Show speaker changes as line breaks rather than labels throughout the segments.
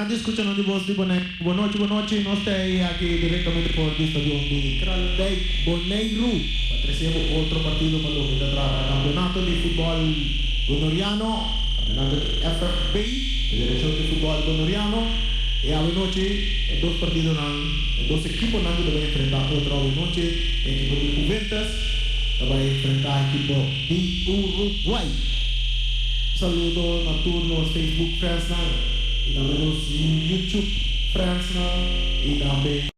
Grande escuchando di voz di buonanotte, buonanotte, non stai aquí direttamente por di stadione di Kralbeck Bonaire. Patresiamo altro partito per lo che tratta campionato di football gonoriano, campionato di FFB, Federazione di Football Gonoriano, e a noche dos partidos dos equipos que deben enfrentar otra noche, el equipo de Juventus va a enfrentar el equipo de Uruguay. Saludo a todos los Facebook friends y también los YouTube friends y también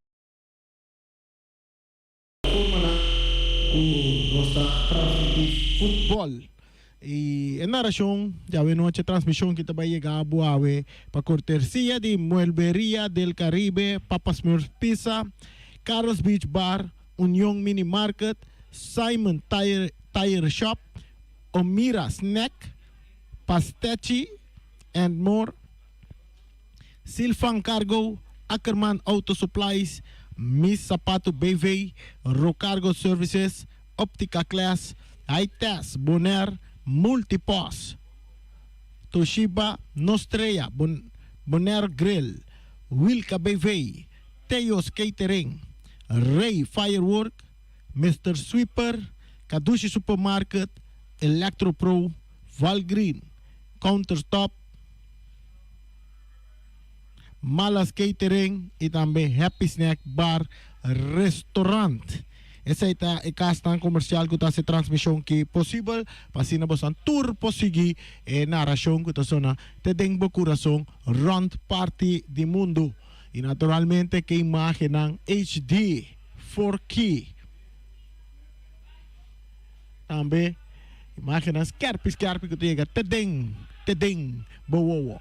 nuestra transmitir fútbol. Y en narración, ya ve noche transmisión que te va a llegar a Buave para cortesía de Mueblería del Caribe, Papa Smurf Pizza, Carlos Beach Bar, Unión Mini Market, Simon Tire Shop, Omira Snack, Pastechi and more, Silfan Cargo, Ackerman Auto Supplies, Miss Zapato BV, Rocargo Services, Optica Class, iTest, Bonaire, Multipos, Toshiba, Nostrea, Bonaire Grill, Wilka BV, Teos Catering, Ray Firework, Mr. Sweeper, Kadushi Supermarket, Electropro, Valgreen, Counterstop, Malas Catering y también Happy Snack Bar Restaurant. Essa é a casa comercial que está se transmissão que possível para se nós an tour possible e narração que está sona te tem bo coração round party de mundo e naturalmente que imagem HD 4K também imagem scarpi que te tem boa.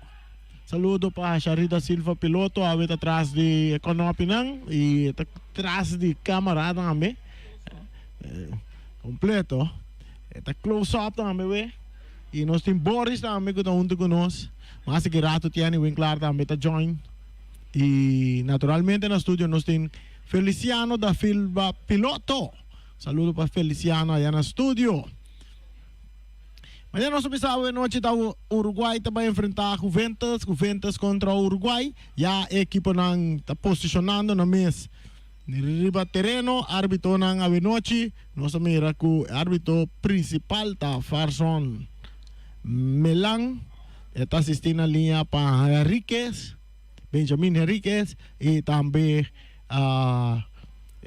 Saludo para Sharida Silva piloto avet atrás de Econopinang e atrás de camarada também. Completo, está close up também, e nós temos Boris também que está junto conosco, mas que rato tiene bem claro também está join, e naturalmente no estúdio nós temos Feliciano da Filba Piloto, saludo para Feliciano aí no estúdio. Mas já nós pensamos noite da Uruguai vai enfrentar Juventus contra o Uruguai, já a equipe está posicionando na mesa. Riba terreno, árbitro ng Avenochi, nós mira que o árbitro principal tá Farson Melang, está assistindo a linha para Henriquez, Benjamin Henriquez, e também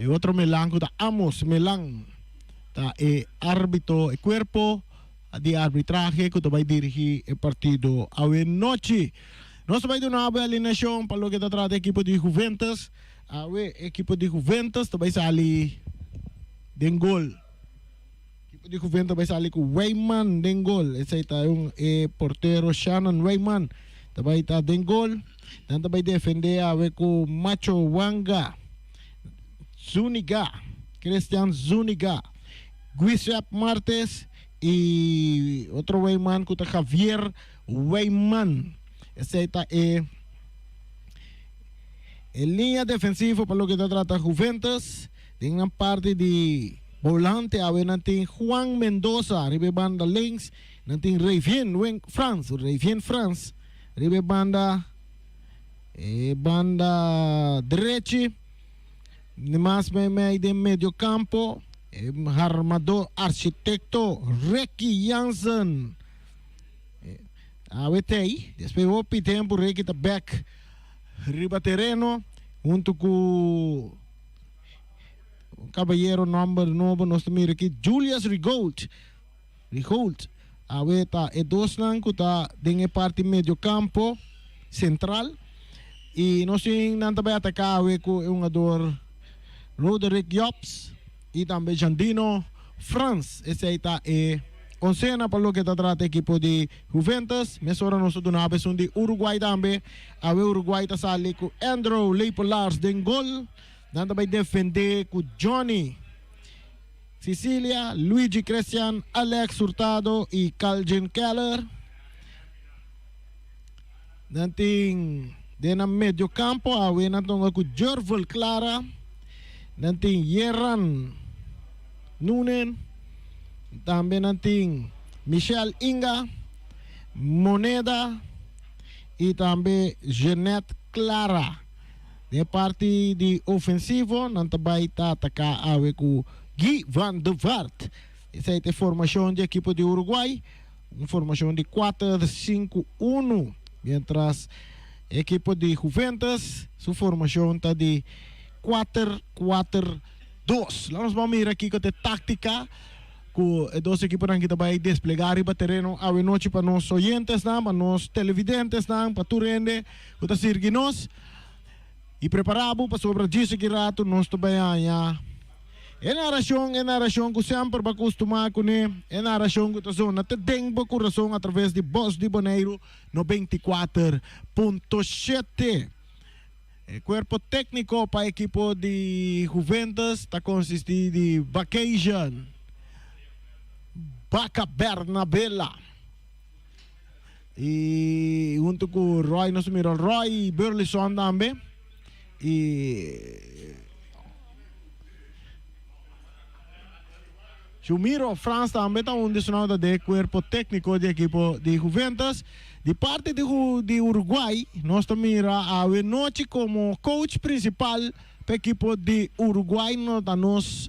outro Melang que tá Amos Melang, tá árbitro e corpo de arbitraje que vai dirigir o partido Avenochi. Nós vai dar uma alineação para o que trata a equipe de Juventus. A equipe de Juventus também sali Dengol. Equipe de Juventus também sali com Weyman Dengol. Esse aí yung portero Shannon Weyman. Também tá Dengol. Também defender a com Macho Wanga, Zuniga, Christian Zuniga, Guisep Martes e outro Weyman que tá Javier Weyman. Esse aí tá en línea defensiva para lo que se trata Juventus, en una parte de volante a ver natin Juan Mendoza, ribe banda links, natin Revien France, ribe banda derecha, más me de medio campo, armador arquitecto Ricky Jansen. A ver aí, después opi tempo Ricky tá back riba terreno junto com o caballero número 9 nós temos aqui Julius Rigault a veta e dos nang que está em parte medio campo central e nós temos também atacar com um jogador Roderick Jobs e também Jandino France. Esse aí está oncena para lo que trata equipo de Juventus. Mesora nós do na beson de Uruguai também. A Uruguai tá sali com Andrew Leipolars den gol. Nanda vai defender com Johnny Sicilia, Luigi Christian, Alex Hurtado e Calvin Keller. Nanting na medio campo a natong com Jorvel Clara. Nanting Yeran Nunen. Também natin Michelle Inga, Moneda e também Jeanette Clara. De parte de ofensivo, não também está atacar com Guy van der Vaart. Essa é a formação de equipe de Uruguai, uma formação de 4-5-1, mientras a equipe de Juventus, sua formação está de 4-4-2. Vamos mirar aqui com a tática que as duas equipes que vai desplegar para terreno a noite para nós oyentes, para nós televidentes, para tu rende, para seguir nós. E preparado para sobre disso que rato nós também aí. É narração que sempre vai acostumar com ele. É narração que está na tempo coração através de Voz de Bonaire no 24.7. O corpo técnico para a equipe de Juventus está consistindo de Vacation, Baca Bernabella e junto com Roy, nós miramos Roy Burleson também. E Chumiro France também está um adicionado de corpo técnico de equipe de Juventus. De parte de Uruguai, nós miramos a noite como coach principal para a equipe de Uruguai. Nós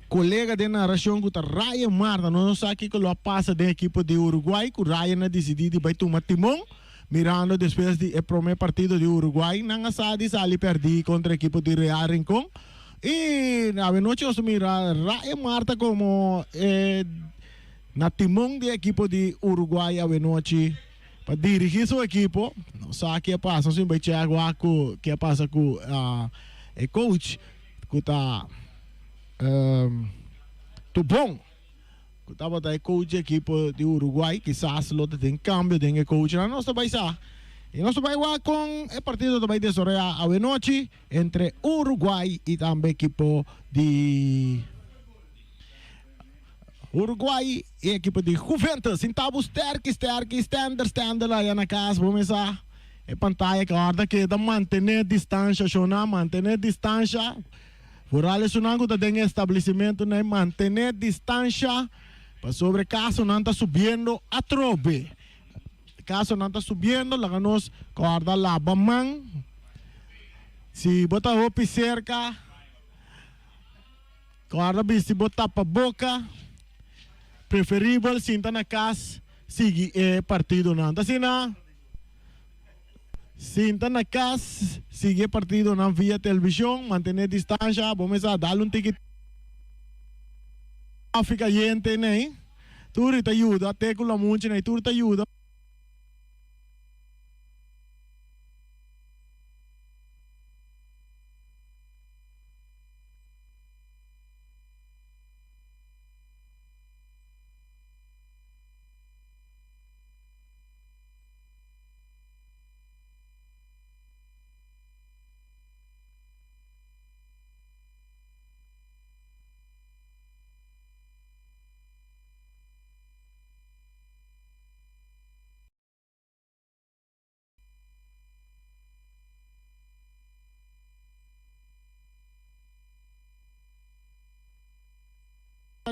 colega de narração que está Ryan Marta. Nós aqui que lo passa da equipe de Uruguai, que Ryan decidiu vai tomar timão. Mirando depois do primeiro partido de Uruguai, não sabe se ele perdeu contra a equipe de Real Rincón. E na noite nós miramos Ryan Marta como na timão da equipe de Uruguai a noite para dirigir sua equipe. Não sabe o que passa, não vai chegar o que passa com o coach que está tudo bom. Estava da coach da equipe de Uruguai, quizás lo tem cambio de coach na nossa baisa. E nós vai com o partido também de Soraya a noite entre Uruguai e também a equipe de Uruguai e a equipe de Juventus. Então, standard lá na casa, vamos a pantalla que guarda que da manter distância, manter distância. Por ali sonando da tem estabelecimento, né, manter distância. Sobre caso não está subindo a trobe. Caso não está subindo, lá nos guarda lá bamang. Se botar roupa cerca, guarda bem se botar para boca. Preferível sinta na casa, sigue partido não. Assim não. Sinta na casa, sigue partido não via televisão, manter distância, vamos a dar um ticket. Fica gente, né? Tudo te ajuda, até com a monte, né? Tudo te ajuda.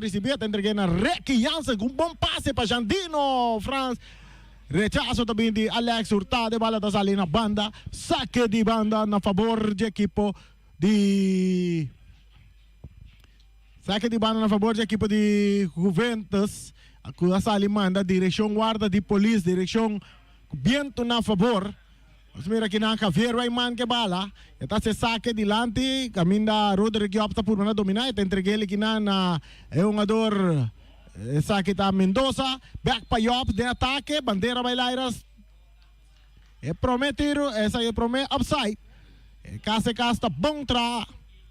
Recibida, entreguei na Ricky Jansen com um bom passe para Jandino, France. Rechazo também de Alex Hurtado, bala da ali na banda. Saque de banda na favor de equipe de... Saque de banda na favor de equipe de Juventus. A Sali manda, direção guarda de polícia, direção viento na favor. Mas mira aqui na Javier Rayman que bala. Está se saque dilante, caminda Rodrigo opta por uma dominar. Está entregue aqui na jogador saque está Mendoza. Back pa Yop de ataque, bandeira bailairas. É prometer, essa é promet upside. Case casta bom tra.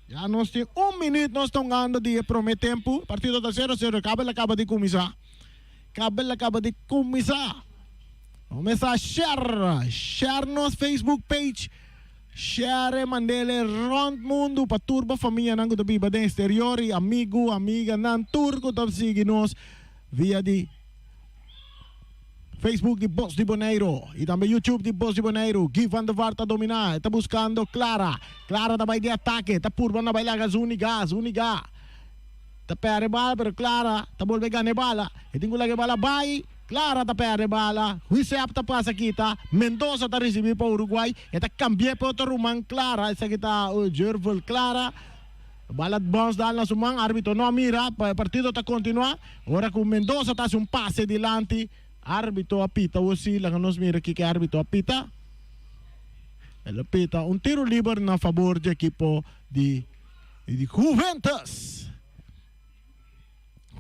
Já nós temos minuto, nós estamos ganhando de promet tempo. Partido da 0-0, Cabel acaba de começar. Vamos a share nos Facebook page, share mandele rond mundo para turba família nango da biba de exterior e amigo, amiga nan turco top sigue nos via de Facebook de Voz de Bonaire e também YouTube de Voz de Bonaire. Guy van der Vaart a dominar, está buscando Clara também de ataque, está purba na bailaga Zuniga. Está perde bala, pero Clara está volve ganhar bala. E tenho que bala vai. Clara ta perde bala, Huisep ta pasa kita, Mendoza ta recibe para Uruguay, eta cambia para outro rumang Clara, essa kita Jervel Clara, balat bounce dal na sumang, árbitro não mira, partido ta continua, ora com Mendoza ta um passe dilante, árbitro apita, oscila, nos mira que árbitro apita, ele apita, tiro livre na favor de equipo de Juventus.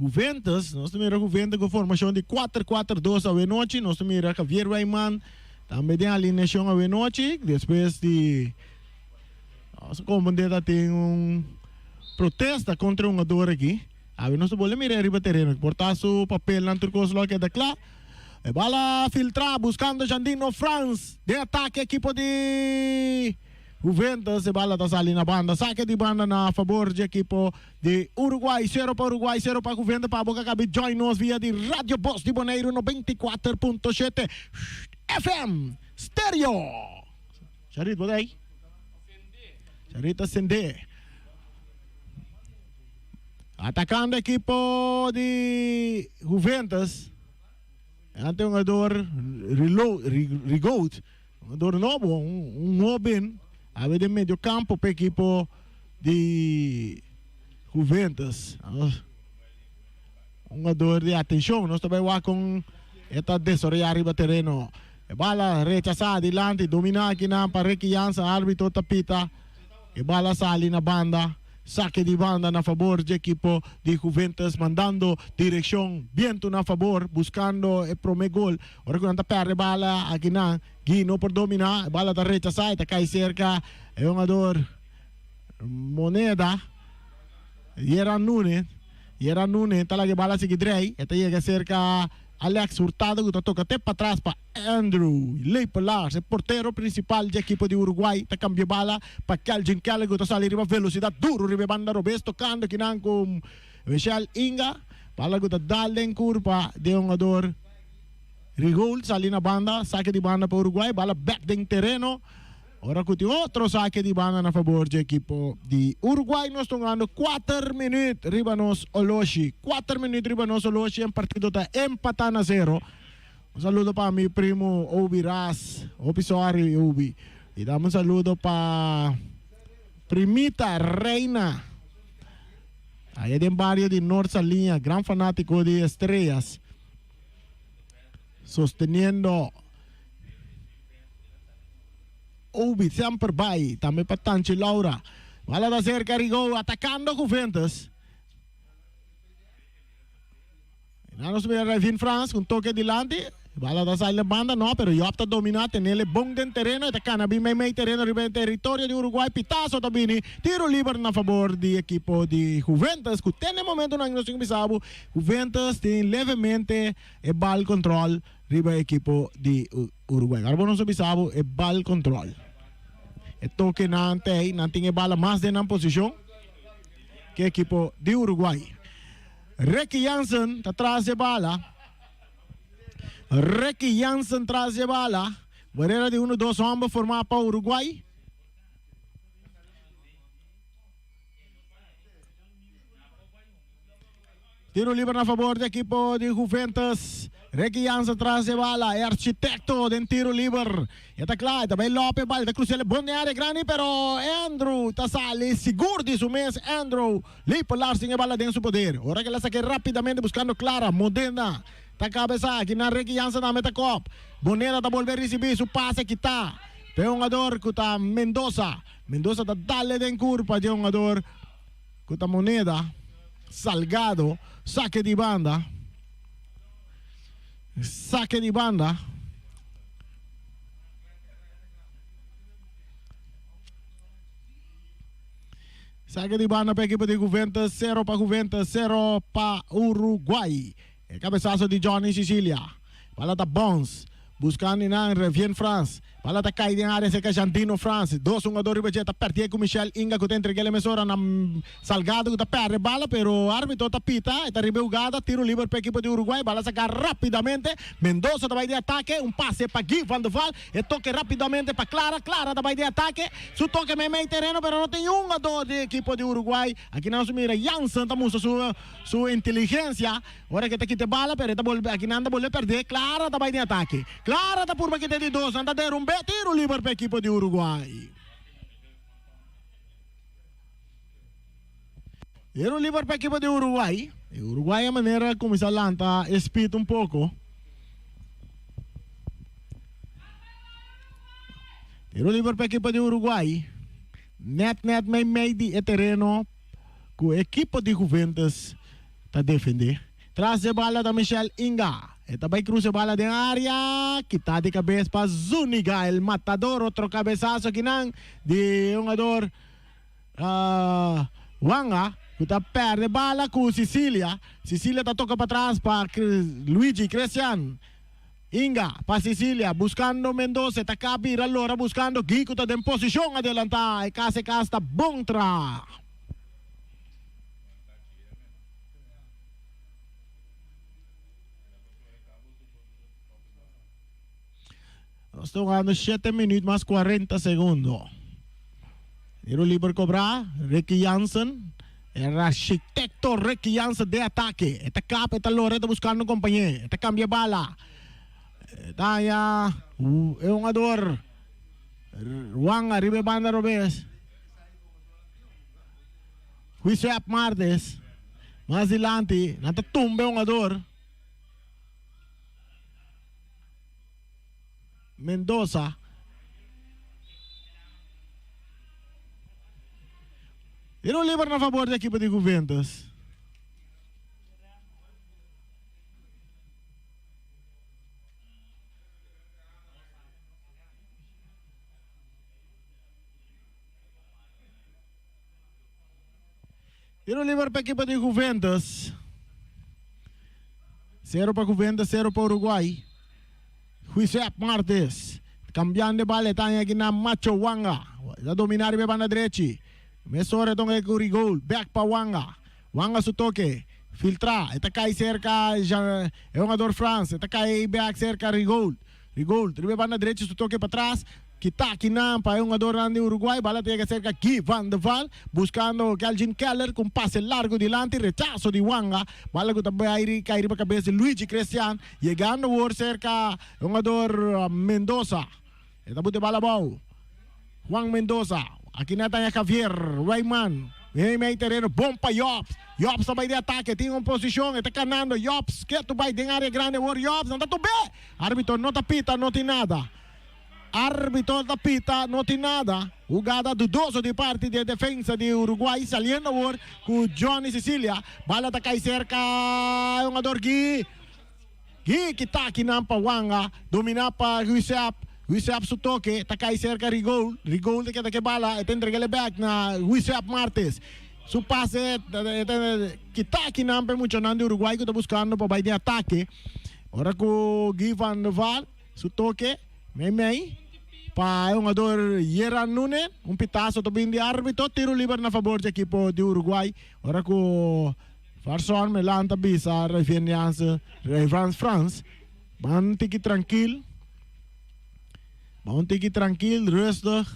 Juventus, nós temos Juventus com formação de 4-4-2 a noite, nós temos Javier Rayman, também tem a alineação a noite, depois de nossa comandante tem protesta contra um jogador aqui, a nós podemos mirar arriba terreno, portar seu papel na turcos lá que é da clá, bala filtrar, buscando Jandino France, de ataque equipo de Juventus, bala da sali na banda, saque de banda na favor de equipo de Uruguai, 0 para Juventus, para a boca cabe join nos via de Radio Voz de Bonaire 94.7 FM Stereo. Charit, bota aí. Charita acende. Atacando equipo de Juventus, ante um jogador Rigaud, um jogador novo, jovem. A de meio campo para o equipo de Juventus. Um jogador de atenção. Nós também vamos com esta desoriar o terreno. Bala rechazada adelante, dominar aqui na para Requiança, árbitro tapita. Bala sali na banda. Saque de banda na favor de equipo de Juventus, mandando direção viento na favor, buscando o primeiro gol. Ora quando perde bala aqui na Guino por dominar, bala da rechazada, está cai cerca, é um jogador Moneda, Yeran Nunes, talaga bala sige Drey, esta chega cerca Alex Hurtado, que toca até para trás para Andrew Leipelar, o porteiro principal de equipo de Uruguai, está cambia bala para Calvin Keller, que está salindo a velocidade duro, ribe banda Robes, tocando aqui com Michel Inga, bala que está dando em curva de um jogador Rigol, sali na banda, saque de banda para Uruguai, bala back em terreno. Ora que tem outro saque de banda na favor de equipo de Uruguai. Nós estamos ganhando 4 minutos ribanos Oloshi. 4 minutos ribanos Oloshi. O partido está empatando a 0. Um saludo para meu primo Obi Ras, Obi Soari Obi. E damos um saludo para Primita Reina. Aí é de barrio de Norte Linha, gran fanático de Estrellas. Sosteniendo Ubi sempre vai, também para Tanchi Laura. Bala da cerca, Rigo, atacando Juventus. Nós vemos Vin France com toque delante. Bala da saída banda, não, pero eu opta dominar, tem ele bom dentro terreno, e tacana bem meio terreno, ribe território de Uruguai, pitaço também, tiro livre na favor de equipo de Juventus, que tem momento na Ignacio Bissau, Juventus tem levemente o ball control, ribe equipo de Uruguai. Agora vamos Bissau, o ball control. E toque na ante, não tem bala mais de na posição que equipo de Uruguai. Ricky Jansen está atrás de bala. Ricky Jansen traz de bala. Barreira de 1-2 homens formada para o Uruguai. Tiro livre na favor do equipo de Juventus. Ricky Jansen traz de bala. É arquitecto de tiro livre. E está claro, também Lopes, bala. Está cruzando bom de área grande, pero Andrew está sali seguro de su mês. Andrew, Leipelar sem a bala dentro do poder. Ora que ela saque rapidamente buscando Clara, Modena. Tá cabeça aqui na Ricky Jansen na metacop. Bonera tá volver a receber su passe que tá. Tem um jogador que tá Mendoza. Mendoza tá dale de curva de um jogador que tá Moneda. Salgado. Saque de banda. Saque de banda. Saque de banda para a equipe de Juventus. 0 para Juventus, 0 para Uruguai. El cabezazo de Johnny Sicilia. Bala da Bones. Buscando en Vien France. Bala ta cai din área seca Jandino France. 2 jogadores riba jeta perti com Michel Inga que entrega ele mesora na Salgado que tá perde bala, pero árbitro tá pita, está riba jogada, tiro livre para a equipe de Uruguai, bala saca rapidamente, Mendoza vai de ataque, passe para Gui Van der Val, e toque rapidamente para Clara, Clara vai de ataque, su toque meio terreno, pero não tem jogador de equipe de Uruguai, aqui não se mira, Jansen tá mostrando sua inteligência, agora que tá aqui te bala, pero aqui não anda boleh perder, Clara vai de ataque, Clara tá por aqui de 2, anda derrumbe, tiro livre para a equipe de Uruguai. Tiro livre para a equipe de Uruguai. Uruguai a maneira como se alanta espita um pouco. Tiro livre para a equipe de Uruguai. Net meio de terreno que a equipe de Juventus está defender. Traz a bola da Michel Inga. Esta vai cruzar a bola de área. Quita de cabeça para Zuniga, el matador. Outro cabeçazo aqui não. De jogador Wanga. Que tá perde bala com Sicília. Sicília tá toca para trás para Luigi Cristian. Inga para Sicília, buscando Mendoza, tá cabir allora buscando Gico, tá em posição adelantar. E case casta Bontra. Nós estamos jogando 7 minutos mais 40 segundos. Tiro livre cobrar, Ricky Jansen. Era arquitecto Ricky Jansen de ataque. Esta capa, esta Loreta buscando companhia. Esta cambia bala. Esta ya é um jogador. Juan arriba banda Robes. Josep Martes. Mais adiante, nata tumba um jogador. Mendoza. Tiro livre na favor da equipe de Juventus. Tiro livre para a equipe de Juventus. 0 para Juventus, 0 para Uruguai. Josep Martes. Cambiando de bala, está aqui na Macho Wanga. Já dominar a banda direita. Mesora tong Rigol, back pa Wanga. Wanga su toque, filtra, esta cai cerca, é um jogador France, esta cai back cerca Rigol. Rigol, tribe banda direita, su toque para trás, kita kinampa, é um jogador de Uruguai, bala tega cerca Guy Van der Val, buscando Calvin Keller com passe largo delante, rechazo de Wanga, bala que também cair para a cabeça de Luigi Cristian, chegando por cerca, é um jogador Mendoza, esta bote bala bom, Juan Mendoza. Aqui na tem Javier, Rayman, meio terreno, bom para Jobs. Jobs também de ataque, tem uma posição, está canando. Jobs, que tu vai em área grande, Jobs, não está tudo bem. Árbitro não está pita, não tem nada. Árbitro da pita, não tem nada. Jogada dudoso de parte de defesa de Uruguai, saliendo com Johnny Sicilia. Bala está cai cerca, jogador Gui. Gui que está aqui na Wanga, dominar para Josep. Josep su toque, está cai cerca Rigol. Rigol de que bala, está entregando back na Josep Martes. Su passe, que está aqui na mucho de Uruguai que está buscando para ir de ataque. Agora com Guy Van der Val, su toque, meio. Para o jogador Yeran Nunes, pitaço também de árbitro, tiro livre na favor da equipe de Uruguai. Agora com Farson, Melanta, Bisa, Refiança, France. Mantique tranquilo. Vamos aqui tranquilo, rustig.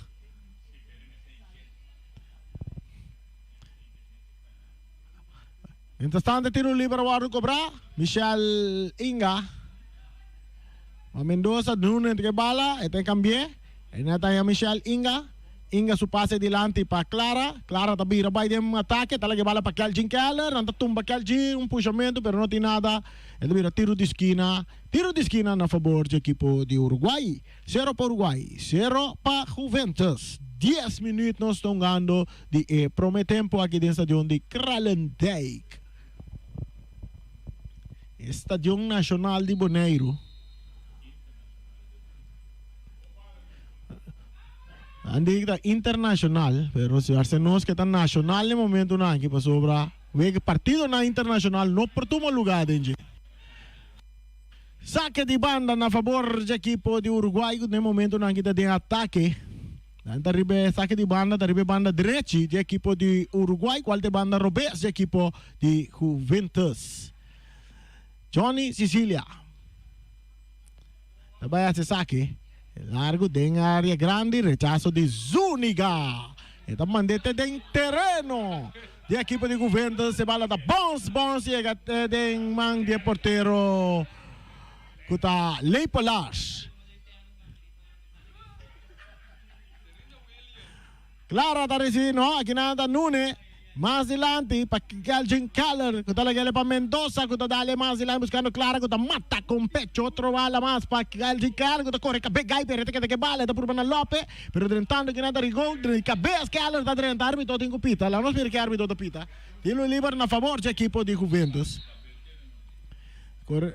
Entretanto, tiro livre para cobrar. Michel Inga. Mendoza, Nunes que bala. Ito yung cambie. Ito tayo Michel Inga. Inga su passe dilante para Clara. Clara também vai de ataque. Talaga bala para Calvin Keller. Nanta tumba Calvin. Puxamento, pero não tem nada. Ito vira tiro de esquina. Tiro de esquina na favor do equipe de Uruguai. 0 para Uruguai. 0 para Juventus. 10 minutos nós estamos ganhando de prometempo aqui dentro do estadião de Kralendijk. Estadião Nacional de Bonaire. Andi kita internacional, pero si Arsenal que está nacional no momento na que passou para o partido na internacional não por tomar lugar dentro. Saque de banda na favor do equipo de Uruguai. No momento não kita tem ataque. Dari saque de banda, dari banda direita do equipo de Uruguai, qual de banda Robes do equipo de Juventus. Johnny Sicilia. Trabalha esse saque. Largo dentro da área grande, rechazo de Zúñiga. Então mandete dentro terreno. De equipo de Juventus, se bala da bons, chega até dentro man de porteiro. Kuta Leipolas. Clara Tarisino, aqui nada Nune. Mais adiante, para Galgin Keller, kuta lagele para Mendoza, kuta dale mais adiante, buscando Clara, kuta mata com pecho, outro bala mais para Galgin Keller, kuta corre, cabegay, pero que bala, da por Bana Lope, pero drentando que nada rigol, cabeça Keller da drentar, árbitro tem cupita, lá não espera que árbitro da pita. Tilo livre na favor do equipo de Juventus. Corre.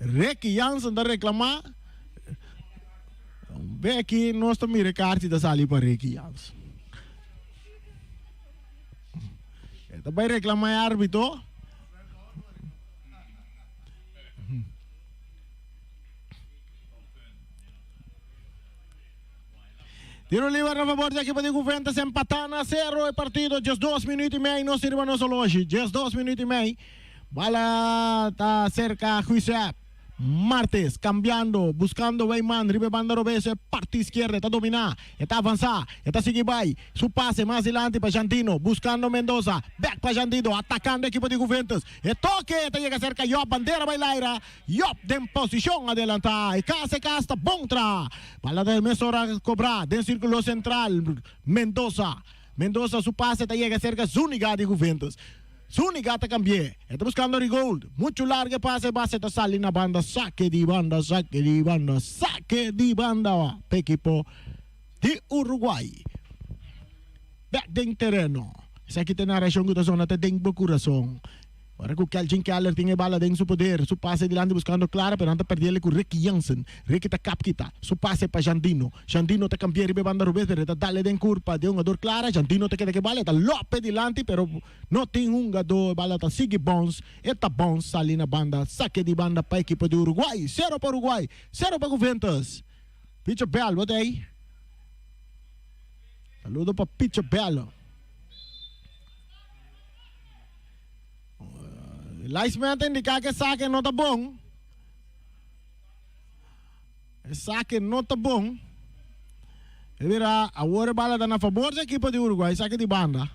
Ricky Jansen da reclamar. Vê aqui, nós estamos mirando cartas da sali para Ricky Jansen. Também reclamar árbitro. Tiro livre a favor da equipe de Juventus, empatando a 0 o partido, just 2 minutos e meio, não sirva nosso longe, just 2 minutos e meio. Bala está cerca, José Martes, cambiando, buscando Weyman, Ribe Banda Robese, parte izquierda, está dominar, está avançar, está seguir vai, su pase mais adelante para Jandino, buscando Mendoza, back para Jandino, atacando a equipe de Juventus, e toque, está llega cerca, Job, bandeira bailaira, Job, de posição adelantar, e case casta, bom tra, bala de Mesora cobrar, dentro círculo central, Mendoza, su pase, está llega cerca, Zúñiga de Juventus. Zúñiga te cambié. Está buscando rigol. Mucho largo pase, base, está saliendo na banda. Saque de banda, saque de banda, saque de banda. Equipo de Uruguai. Back dentro terreno. Essa aqui tem na região que está zona, tem dentro do coração. Agora que o Galgin Keller tem a bala dentro do seu poder. Su passe adiante buscando Clara, pero não perder ele com Ricky Jansen. Ricky está capquita. Su passe para Jandino. Jandino te cambiar e banda Rubens, pero está dale dentro curva de um jogador Clara. Jandino te queda que bala, está Lope adiante, pero não tem um jogador, bala está sigue bons. Está bons, sali na banda, saque de banda para a equipe de Uruguai. 0 para Uruguai, 0 para Juventus. Picho Bell, bota aí. Saludo para Picho Bell. Laismente indicar que saque não está bom. Saque não está bom. Verá, agora a bola está na favor da equipe de Uruguai. Saque de banda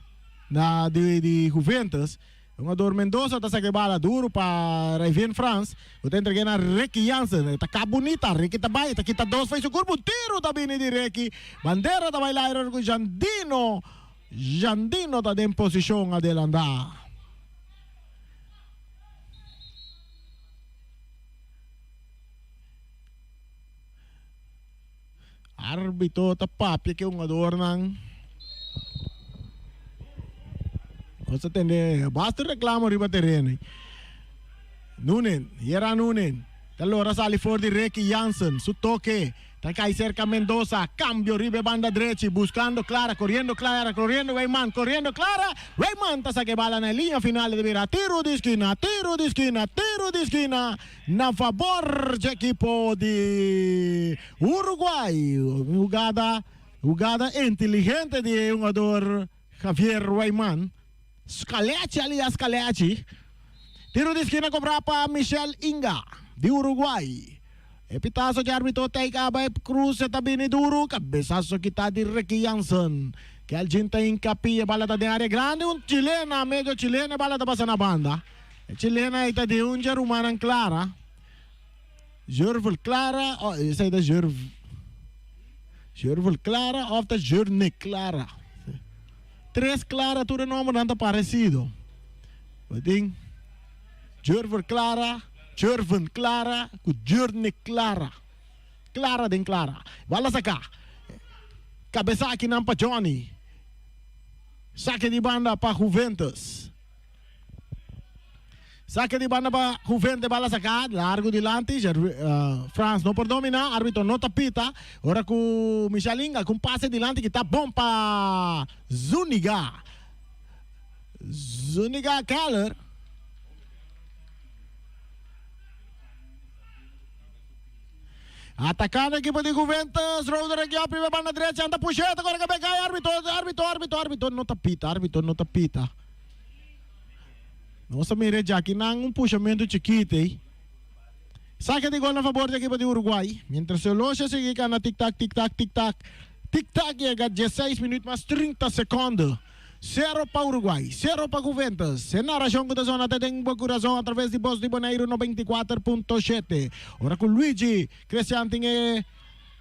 de Juventus. Um jogador Mendoza está saque bala duro para Raven France. O está entregando a Ricky Jansen. Está cá bonita. Ricky está bem. Está aqui, está dois. Fez o corpo. Tiro também de Ricky. Bandeira está bailando com Jandino. Jandino está em posição a adelantar. Arbitro tapap que um jogador não. Você entende? Basta reclamo riba terreno. Nunen, era Nunen. Allora sale fuori Ricky Jansen, su toque. Está cerca Mendoza, cambio, ribe banda derecha, buscando Clara, corriendo Weyman, corriendo Clara. Weyman está saque bala na linha final de vera. Tiro de esquina. Na favor do equipo de Uruguai. Jugada inteligente de um jogador Javier Weyman. Scaletti, aliás Scaletti. Tiro de esquina cobrar para Michel Inga, de Uruguai. Epitazo de árbitro take abay cruz sa tabi ni Duro. Cabezazo kita de Ricky Jansen. Que alguém está em capia, bala está de área grande. Chilena, medio chilena, bala está passando na banda. Chilena está de rumana Clara. Jurvel Clara, essa é da Jurvel Clara, ou da Jurne Clara. 3 Clara, tudo nome não está parecido. Jurvel Clara. Jurven Clara, com Jurne Clara. Clara den Clara. Bala saca. Cabeça aqui não para Johnny. Saque de banda para Juventus. Saque de banda para Juventus, bala saca. Largo dilante. France não pode dominar. Árbitro não tapita. Agora com Michelinga, com passe dilante que está bom para Zúñiga. Zúñiga Keller. Atacando equipo de Juventus. Roder aqui a primeira banda direita. Anda puxeta. Agora que cai. Árbitro. Não tapita. Árbitro não tapita. Nossa, mire já que não puxamento chiquito, hein? Saque de gol a favor da equipe de Uruguai. Mientras o Loja sigue na tic-tac. Tic-tac chega 16 minutos mais 30 segundos. 0 para Uruguai, 0 para Juventus. En narración da zona de Corazón a través de Voz de Bonaire 94.7. Ora com Luigi Cristian tem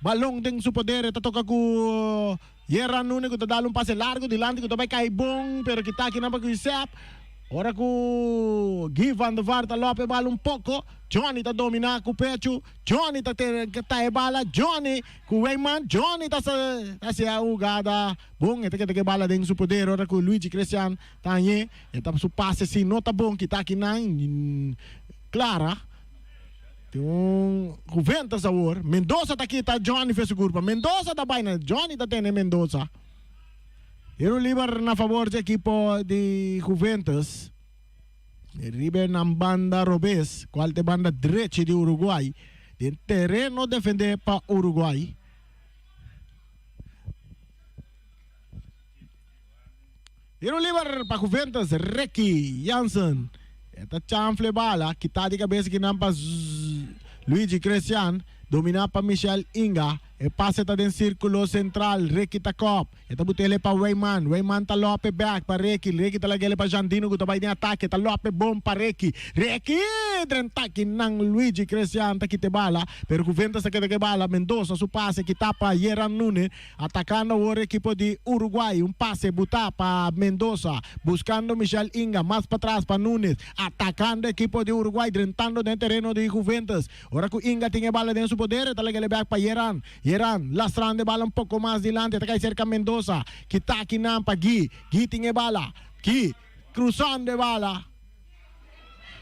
balão tem su poder. Toca com Yeran Nunes que dá um passe largo dilante que vai cair bom, pero que tá aqui na para o Isep. Ora com Gui Van der Vaart Lopes bala um pouco. Johnny tá dominar com o pecho. Johnny tá bala. Johnny com o Weyman. Johnny tá se jogada. Bom, que bala dentro do poder. Ora com o Luigi Cristian tá aí. Tá su passe assim, não tá bom que tá aqui não. Clara. Então, Juventus agora. Mendoza tá aqui, tá Johnny fez o curva. Mendoza tá baina. Johnny tá tendo Mendoza. Tiro livre na favor do equipo de Juventus. River na banda Robes, qual de banda direita de Uruguai. De terreno defender para Uruguai. Tiro livre para Juventus, Ricky Jansen. Esta chanfle bala, kita de cabeça que não para Luigi Cristian. Dominar para Michel Inga. E passe está dentro círculo central. Ricky está cop. Eta butele para Weyman. Weyman está Lope back para Ricky. Ricky está lagele para Jandino que vai em ataque. Está Lope bom para Ricky. Ricky ataque nang Luigi Cristian está quite bala. Pero Juventus está que bala. Mendoza su passe que tapa Yeran Nunes. Atacando o equipo de Uruguai. Um passe buta para Mendoza. Buscando Michel Inga. Mais para trás para Nunes. Atacando o equipo de Uruguai. Drentando dentro terreno de Juventus. Ora que Inga tem bala dentro su poder. Está lagele back para Yeran. Yeran lastrando de bala un poco más adelante, está cerca Mendoza, que está aquí Nampa, Gui tiene bala, Gui cruzando de bala,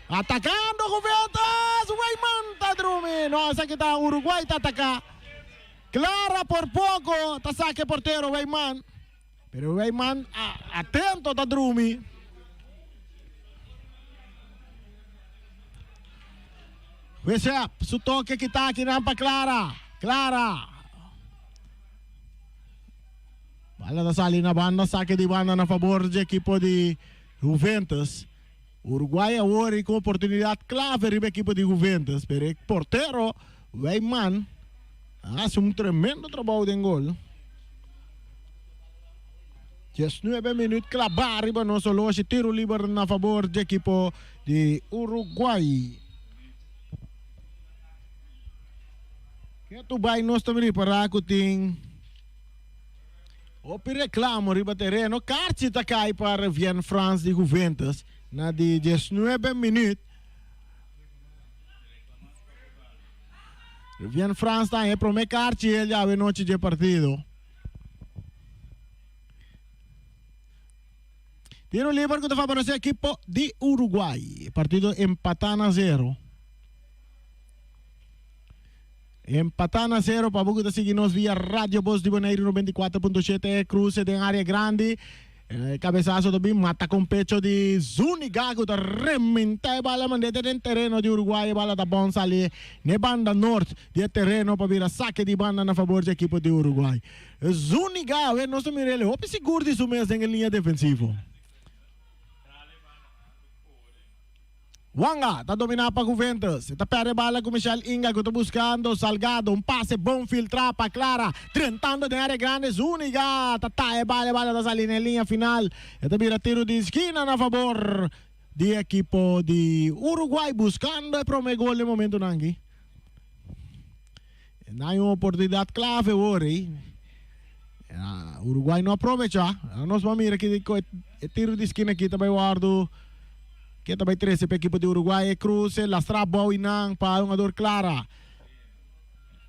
atacando Juventus, Weyman está drumi, no, esa que está Uruguay está ataca, Clara por poco, está saque portero Weyman, pero Weyman atento está drumi. Wesep, su toque que está aquí Nampa Clara. Bala da sali na banda, saque de banda na favor do equipo de Juventus. Uruguai agora com oportunidade clave para a equipe de Juventus. Pero o portero, Weyman, faz tremendo trabalho de gol. 19 minutos, clavar riba no solo esse tiro livre na favor do equipo de Uruguai. Que tu vai nós também para acuting o reclamo riba terreno, Carci tá cai para Vian France de Juventus na de 19 minutos. Vian France tá aí para me Carci ele já vê noite de partido. Tiro livre que favorece a equipe de Uruguai. Partido empatando a 0. Empatando a 0 para você seguir-nos via Rádio Voz de Bonaire 94.7 cruce de área grande. Cabeçaço também mata com pecho de Zuniga que está rementa a bala mandada dentro terreno de Uruguai. A bala da bom ali na banda norte de terreno para vir a saque de banda na favor da equipe de Uruguai. Zuniga, nós estamos mirando. Opa, seguro disso mesmo em linha defensiva. Wanga está dominando para Juventus. Está perde bala com Michel Inga que está buscando Salgado. Um passe bom filtrar para Clara. Tentando de área grande. Zuniga. Está bala da salinha linha final. Está vira tiro de esquina na favor do equipo de Uruguai. Buscando o primeiro gol no momento nangi. Não é uma oportunidade clave hoje. Uruguai não aproveita. Nós vamos ver aqui o tiro de esquina aqui também guardo. Que também 13 para a equipe de Uruguai. Cruze, lastra boa e não para um jogador Clara.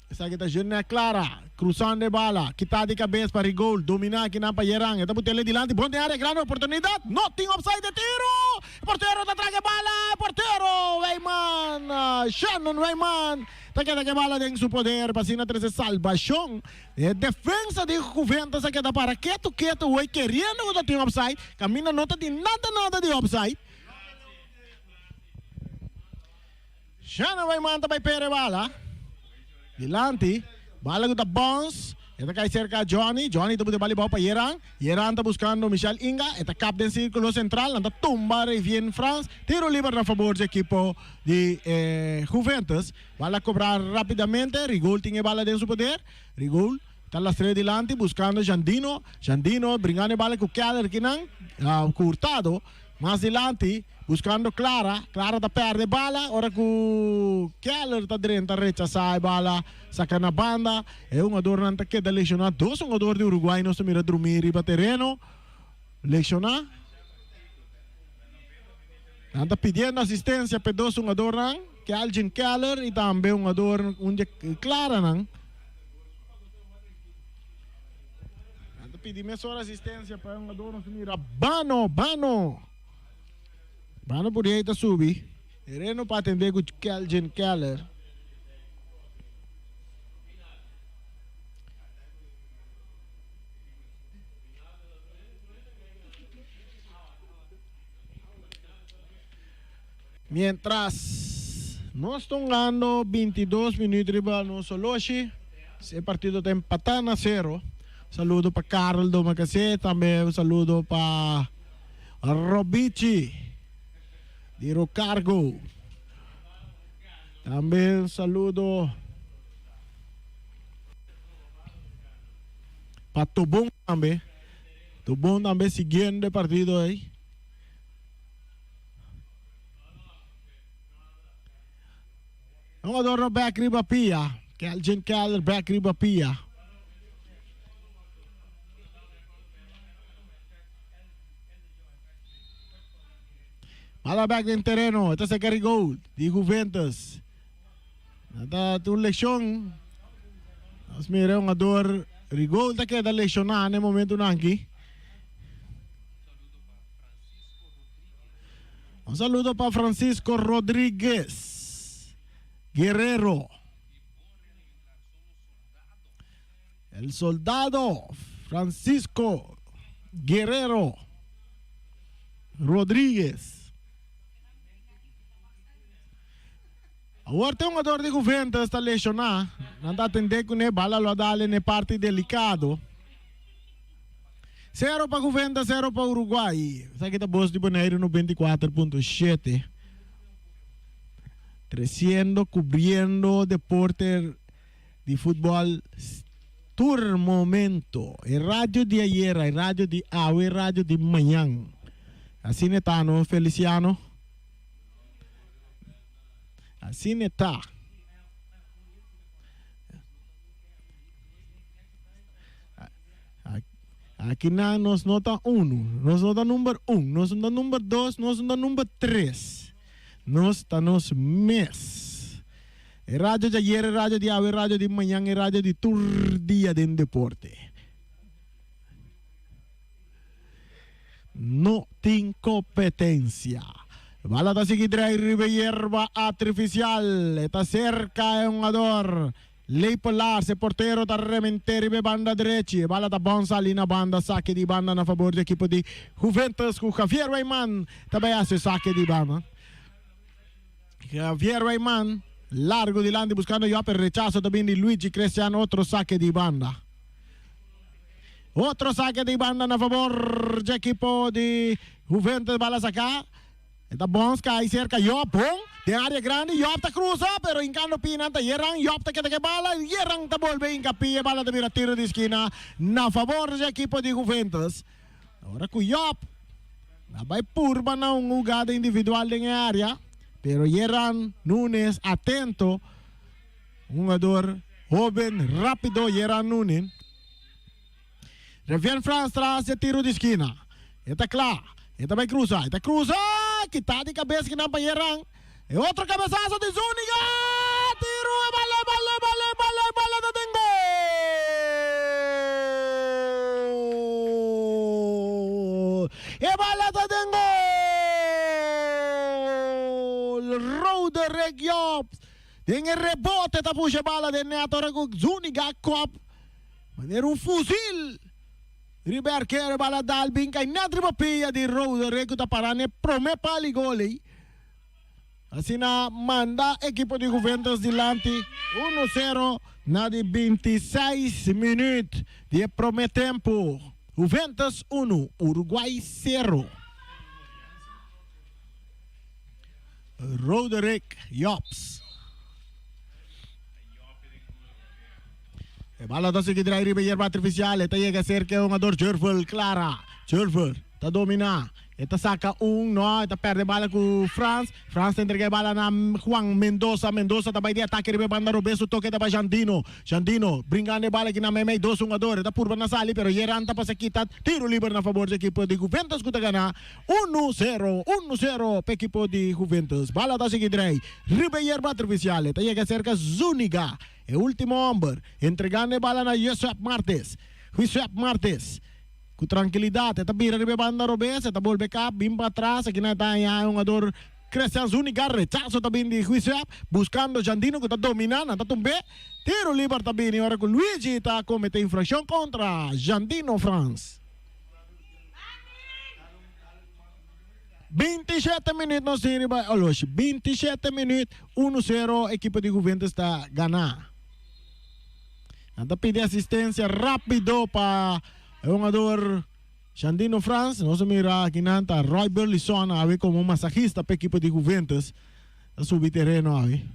Essa aqui está Júnior Clara. Cruzando de bala. Quitar de cabeça para o gol. Dominar aqui não para Yeran. Está botando ele delante. Bom de área, grande oportunidade. Não tem offside de tiro. Porteiro está atrás de bala. Porteiro. Weyman. Shannon Weyman. Está que bala dentro do poder. Passina 13 salvação. Defesa de Juventus. Aqui está para quieto. Oi, querendo que não tem offside. Camina não tem nada de offside. Shannon Weyman também perde bala. Dilanti, bala com a bounce. Esta cai cerca Johnny tá botando bala para Yeran. Yeran tá buscando Michel Inga. Esta cap del círculo central, anda tumba Revien France. Tiro livre a favor do equipo de Juventus. Bala cobrar rapidamente. Rigol tinha bala dentro do poder. Rigol está las tres delante buscando Jandino. Jandino brincando bala com Keller que não. Curtado. Mais delante buscando Clara. Clara tá perde bala. Ora com Keller tá dentro rechaçar bala. Saca na banda. É um jogador não tá queda lesionado. Dois jogador de Uruguai não se mira dormir riba terreno. Lesionar. Anda pedindo assistência para dois jogador não. Que é Algin Keller e também um jogador onde Clara não. Anda pedindo só assistência para um jogador não se mira. Bano. Bano por direita subir. Terreno para atender com Algin Keller. Mientras nós estamos ganhando 22 minutos para nosso Loshi, esse partido está empatando a 0. Saludo para Carol do Macacé, também saludo para Robici de Rocargo. Também saludo para Tubong também. Tubong também seguindo o partido aí. Ang adoro back riba pia. Algin Keller back riba pia. Mala back din terreno. Ito sa Carigol di Juventus. Nata tu leksyon. Mas mira ang ador Rigol ta queda lesionar no momento nanki. Un saludo para Francisco Rodríguez Guerrero. El soldado Francisco Guerrero Rodríguez. Agora tem um jogador de Juventus está lesionado. Não está atendendo com ele, bala lo dale ne parte delicado. 0 para Juventus, 0 para Uruguai. Sabe que está Bosch de Bonaire no 24.7. Creciendo, cubriendo deporte de fútbol todo momento. El radio de ayer, el radio de hoy, el radio de mañana. Así está, ¿no, Feliciano? Así está. Aquí nos nota 1, nos nota número 1, nos nota número 2, nos nota número 3. Nos está nos mes. El radio de ayer, el radio de hoy, el radio de mañana, el radio de todo día de deporte. No tiene competencia. Bala está seguidra y ribe hierba artificial. Está cerca de un jugador. Lei Polar, se portero está rementeri be banda derecha. Bala está bonsa ali na banda. Saque de banda na favor do equipo de Juventus. Com Javier Rayman. Também hace saque de banda. Javier Rayman. Largo de lande buscando yo per rechazo también de Luigi Cristiano. Otro saque de banda. Otro saque de banda a favor del equipo de Juventus. Bala sacar. Está bom, cai cerca. Yop, bom. De área grande. Yop está cruza. Pero encando pinanta. Yerang. Yop está que bala. Yerang está volve hincapié. Bala de mira tiro de esquina. A favor del equipo de Juventus. Agora com Yop. Vai purba na jugada individual em área. Pero Yeran Nunes atento. Un jugador joven, rápido, Yeran Nunes. Revien France tras de tiro de esquina. Está claro. Está vai cruzar. Está cruza. Quitar de cabeça que não para Yeran. E outro cabeçaço de Zúñiga. Tiro. Bala da Dengo. E bala da Dengo. Roder Regiop. Tem rebote da puxa bala de Neto Zúñiga Cop. Maneira fuzil. Riberquer bala dalbin kay nadri papia di Roder Rego ta parane prome pali goli. Assim na manda equipo de Juventus dilante 1-0 na de 26 minutos de primeiro tempo. Juventus 1, Uruguay 0. Roderick Jobs. E bala da seguir aí Ribeiro artificial, eta chega cerca um jogador Jervel Clara. Jervel tá domina. Eta saca no, eta perde bala com France entrega bala na Juan Mendoza também de ataque ribe banda Robeso toque da Jandino brincando bala aqui na memei 2 jogador, eta purba na sali pero Yeran tá para quitar tiro livre na favor da equipe de Juventus que tá ganhar 1-0 para equipe de Juventus. Bala da seguir aí Ribeiro artificial, eta chega cerca Zúñiga, é último homem entregando bala na Josep Martes. Com tranquilidade, está virando a banda Robes, está volve cá, bem para trás, aqui na Itália, um jogador Cristian Zúñiga, rechazo também de Juizap, buscando Jandino que está dominando, está tumbé, tiro livre também, agora com Luigi está cometendo infração contra Jandino France. 27 minutos, não sei, 27 minutos, 1-0, a equipe de Juventus está ganhando. Está pedindo assistência rápido para o jogador Jandino France. Nós mira aqui nanta Roy Burleson ave como massagista para a equipe de Juventus a subir terreno ave.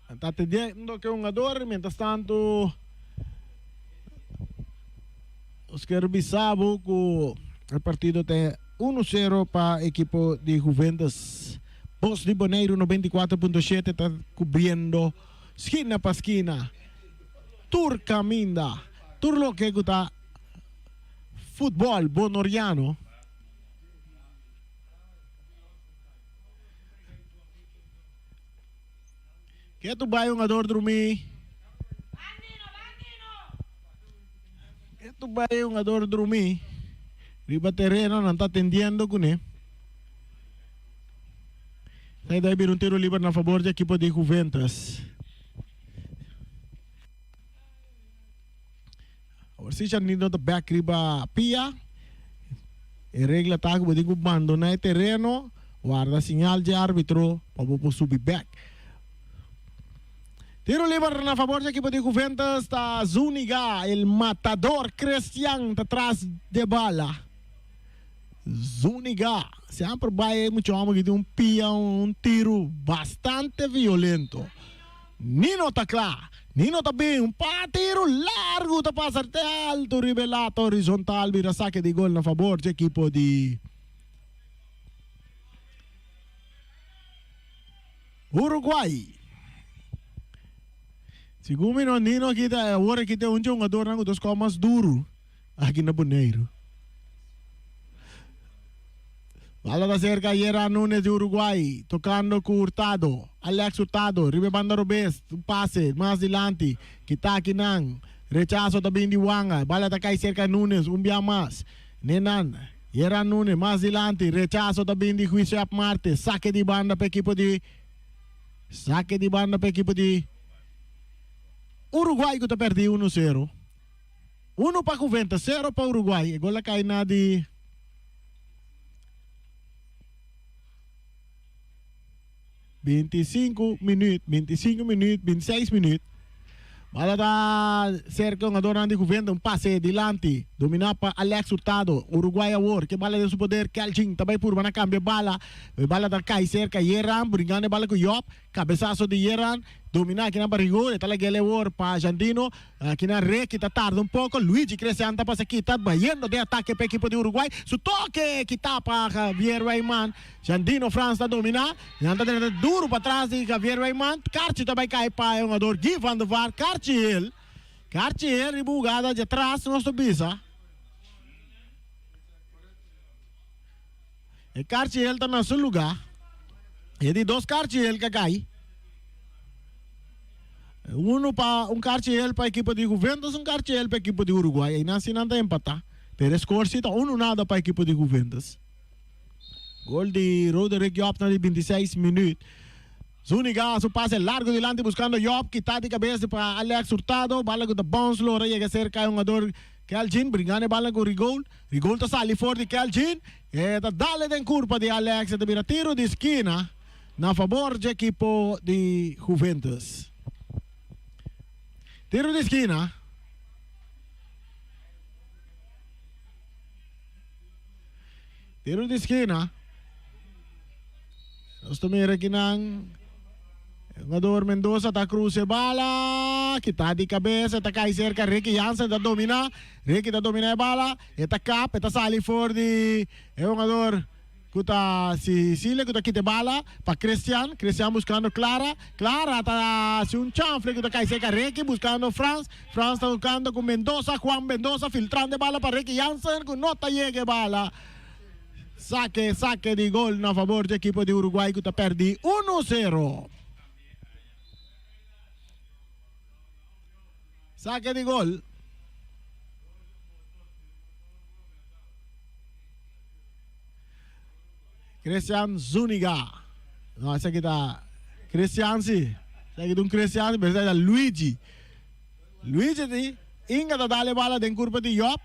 Está atendendo que o jogador, mientras tanto Oscar Bissabo com o partido tem 1-0 para a equipe de Juventus. Voz de Bonaire 94.7 está cobrindo esquina para esquina. Tour caminda. Tour lo que está futebol bonoriano. Que tu vai um jogador dormir? Que tu vai um jogador dormir? Riba terreno não está atendendo com ele. Aí daí vir um tiro livre na favor da equipe de Juventus. Agora se já não está back riba pia, e regra tá que pode abandonar o terreno, guarda sinal de árbitro para subir back. Tiro livre na favor da equipe de Juventus, está Zúñiga, el matador Cristian atrás de bala. Zúñiga sempre vai muito homem que tem pia, tiro bastante violento. Nino tá claro, Nino tá bem, tiro largo, tá passar até alto, rivelato, horizontal, vira saque de gol na favor da equipe de Uruguai. Segundo o Nino aqui, agora aqui tem um jogador que dos comas duro aqui na Bonaire. Bala da cerca, Yeran Nunes de Uruguay, tocando com Hurtado, Alex Hurtado, ribe banda Robes, um passe, mais adiante, Kitaki Nang, rechazo também de Wanga, bala da cai cerca Nunes, bia mais, Nenan, Yeran Nunes, mais adiante, rechazo também de Juizap Martes, saque de banda para equipe de Uruguay que está perdido 1-0. 1 para Juventus, 0 para Uruguay, agora cai na de 25 minutos, 26 minutos. Bala da cerca, um jogador de Juventus, um passe adiante, dominar para Alex Hurtado, Uruguai Award, que bala de seu poder, Kelchin, também por na cambia bala da cai cerca, Yeran, brincando bala com Job, cabeçaço de Yeran, dominar aqui na barrigura, está lá aquele Award para Jandino, aqui na Rec, está tarde um pouco, Luigi Crescenta para aqui, está baiando de ataque para a equipe de Uruguai, su toque que está para Javier Rayman, Jandino France está dominar, está duro para trás de Javier Rayman, Carchi também cai para o jogador Gui Van der Vaart, Carchi ribugada de trás, nosso bisa. E Carchi está no seu lugar, e de dois Carchi que cai. Um Cartiel para a equipe de Juventus, um Cartiel para a equipe de Uruguai. E assim não está empatar. Pero score está 1-0 para a equipe de Juventus. Gol de Roderick Job na de 26 minutos. Zúñiga, su pase largo delante buscando Job, que está de cabeça para Alex Hurtado. Bala com o bounce, lora chega cerca, um jogador Kelgin bringando bola com Rigol. Rigol tá sali fora de Kelgin. Tá dale den curva de Alex. Tá vira tiro de esquina na favor do equipo de Juventus. Tiro de esquina. Tiro de esquina. Nós mira aqui ng jogador Mendoza tá cruze bala, kita di cabeça, tá cai cerca, Ricky Jansen tá domina, Ricky tá domina a bala, tá cap, tá sali fora de jogador kuta si Sile, kuta quita bala para Cristian buscando Clara tá si un chanfle, kuta cai cerca, Ricky buscando Franz tá buscando con Mendoza, Juan Mendoza filtrando bala para Ricky Jansen, con nota llegue bala. Saque de gol a favor do equipo de Uruguai que perde 1-0. Saque de gol. Christian Zuniga. No, essa aqui tá Christian sim. Essa aqui um Christian, mas é Luigi. Luigi di inga da dale bala den curva de Job.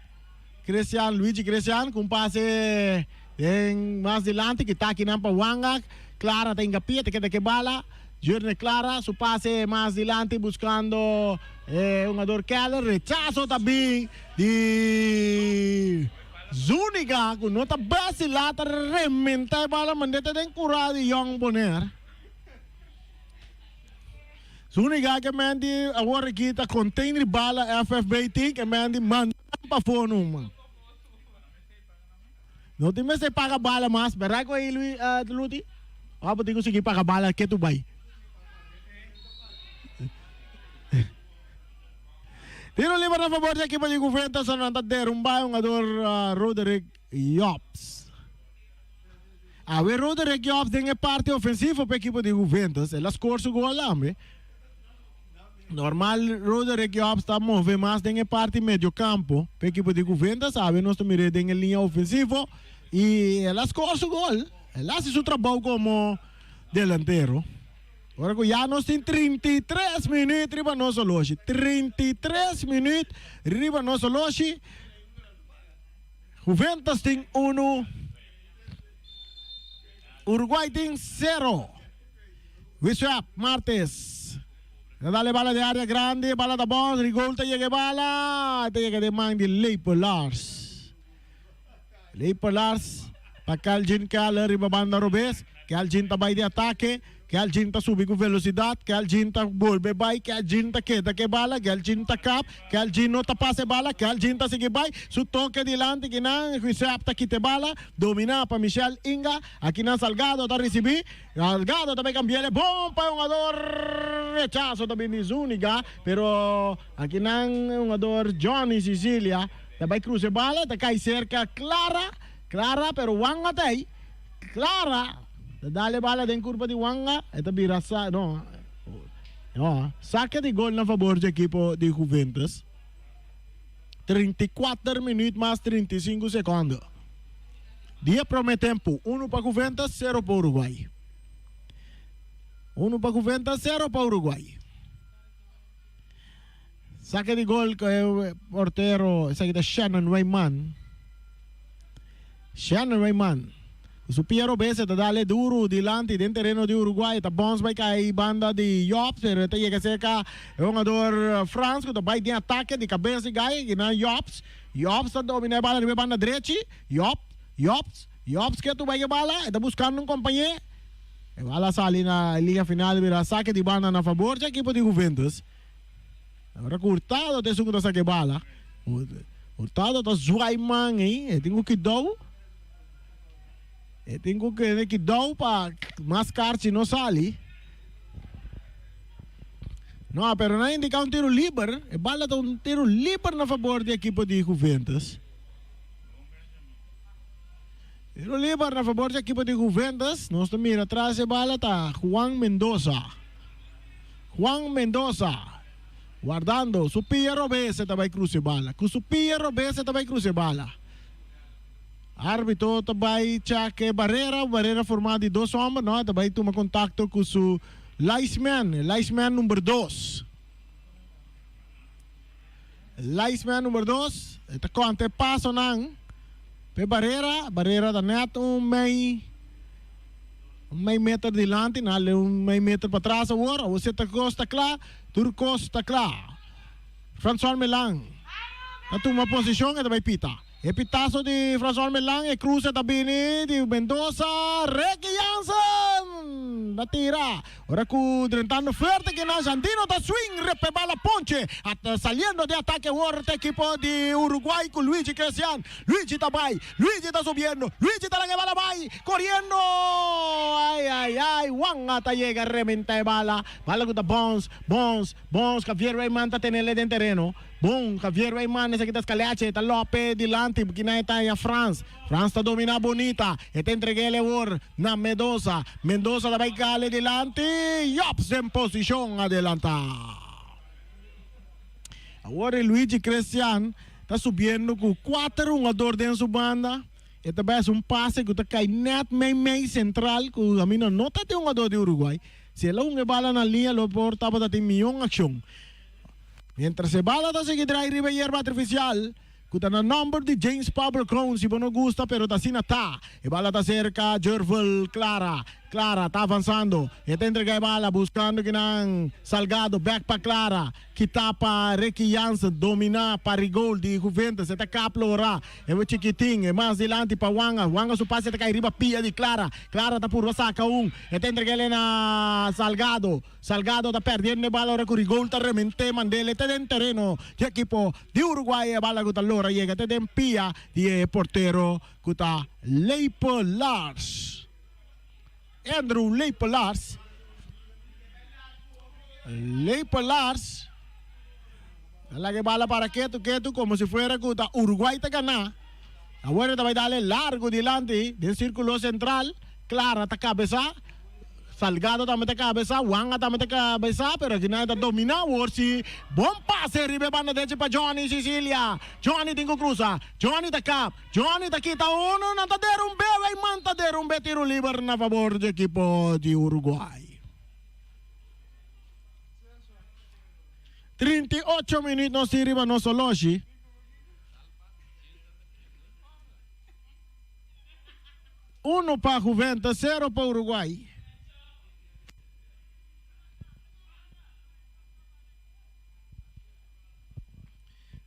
Luigi Christian com passe en más adelante que está aquí en Wanga. Clara tenga pie, te queda que bala. Giorne Clara, su pase más adelante buscando un jugador Keller. Rechazo también de Zuniga. Con nota vacilata, rementa bala, mandete den curada de Young Bonner. Zuniga que mandi agora kita container bala FFB que mandi manda para fone. No te me se paga bala mas, berra ko Luis Luti. Apa tingo sige paga bala que tu bay. Tiro libre a favor da equipa de Juventus sa nanta derrumba un jogador Roderick Jobs. A ver Roderick Jobs tem parte ofensiva para a equipa de Juventus. Ela score su gol lá, me. Normal Roderick Jobs está mover mais em parte meio campo para a equipe de Juventus, sabe? Nós estamos em linha ofensiva e ela score o gol. Ela faz seu trabalho como delantero. Agora que já nós temos 33 minutos riba nosso loja. 33 minutos riba nosso loja. Juventus tem 1. Uruguai tem 0. Wiswap Martes. Dale bala de área grande, bala da boss, Rigol te llegue bala, te llegue de man de Leipo Lars. Leipo Lars, para Kelgin Keller, riba banda Robes, Kelgin ta bay de ataque, Kelgin ta subi com velocidade, Kelgin ta volve bay, Kelgin ta queda que bala, Kelgin ta cap, Kelgin no ta pase bala, Kelgin ta sigue bay, su toque delante que nan, Juisep ta quite bala, domina para Michel Inga, aqui nan Salgado ta recibi, Salgado também cambiale, bom para jogador, rechazo também de Zuniga, pero aqui nan jogador Johnny Sicilia, ta bay cruze bala, ta cai cerca, Clara, pero Wanga tay, Clara, dale bala den curva de Wanga, esta birasa, no, saque de gol na favor do equipo de Juventus. 34 minutos mais 35 segundos. Dia promete tempo, 1 para Juventus, 0 para Uruguai. 1 para Juventus, 0 para Uruguai. Saque de gol que o portero, esse aqui é Shannon Rayman. Su Piero Bese te dale duro delante del terreno de Uruguay, te bounce by kay banda de Jobs, pero te llega cerca un jugador Franz, que te vai de ataque de cabeça de guy, que na Jobs te domina a bala de banda derecha, Jobs que tu vai a bala, está buscando un compañero, a bala sale na linha final, mira saque de banda na favor do equipo de Juventus. Agora Hurtado te suco saque bala, Hurtado tá Zweiman, tenho que dar. Tenho que dar para mascar se não sale. Não, pero não indica um tiro livre. E bala tá um tiro livre na favor da equipe de Juventus. Tiro livre na favor da equipe de Juventus. Nós estamos atrás da bala tá Juan Mendoza. Guardando. Su Piero Bese vai cruze bala. Su Piero Bese vai cruze bala. Árbitro também cheque barreira formada de 2 homens, não? Também toma contato com o linesman número 2. Linesman nummer 2. Ito ko antepaso ng pe Barrera. Barrera da net may meter dilante, may meter para trás agora. Você está costa clá, Turcos está clá. François Melang. Ito uma posisyon, ito may pita. Epitazo di François Melang, e cruza tabini di Mendoza, Ricky Jansen, natira. Ora cu drentando fuerte que na Jandino da swing, repeba la ponche, saliendo de ataque ahora equipo de Uruguay con Luigi Cristian. Luigi está bay, Luigi está subiendo, Luigi está la que bala bay, corriendo. Ay, Juan hasta llega, rementa de bala con the Bones, Javier Rayman está tenerle en terreno. Bom, Javier Rayman, esse aqui das Caleache, está Lope dilante, porque na está a France está domina bonita, e te entreguei ele na Mendoza da vai cale dilante, Yops em posição adelanta. Agora Luigi Cristian está subindo com 4 jogadores dentro da banda, e também é passe que está cai net meio central, que a mim não está tem jogador de Uruguai, se ele não bala na linha, lo portava da tem milhão ação. Mientras se bala da seguir arriba hierba artificial, kuta na number de James Pablo Crown, si no gusta, pero ta sina ta. E bala ta cerca, Jervel Clara está avanzando. E te entrega bala buscando que nang Salgado, back pa Clara. Kita pa Ricky Jansen, domina pa rigol di Juventus. E ta kaplo ora. E we chiquiting, e mas dilante pa Wanga. Wanga su pase ta kay riba pia di Clara. Clara ta puro saca un. E te entrega na Salgado. Salgado ta perdiendo bala ora con rigol ta remente mandele te den terreno. Di equipo di Uruguay e bala kuta lora llega te den pia di portero kuta Leipo Lars. Andrew Leipo Lars la que bala para Ketu como si fuera kuta Uruguay te gana. Ahora te va a darle largo delante del círculo central. Clara ta cabeza, Salgado también te cabeza, Wanga también te cabeza, pero aquí nadie te domina. Si bom pase, ribe banda derecha para Johnny Sicilia. Johnny tengo cruza, Johnny te cap, Johnny te quita uno, no te derrumbe, y manta derrumbe, tiro libre a favor del equipo de Uruguay. 38 minutos si riba no soloshi. Uno para Juventus, 0 para Uruguay.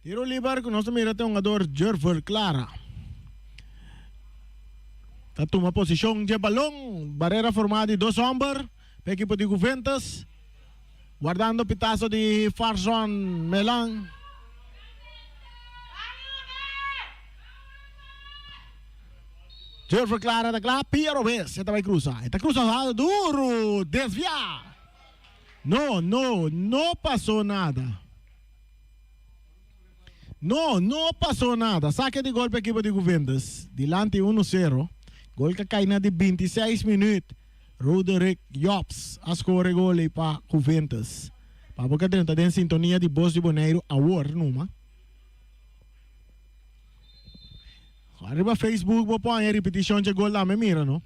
Tiro libre que nós mira tem um jogador Jerver Clara. Está toma posição de balão, barreira formada de 2 homens, para equipo de Juventus, guardando pitazo de François Melang. Jerver Clara da Clara, Piero Vez, esta vai cruzar. Esta cruza duro, desviar. No passou nada. No passou nada. Saque de gol para a equipe de Juventus. Dilante 1-0. Gol que cai na de 26 minutos. Roderick Yops a score gol para Juventus. Para porque está em sintonia de Boss de Boneiro a war numa. Arriba Facebook vou pôr a repetição de gol lá, me mira, não?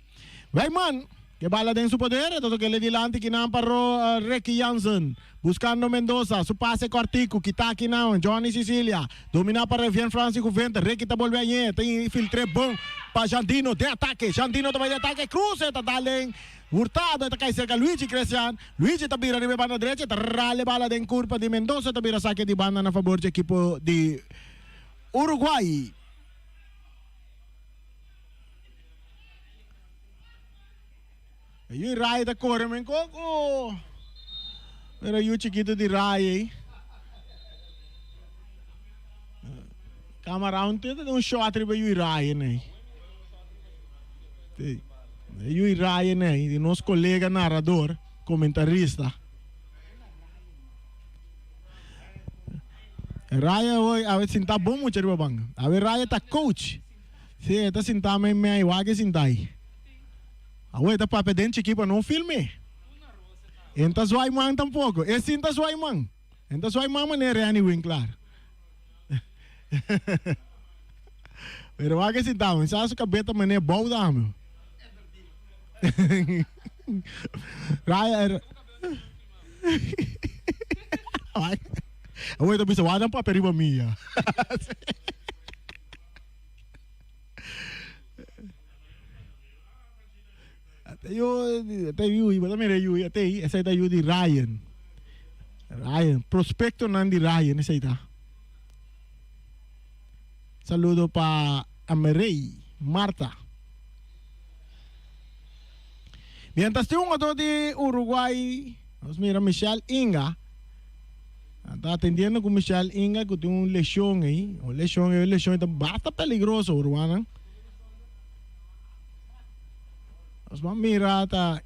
Vai, man. Que bala den su poder, todo que le dilante que não parou Ricky Jansen, buscando Mendoza, su pase cortico, kita aqui não, Johnny Sicilia, domina para Rivian Francis Juventus, Ricky tá volve aí, tem filtre bom para Jandino de ataque, Jandino também de ataque, cruza, tá dalen, Hurtado, tá cai cerca Luigi Cristian, Luigi tá vira ribe banda direita, tá rale bala den curva de Mendoza, tá vira saque de banda na favor de equipo de Uruguay. Yung Raya da corre ko. Pero yung chiquito di Raya. Camera un tito un shot riba yung Raya na. Yung Raya na, di nos colega narrador, comentarista. Raya hoy, a ver sinta bom mucho riba bang. A ver Raya ta coach. Sí, esta sinta me iwage sintay. Away ta papedente aqui para não filme. Enta suai man tampouco. Esse enta suai man. Enta suai man maneira anyway, claro. Pero wag si tao, sa su kabeta maneira bom da meu. Raya. Away to bisa wadan pa periba mia. Até iba também eu até essa aí eu de Ryan. Ryan, prospecto nan di Ryan essa aí tá. Saludo pa Amerey, Marta. Mientras tem jogador de Uruguai, nós mira Michel Inga. Está atendiendo com Michel Inga que tem lesão aí. Uma lesão é bastante peligroso, Uruguai. Nós vamos mirar, tá?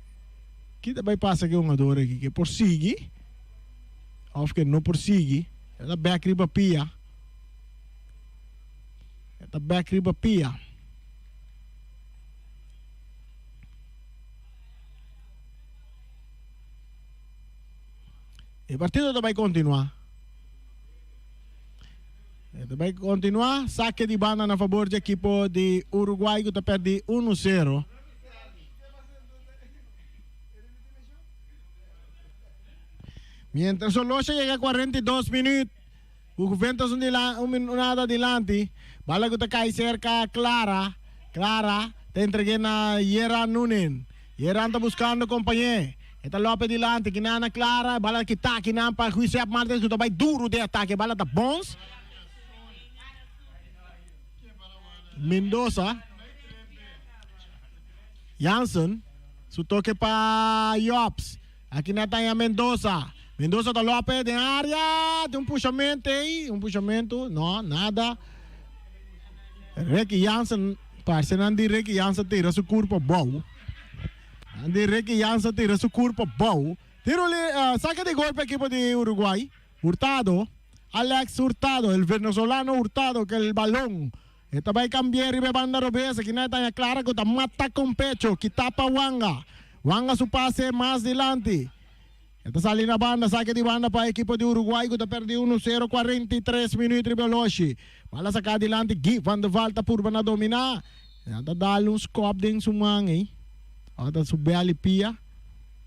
Que também passa aqui um jogador aqui que persegue, ou que não persegue. Ela back riba pia. Ela back riba pia. O partido vai continuar. Vai continuar. Saque de banda a favor do equipo de Uruguai que está perdendo 1-0. Mientras solo llega a 42 minutos. O Juventus nada adelante. Bala que está cai cerca Clara. Clara te entregué a Yeran Nunen. Yeran está buscando compañero. Está Lopes delante, Kinana Clara, bala que tá, Kinana para José Martins, que vai duro de ataque, bala da bons. Mendoza. Jansen, su toque para Jops. Aqui na tá Mendoza. Mendoza da Lopes de área, tem puxamento aí, não, nada. Ricky Jansen, parceiro de Ricky Jansen tira seu corpo bom. Andy Ricky Jansen tira su corpo bom. Tiro saca de golpe equipo de Uruguay. Hurtado. Alex Hurtado, el venezolano Hurtado, que el balón. Esta va a cambiar y ve banda robesa. Aquí no está clara que está mata con pecho. Que tapa Wanga. Wanga su pase más adelante. Esta sale na banda, saque de banda para el equipo de Uruguay que está perdido 1-0, 43 minutos y veloci. Para sacar adelante, Guy van der Vaart por van a dominar. Esta dale un scope de su man, Ata subir ali pia,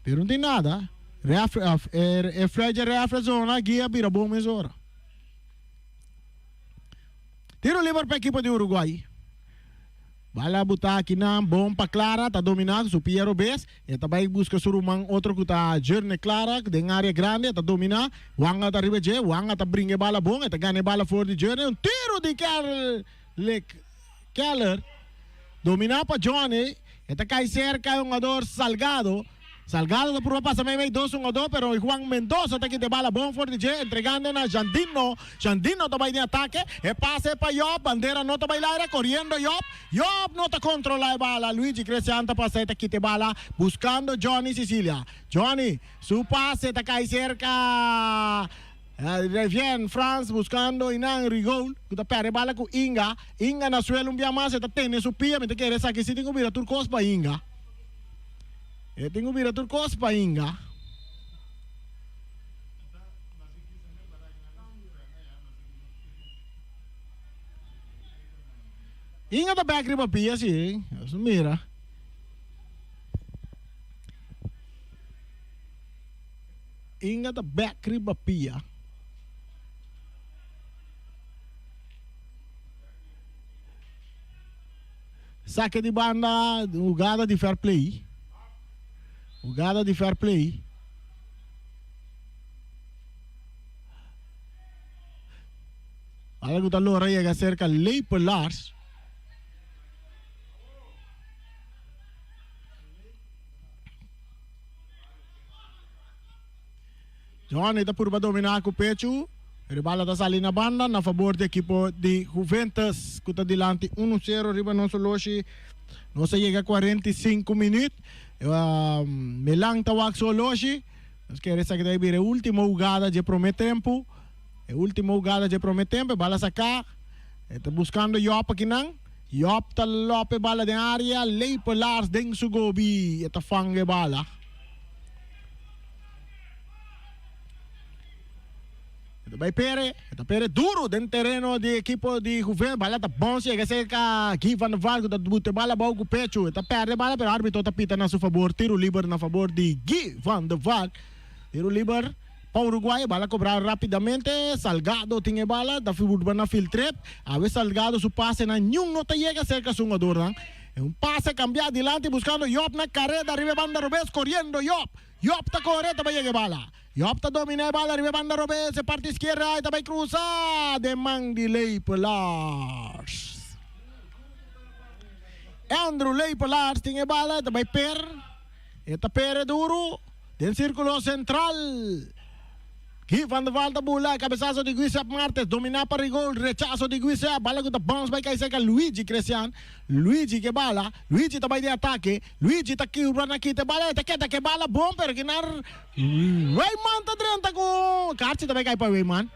pero não tem nada. Refrege a zona, guia vira bom mesora. Tiro livre para a equipe de Uruguai. Bala botar aqui na bom para Clara, tá dominado, su Piero Bes. E também busca surumang outro que tá Journey Clara, que tem área grande, tá dominar. Wanga tá ribeje, Wanga tá brinque bala bom, e tá ganha bala for de Journey. Tiro de Keller. Dominar para Johnny. Esta cae cerca un jugador Salgado. Salgado de prueba pasa meio 2-1-2, pero Juan Mendoza está aqui de bala bom for DJ, entregando a Jandino. Jandino está de ataque. E pase para Job, bandera no está bailar, corriendo Job. Job no está controla la bala. Luigi Crescianta pasa aqui de bala, buscando Johnny Sicilia. Johnny, su pase está cae cerca. Revien France buscando Inan Rigol, que perde bala com Inga. Inga na suelo um dia mais, está tendo su pia, me te quer essa aqui se tem que virar turcos para Inga. Eu tenho que virar turcos para Inga. Inga tá back riba pia sim, isso mira. Inga tá back riba pia. Saque de banda, jogada de fair play. Jogada de fair play. Algo allora llega cerca Leiper Lars. Johan está por dominar com o pecho. A bola está saindo na banda na favor do equipo de Juventus, que está delante 1-0, riba não soloshi. Não se chega a 45 minutos. Melang tawag soloshi. Nós queremos que deve vir a última jogada de prometer tempo. A última jogada de prometer tempo, bola sacar. Está buscando Job aqui não. Job está lope bola de área, Leiper Lars deng sugobi. Está fange bola. Ito Pere duro den terreno de equipo de Juventus. Bala tá bom, chega cerca Guy van der Vaart, tá bute bala bom com o pecho. Tá perde bala, pero árbitro tá pita na seu favor. Tiro livre na favor de Guy van der Vaart. Tiro livre para Uruguay, bala cobrar rapidamente, Salgado tiene bala, da figura na filtrep, a ver Salgado su pase na Nyung no te llega cerca su jugador, ¿no? Un pase cambiado adelante buscando Yop na carrera, arriba banda Robes, corriendo Yop está corriendo, va a llegar bala. Yop está dominando bala, arriba banda Robes, se parte izquierda, está va a cruzar, de Mandy Leipolars. Andrew Leipolars tiene bala, está va a esta per duro, del círculo central. Guy van der Valde bola, cabezazo de Guisap Martes, domina para rigor, rechazo de Guisap, bala que bounce by Kaiseka Luigi Cristian, Luigi que bala, Luigi está de ataque, Luigi está aquí, run aqui, te bala, te queda que bala, bomber, que nar, Wayman está dentro com, Karchi também cai para Wayman,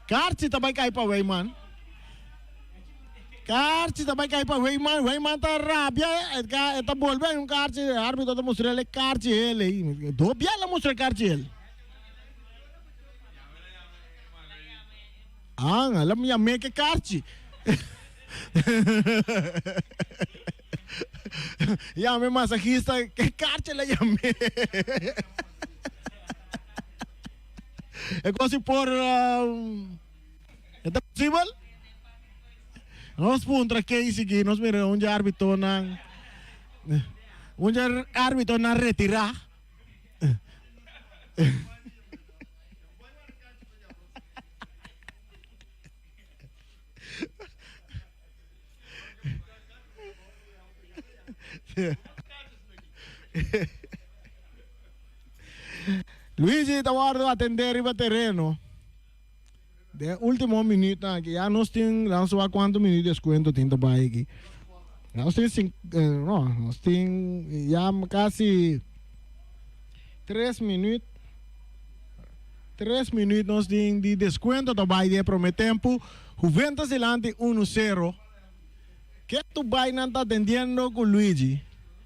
Karchi também cai para Wayman, Karchi também cai para Wayman, Wayman está rabia, está volvendo Karchi, árbitro está mostrando ele Karchi ele, dobia la mostra Karchi ele. Alam niya may Karchi. Llame masajista que Karchi la llame. Es como si por ¿está posible? Nos puntra que sige nos mira un árbitro nang retira. Luigi está guardando a atender el terreno de último minuto que ya nos tienen lanzó a cuántos minutos de descuento tinta para aquí nos tienen ya casi 3 minutos nos tienen de descuento para de prometempo Juventus delante 1-0. ¿Qué tu vaina está atendiendo con Luigi?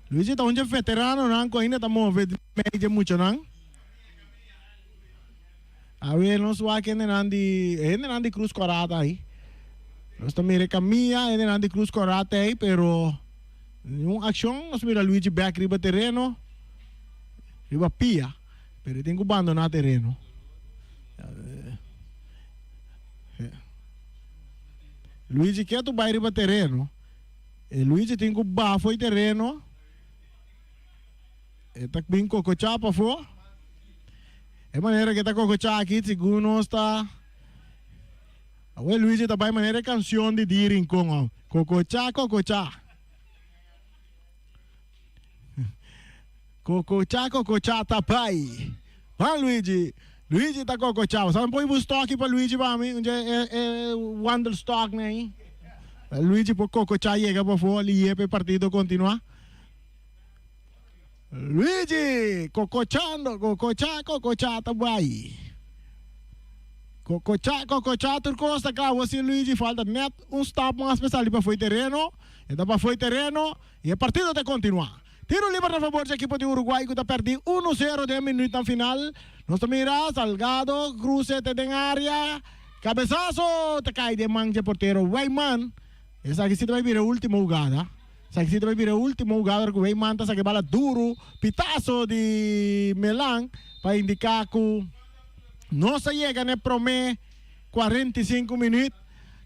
Luigi está un veterano, ¿no? Con ainda estamos medio mucho, ¿no? A ver, nos va a que Nandi Cruz Corata ahí. Nos mira Camilla, Nandi Cruz Corata ahí, pero en una acción nos mira Luigi back riba terreno, riba pia, pero tengo que abandonar terreno. Luigi, ¿qué tu vai riba terreno? Luigi tem que bafo o terreno. Está bem cocochá para fora. É maneira que está cocochá aqui, segundo está. Agora Luigi está bem maneira canção de Dirincon. Cocochá. Cocochá tá pai. Vai Luigi. Luigi está cocochá. Sabe põe o estoque para Luigi para mim, onde é Wonder Stock, né? Luigi por cocochá llega por fora e o partido continua. Luigi cocochando, cocochá também. Cocochá turcosta cá, você Luigi falta net stop mais especial para foi terreno, então para foi terreno e o partido te continua. Tiro livre a favor da equipe de Uruguai que está perdendo 1-0 de minuto na final. Nós mira Salgado, cruce te en área, cabezazo te cai de manga portero Wayman. Essa aqui se vai vir a última jogada. Essa aqui se vai vir a última jogada que o Wayman tá que bala duro, pitaço de Melan para indicar que não se chega ne promé 45 minutos.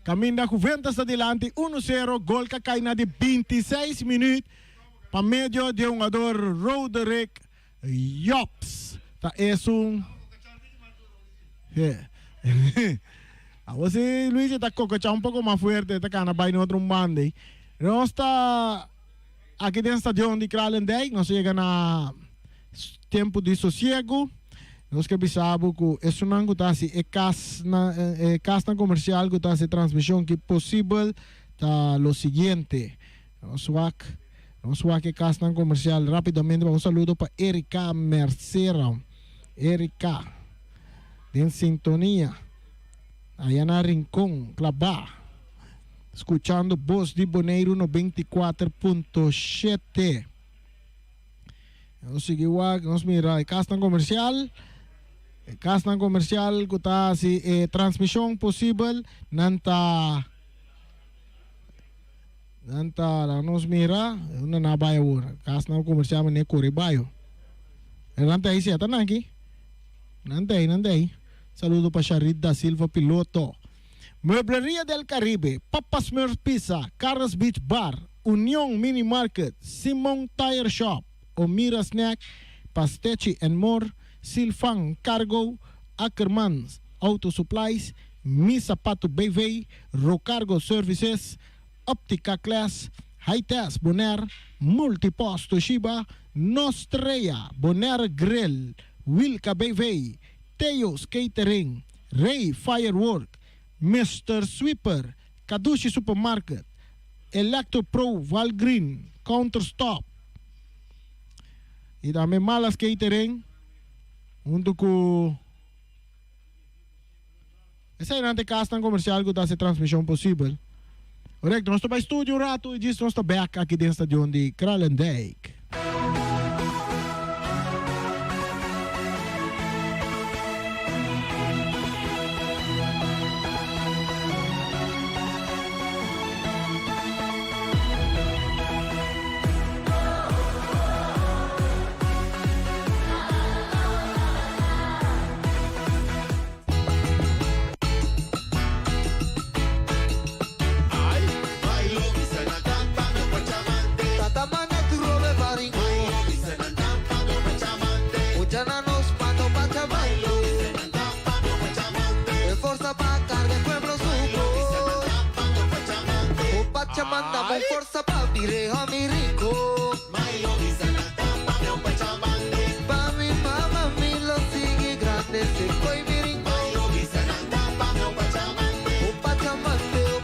Caminho da Juventus adelante 1-0, gol que cai na de 26 minutos para meio de um jogador Roderick Yops. Tá Ahora sí, Luigi está cocochando un poco más fuerte, está cana para otro un bande. No está aquí en el estadio de Kralendijk, no se llega a tiempo de sosiego. Nós que pensamos que isso não acontece é casa comercial que está se transmissão que possível tá lo seguinte. Nós que casa comercial rapidamente um saludo para Erika Mercera. Erika em sintonia. Allá na Rincón, Clabá, escuchando Voz de Boneiro 94.7. Nós seguimos, nós mira, castan comercial que está assim, transmissão possível, nanta, nós mira, uma na baia ora, castan comercial, mas nem corre baio. Nanta aí se ata aqui, Nandei. Saludo para Charit da Silva Piloto. Mueblería del Caribe, Papa Smurf Pizza, Carlos Beach Bar, Unión Mini Market, Simon Tire Shop, Omira Snack, Pastechi and More, Silfang Cargo, Ackermans Auto Supplies, Mi Zapato BV, Rocargo Services, Optica Class, Hightest Bonaire, Multipost Toshiba, Nostrea, Bonaire Grill, Wilka BV, Teos Catering, Ray Firework, Mr. Sweeper, Kadushi Supermarket, Electro Pro, Valgreen, Counter Stop. E também Malas Catering, junto com... Essa é a casa comercial que dá essa transmissão possível. Correto, nós estamos para estúdio um rato e nós estamos back aqui dentro do estúdio de Kralendijk.
Mandamos forza pa' vivere a mi rico. Pa' mi mamá mi lo sigue grande, se coi mi rico. O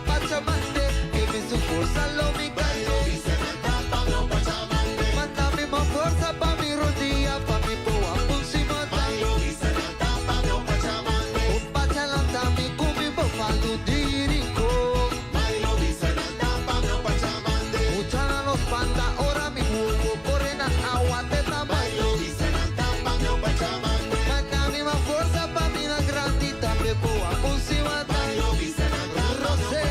Pachamante, que mi su forza lo mi calle. Mandami más forza pa' mi rodilla, pa' mi poa punsimata. O Pachalanta mi cumi po' faldu di rico. Panda, ora mi muovo, corre na agua de tamaño. Mandami más forza pa' mi la grandita, me boa punsimata. Rosé.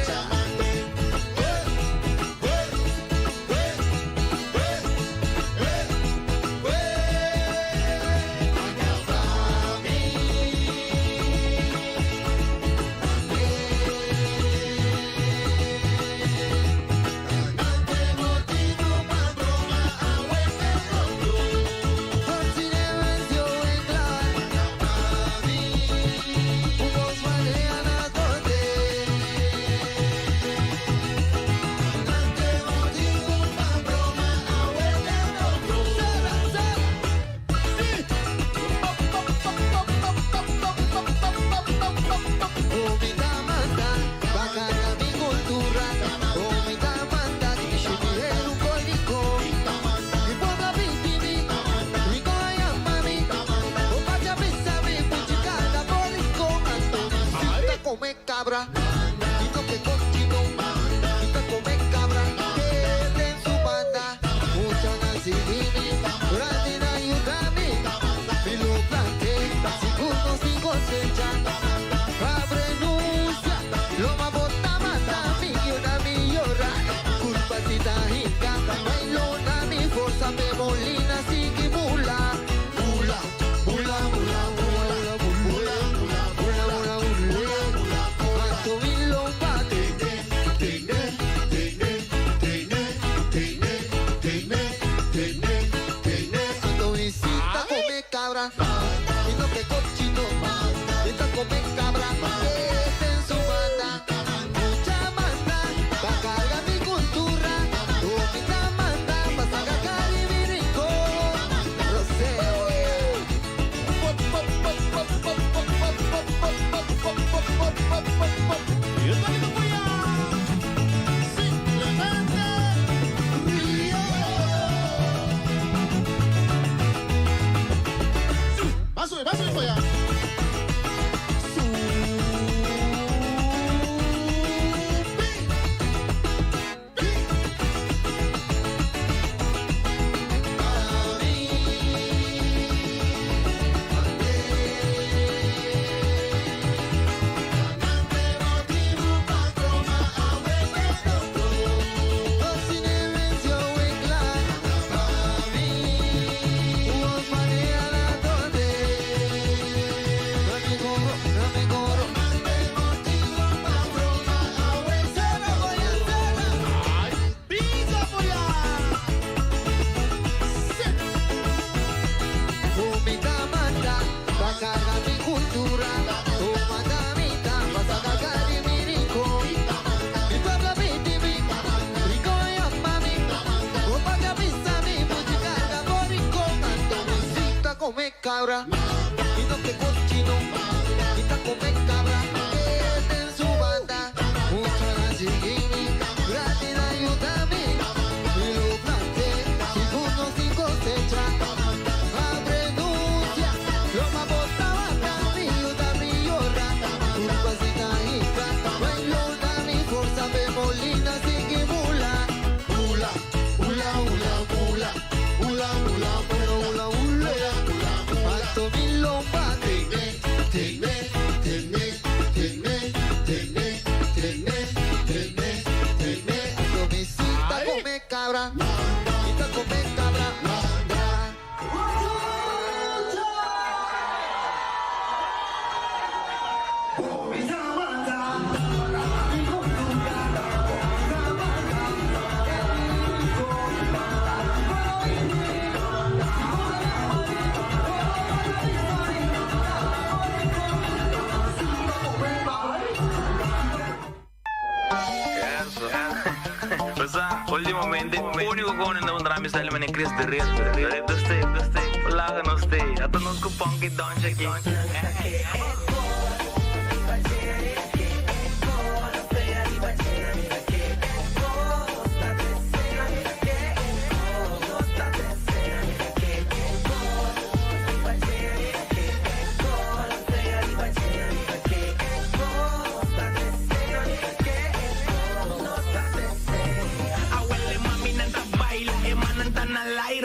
Cabra, digo que continuo, y te come cabra, que en su banda, mucha nacimini, grande ayúdame, me lo planté, segundo sin cosecha, abre nuncia, lo ma bota mata, mi llora, culpa si ta hinca, bailona mi forza me molina, sigue mula, mula, mula, mula, mula, mula, mula, mula, mula, mula, mula, mula,
ultimamente unico con non drami style me ne Chris de Red the stay laga no stay ato nos ko punky donja ki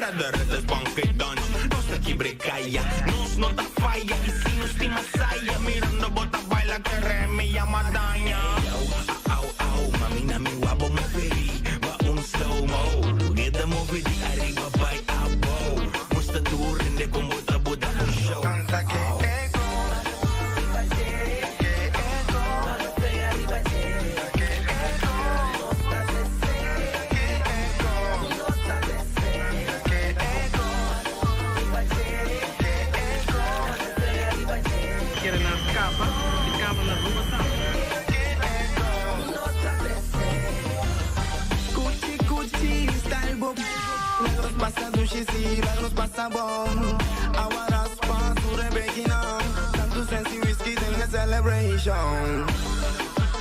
De red funky dance, nos te quibrecaya, nos nota falla y si nos ti masaya, mirando bota baila que re me llama daña. Au, au, mami na mi wabo mo feri, va un slow mo, get the movie di arriba by abo, musta tu rende como tabuda un show. Canta que passa duši si, lagros passa bom. Our raspa, sure beginam. Tanto sensi whisky in a celebration.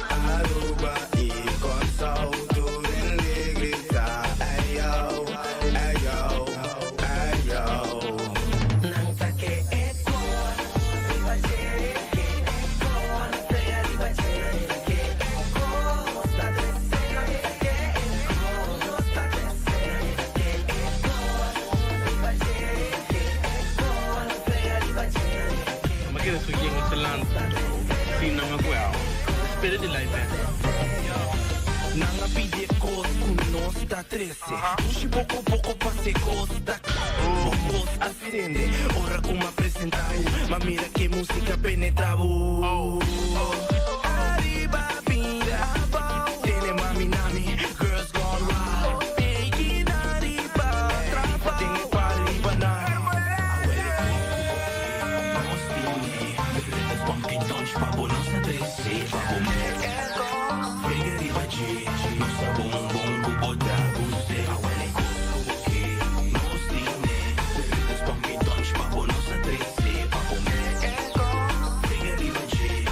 Aruba y con sauto en negrita. Ayo, ayo, ayo. Nanza que eco, ribacere, que eco, la fea ribacere, que eco, sta desena, que eco, sta desena, que eco, ribacere, que eco, la fea ribacere.
Ma che adesso chi è questo land? Sì, non è quello. Spero di live.
Nanga pide cosco no sta 13. Pushi poco passe costa. Bocos ascende. Ora come apresentai. Ma mira che musica penetravo. Arriba vida. Tiene mami nami. Girls gone wild. Hey, arriba. Trapa. Tiene para arriba na. Pumpkin Dodge, Pabo, no sta 13. Pabo, Frega arriba G. No sta bom, boda, buste. Awele koke. No stine. Pumpkin Dodge, Pabo, no sta 13. Pabo, Frega arriba G.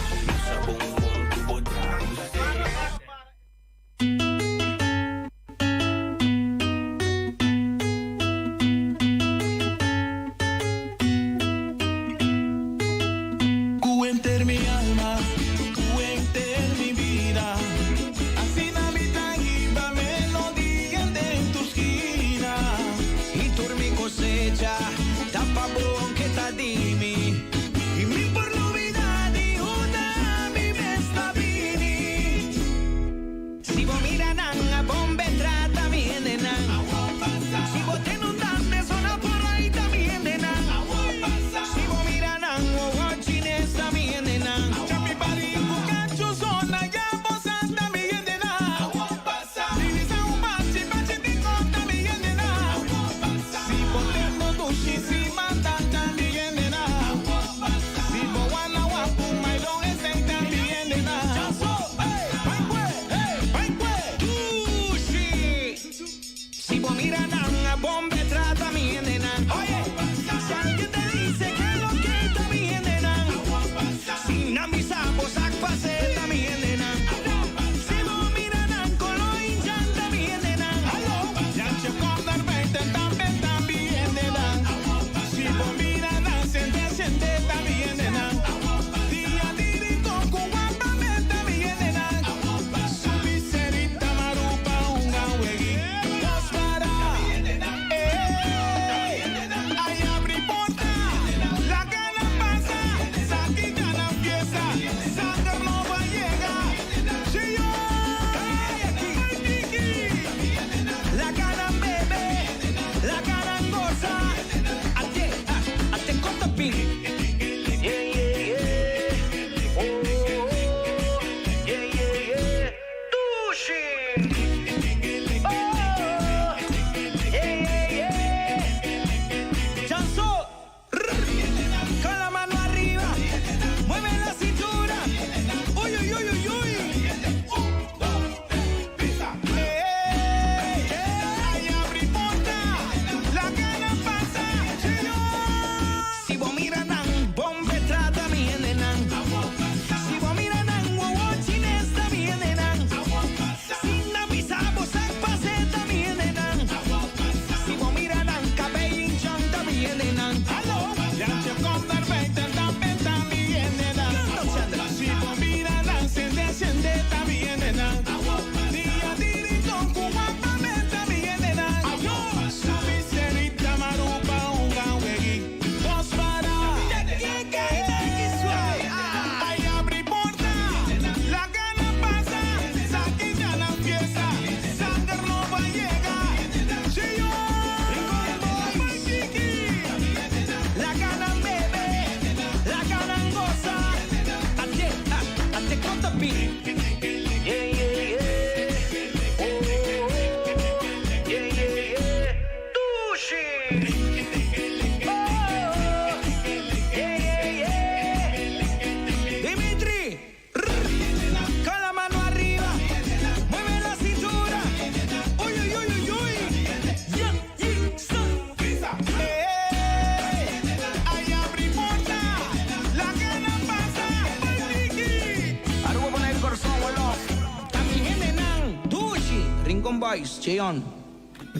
Boom Boys, Cheon.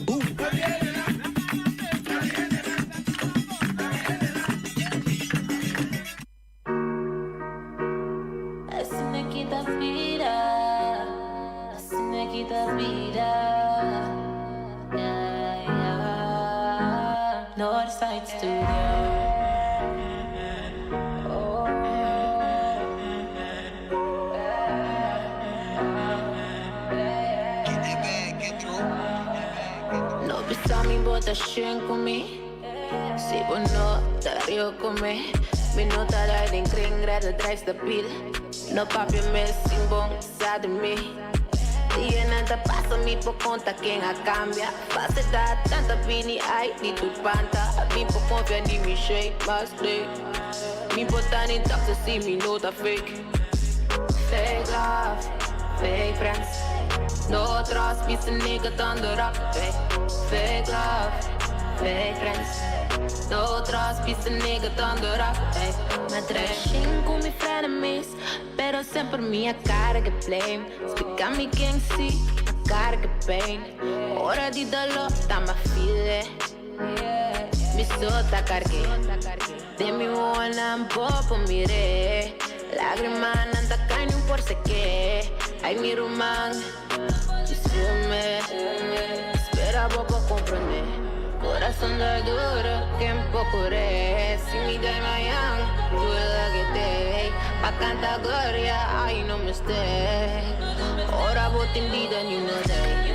Boom.
Así me quita vida, así me quita vida. Yeah, yeah. Northside Studio. Oh. No bisami bota shen kumi. Si bueno, te río come. Minuta daar in kring, redden drijft stabiel. No papi me sin bon, sa de mi. Die nanta passa mi po conta quem a cambia. Passa da tanta pini, ai, di tu panta. Mi po confia ni mi shake, mas day. Mi po tani talk to see me nota fake. Fake love, fake friends. No trust, be a nigga thunder up. Fake love, fake friends. No trust, be a nigga thunder up. Me trashin com mi frenemies, pero sempre minha cara que blame. Explica-me quem se, a cara que pain. Hora de dolor, tá ma filha. Me solta cargue, de mi buona un po' mire. Lágrima nanta caindo por se que. Ai mi romang, disse-me, espera poco compreender. Corazón de duro, que un poco re. Si mi de mañana, duela que te. Pa cantar gloria, ay no me esté. Ora vou te vida ni no day.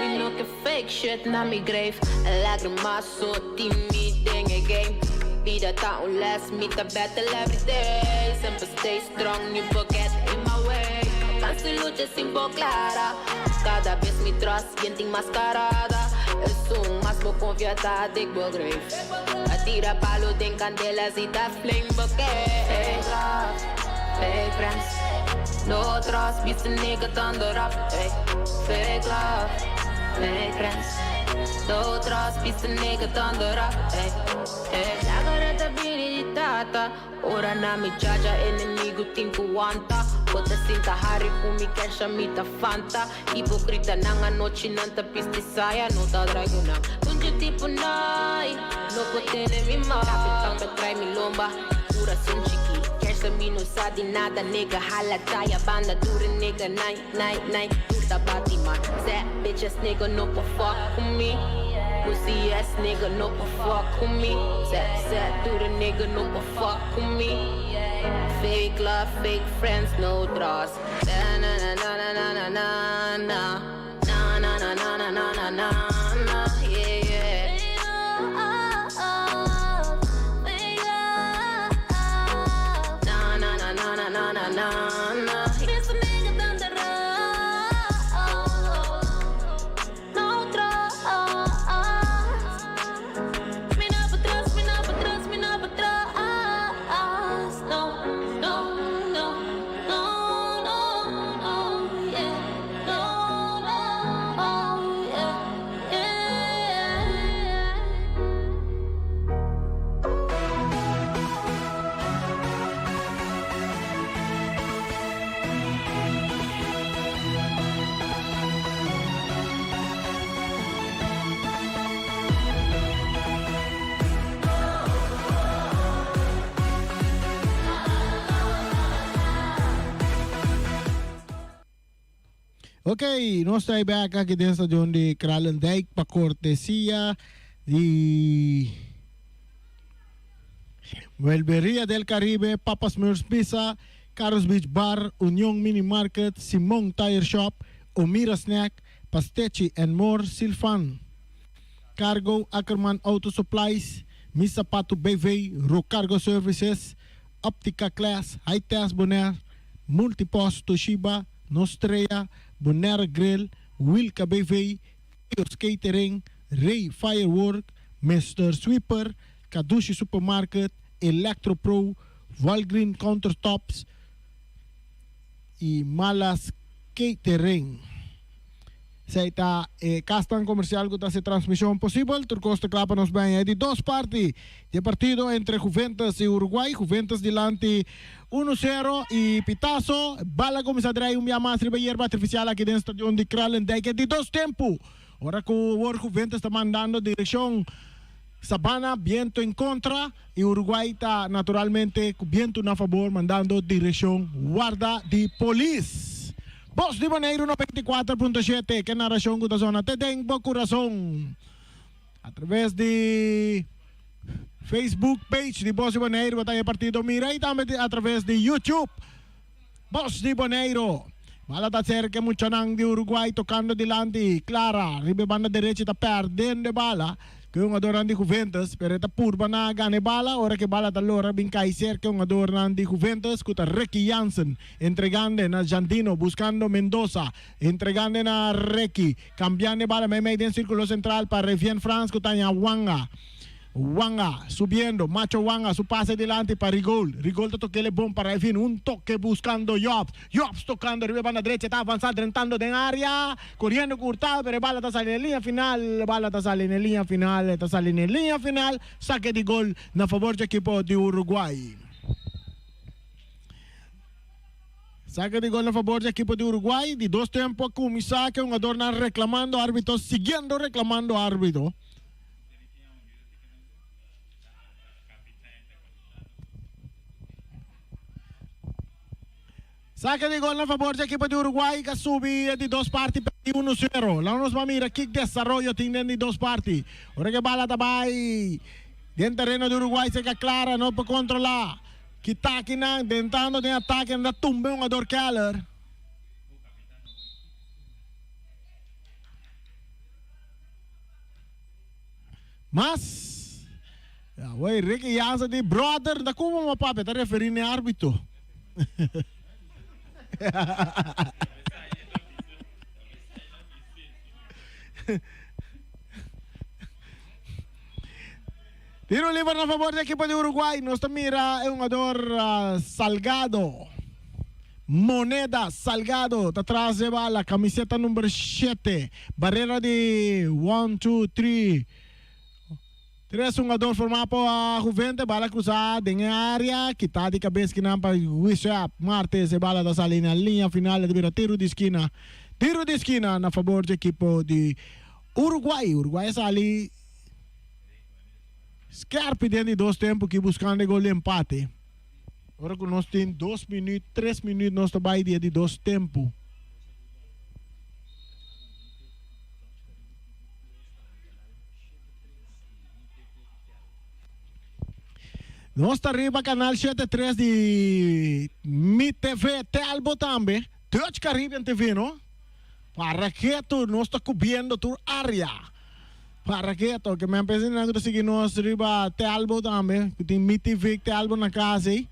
Me no que fake shit na mi grave. Lágrimas so timid in a game. Vida tá les, me tá battle every day. Sempre stay strong, ni forget in my way. Canso lucha sin clara. Cada vez me traz gente enmascarada. Eu sou mais vou confiar, digo grave. Atira palo, tem candelas e dá flame bouquet. Fake love, fake friends. No trust, be a nigga thunder up. Fake love, fake friends. No trust, be a nigga thunder up. Agora tá bem de tata. Ora na me jaja, inimigo tempo wanta. Bota cinta hari kumi kesha mita fanta. Hipocrita nanga noche nanta pisti saia. No ta drago na kunju tipo nai. No potene mi mai. Capitão pra trai mi lomba. Coração chiqui. Kesha mi no sabe nada. Nigga hala taya banda dura nigga. Nine. Puta Batman. Sad bitches nigga no po fuck with me. Pussy ass nigga no po fuck with me. Sad dura nigga no po fuck with me. Fake love, fake friends, no trust. Na na na na na na na na na na na na na na na na na yeah yeah. Na na na na na na na na. It's a nigga down the road. No trust. Me no pa trust, me no pa trust, me no pa trust.
Ok, nós estamos back aqui dentro de onde Kralendijk para cortesia de Melberia del Caribe, Papa Smurfs Pizza, Carlos Beach Bar, Union Mini Market, Simon Tire Shop, Omira Snack, Pastechi and more, Silfan. Cargo, Ackerman Auto Supplies, Misapato BV, Rocargo Services, Optica Class, High Test Bonaire, Multipost Toshiba, Nostrea, Bonaire Grill, Wilka BV, Kios Catering, Ray Firework, Mr. Sweeper, Kadushi Supermarket, Electropro, Valgreen Countertops e Malas Catering. Seita castan comercial que se transmisión posible. Turcosta clapa nos ven de dos partes. De partido entre Juventus y Uruguay. Juventus delante 1-0 y pitazo. Bala comienza a traer un día más de hierba artificial aquí en el estadio de Kralendijk de dos tiempos. Ahora que Juventus está mandando dirección Sabana, viento en contra, y Uruguay está naturalmente viento a favor, mandando dirección guarda de polis. Voz de Bonaire 94.7, que narración de zona te tengo corazón. A través de Facebook page de Voz de Bonaire, batalla partido mira, y también a través de YouTube. Voz de Bonaire. Bala está cerca mucho de Uruguay tocando delante. Clara, ribe banda derecha está perdendo bala. Que un adorante de Juventus, pero está purba na gane bala. Ahora que bala está lora, vincai cerca un adorante de Juventus. Kuta Ricky Jansen, entregando na Jandino, buscando Mendoza, entregando na Ricky, cambiando bala, me mete en círculo central para Refien France, kutanya Wanga. Wanga subiendo, Macho Wanga, su pase delante para Rigol. Rigol toque el bom para el fin, un toque buscando Jobs. Jobs tocando, arriba banda derecha, está avanzando, entrando en área, corriendo cortado, pero bala está saliendo en línea final. Bala está saliendo en línea final, está saliendo en línea final. Saque de gol a favor del equipo de Uruguay. Saque de gol a favor del equipo de Uruguay. De dos tiempos, Kumisa, que un adorno reclamando árbitro, siguiendo reclamando árbitro. Saca de gol a favor del equipo de Uruguay que sube de dos partes 1-0. La nos va a mirar kick desarrollo tienen de dos partes. Ahora que bala tabay. En terreno de Uruguay se que clara, no puede controlar. Kitakina, tentando de ataque, anda tumbe un ador Keller. Mas, güey, Ricky Jansen de brother, da como uma papi, está referindo a árbitro. Tiro livre a favor da equipe de Uruguai. Nós mira é um jogador Salgado. Moneda Salgado. Está atrás de bala. Camiseta número 7. Barreira de 1, 2, 3. Três jogador formado para a Juventus, bala cruzada em área, que está de cabeça que não para Wishap, Martes, e bala da salina, linha final, de vira tiro de esquina na favor do equipo de Uruguai. Uruguai está ali, scarpe dentro de dois tempos, que buscando gol de empate. Agora que nós temos 2 minutos, 3 minutos, nós estamos de dois tempos. Nós está arriba canal 73 de Mi TV Telbo também. Dutch Caribbean TV, não? Para que tu nós está cobrindo tua área. Para que tu que me empecé a seguir nós arriba Telbo também. Que tem Mi TV Telbo na casa aí.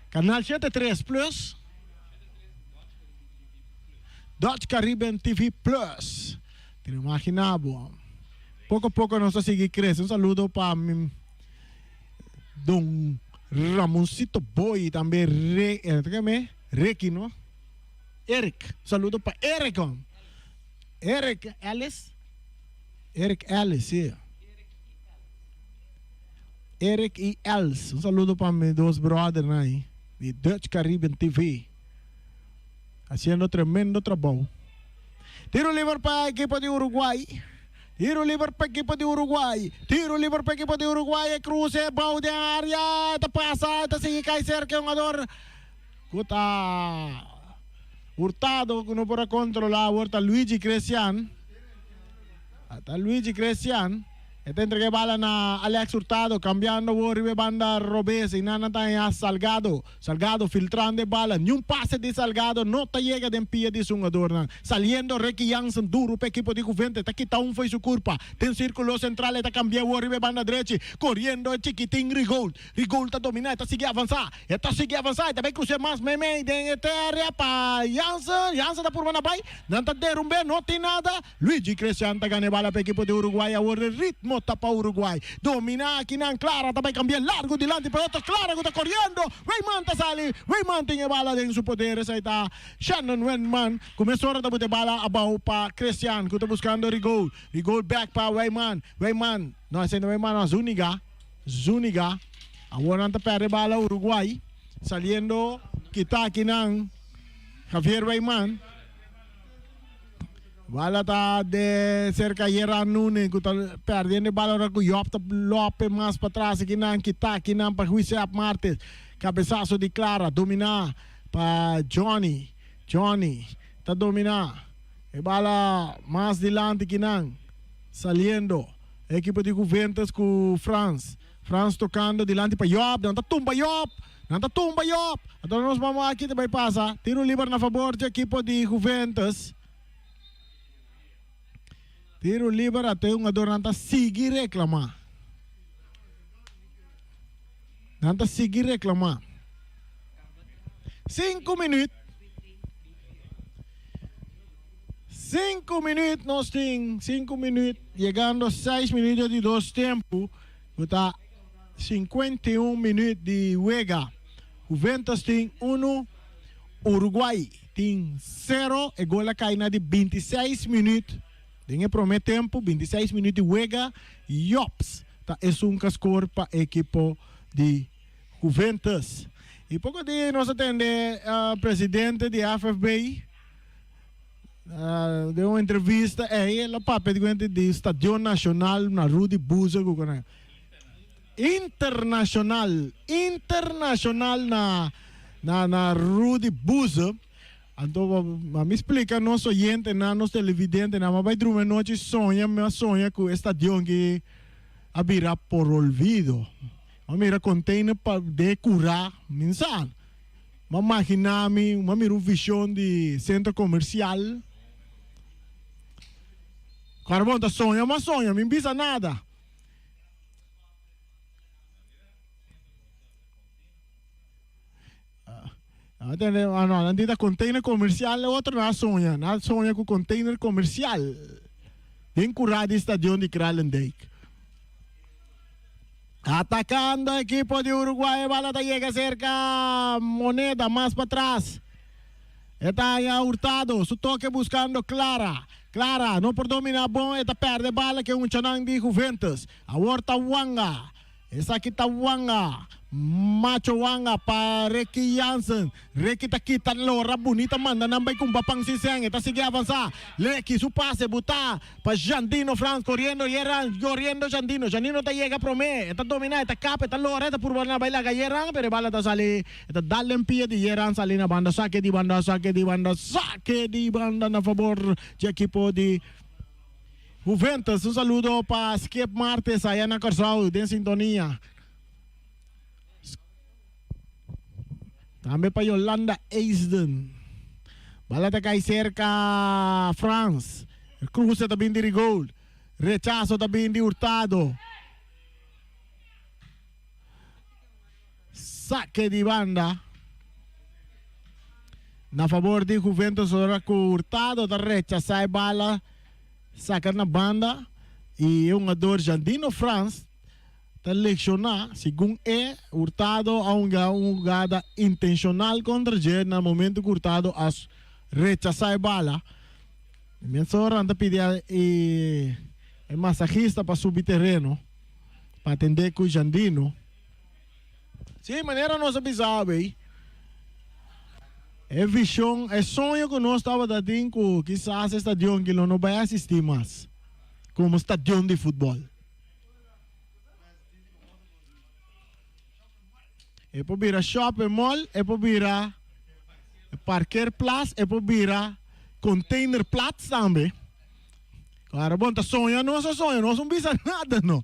Canal 73 Plus. Dutch Caribbean TV Plus. Te imaginava. Pouco a pouco nós está seguir crescendo. Saludo para mim. Don Ramoncito Boy também Ricky, não? Eric, saludo para Eric. Eric Ellis, yeah. Eric e Els, saludo para meus dois brothers aí, de Dutch Caribbean TV, haciendo tremendo trabalho. Tiro livre para a equipe de Uruguai. Tiro livre para a equipe de Uruguai. Tiro livre para a equipe de Uruguai. Cruze, balde de área. Está passa, está seguindo cai cerca um jogador. Está Hurtado, que não pode controlar. Está Luigi Cristian. Está Luigi Cristian. Está entregue bala na Alex Hurtado. Cambiando o ribe banda Robes. E nana está Salgado. Salgado filtrando bala. Nenhum passe de Salgado. Não está chega de pia de jogador. Saliendo Ricky Jansen duro para o equipo de Juventus. Está quitando foi sua culpa. Tem círculo central. Está cambiando o ribe banda direita. Correndo chiquitinho Rigol. Rigol está dominando. Está seguindo avançar. Está seguindo avançar. Está bem cruze mais meme. Tem área para Jansen. Jansen está por mana bai. Não está derrubando. Não tem nada. Luigi Cristian está ganhando bala para o equipo de Uruguai. Agora ritmo mota para Uruguay. Domina aquí en Clara, también cambia largo delante, pero otro Clara que está corriendo. Weyman está sale, Weyman tiene bala en su poder, ahí está Shannon Weyman. Comenzó ahora a bala abajo para Cristian, que está buscando Rigol. Rigol back para Weyman. Weyman, no, ese no Weyman, no, Zuniga. Ahora anda perde bala Uruguay. Saliendo, kita aquí en Javier Weyman. Bala está de cerca de Yeran Nunes, que está perdiendo bala ahora con Yop, Lope más para atrás, aquí nan, kita, aquí nan, para Juicio Martes, cabezazo de Clara, domina para Johnny, está domina, bala más delante aquí nan, saliendo, equipo de Juventus con France tocando delante para Yop, não está tumba Yop, então nós vamos aqui também passa, tiro livre na favor do equipo de Juventus. Tiro livre até um jogador não seguir reclamar. 5 minutos. 5 minutos nós temos. 5 minutos. Chegando a 6 minutos de 2 tempos. Está 51 minutos de juega. Juventus tem 1. Uruguai tem 0. E gol cai na de 26 minutos. Tem primeiro tempo, 26 minutos de juega. Yops, tá, é score para a equipe de Juventus. E pouco de nós atender o presidente de FFB. Deu uma entrevista. Ele papo de Estádio Nacional na Rua de Buza. Internacional na Rua de Buza. Então, me explica nosso oyente, nosso televidente, mas vai dormir noite sonha com o estadio que abrirá por olvido. Mira container para de curar, minsan. Imagina-me, mira visão de centro comercial. Carbon tá sonha, me visa nada. Não tem container comercial, outro não sonha com container comercial. Tem curado estadio de Kralendijk. Atacando a equipo de Uruguay, bala llega cerca, Moneda más para atrás. Está ya Hurtado, su toque buscando Clara, no por dominar bom, está perde bala que un chanang de Juventus. Ahorita Wanga, esa aqui está Wanga. Macho Wanga para Ricky Jansen. Ricky está quitando lora bonita, manda nambay kung bapang siseng. Está sigue avanzar. Ricky su pase, buta para Jandino France, corriendo Jandino. Jandino te llega promé. Está dominado, está capa, está lora, está por banda baila Yeran, pero bala está sale. Está darle en pie de Yeran, sale na banda, saque de banda na favor de equipo de Juventus. Un saludo para Skip Martes, allá na Corsau, de sintonía. Também para Yolanda Eisden. Bala está cai cerca France. Cruza também de Rigol. Rechazo também de Hurtado. Saque de banda. Na favor de Juventus, agora com Hurtado da rechazar a bala. Saca na banda. E um jogador Jandino France. Está lecionar, segundo Hurtado a uma jogada intencional contra ele, no momento que Hurtado a rechazar a bala. Minha senhora anda pedir o massagista para subir terreno, para atender com o Jandino. Sim, maneira não se sabe. É visão, é sonho que nós estávamos dando, quizás estadio que não vai assistir mais, como estadio de futebol. E poi vira shopping mall, e poi vira parqueer plaats, e poi vira container plaats também. Agora, bom, tá sonhando, não bisa nada, não.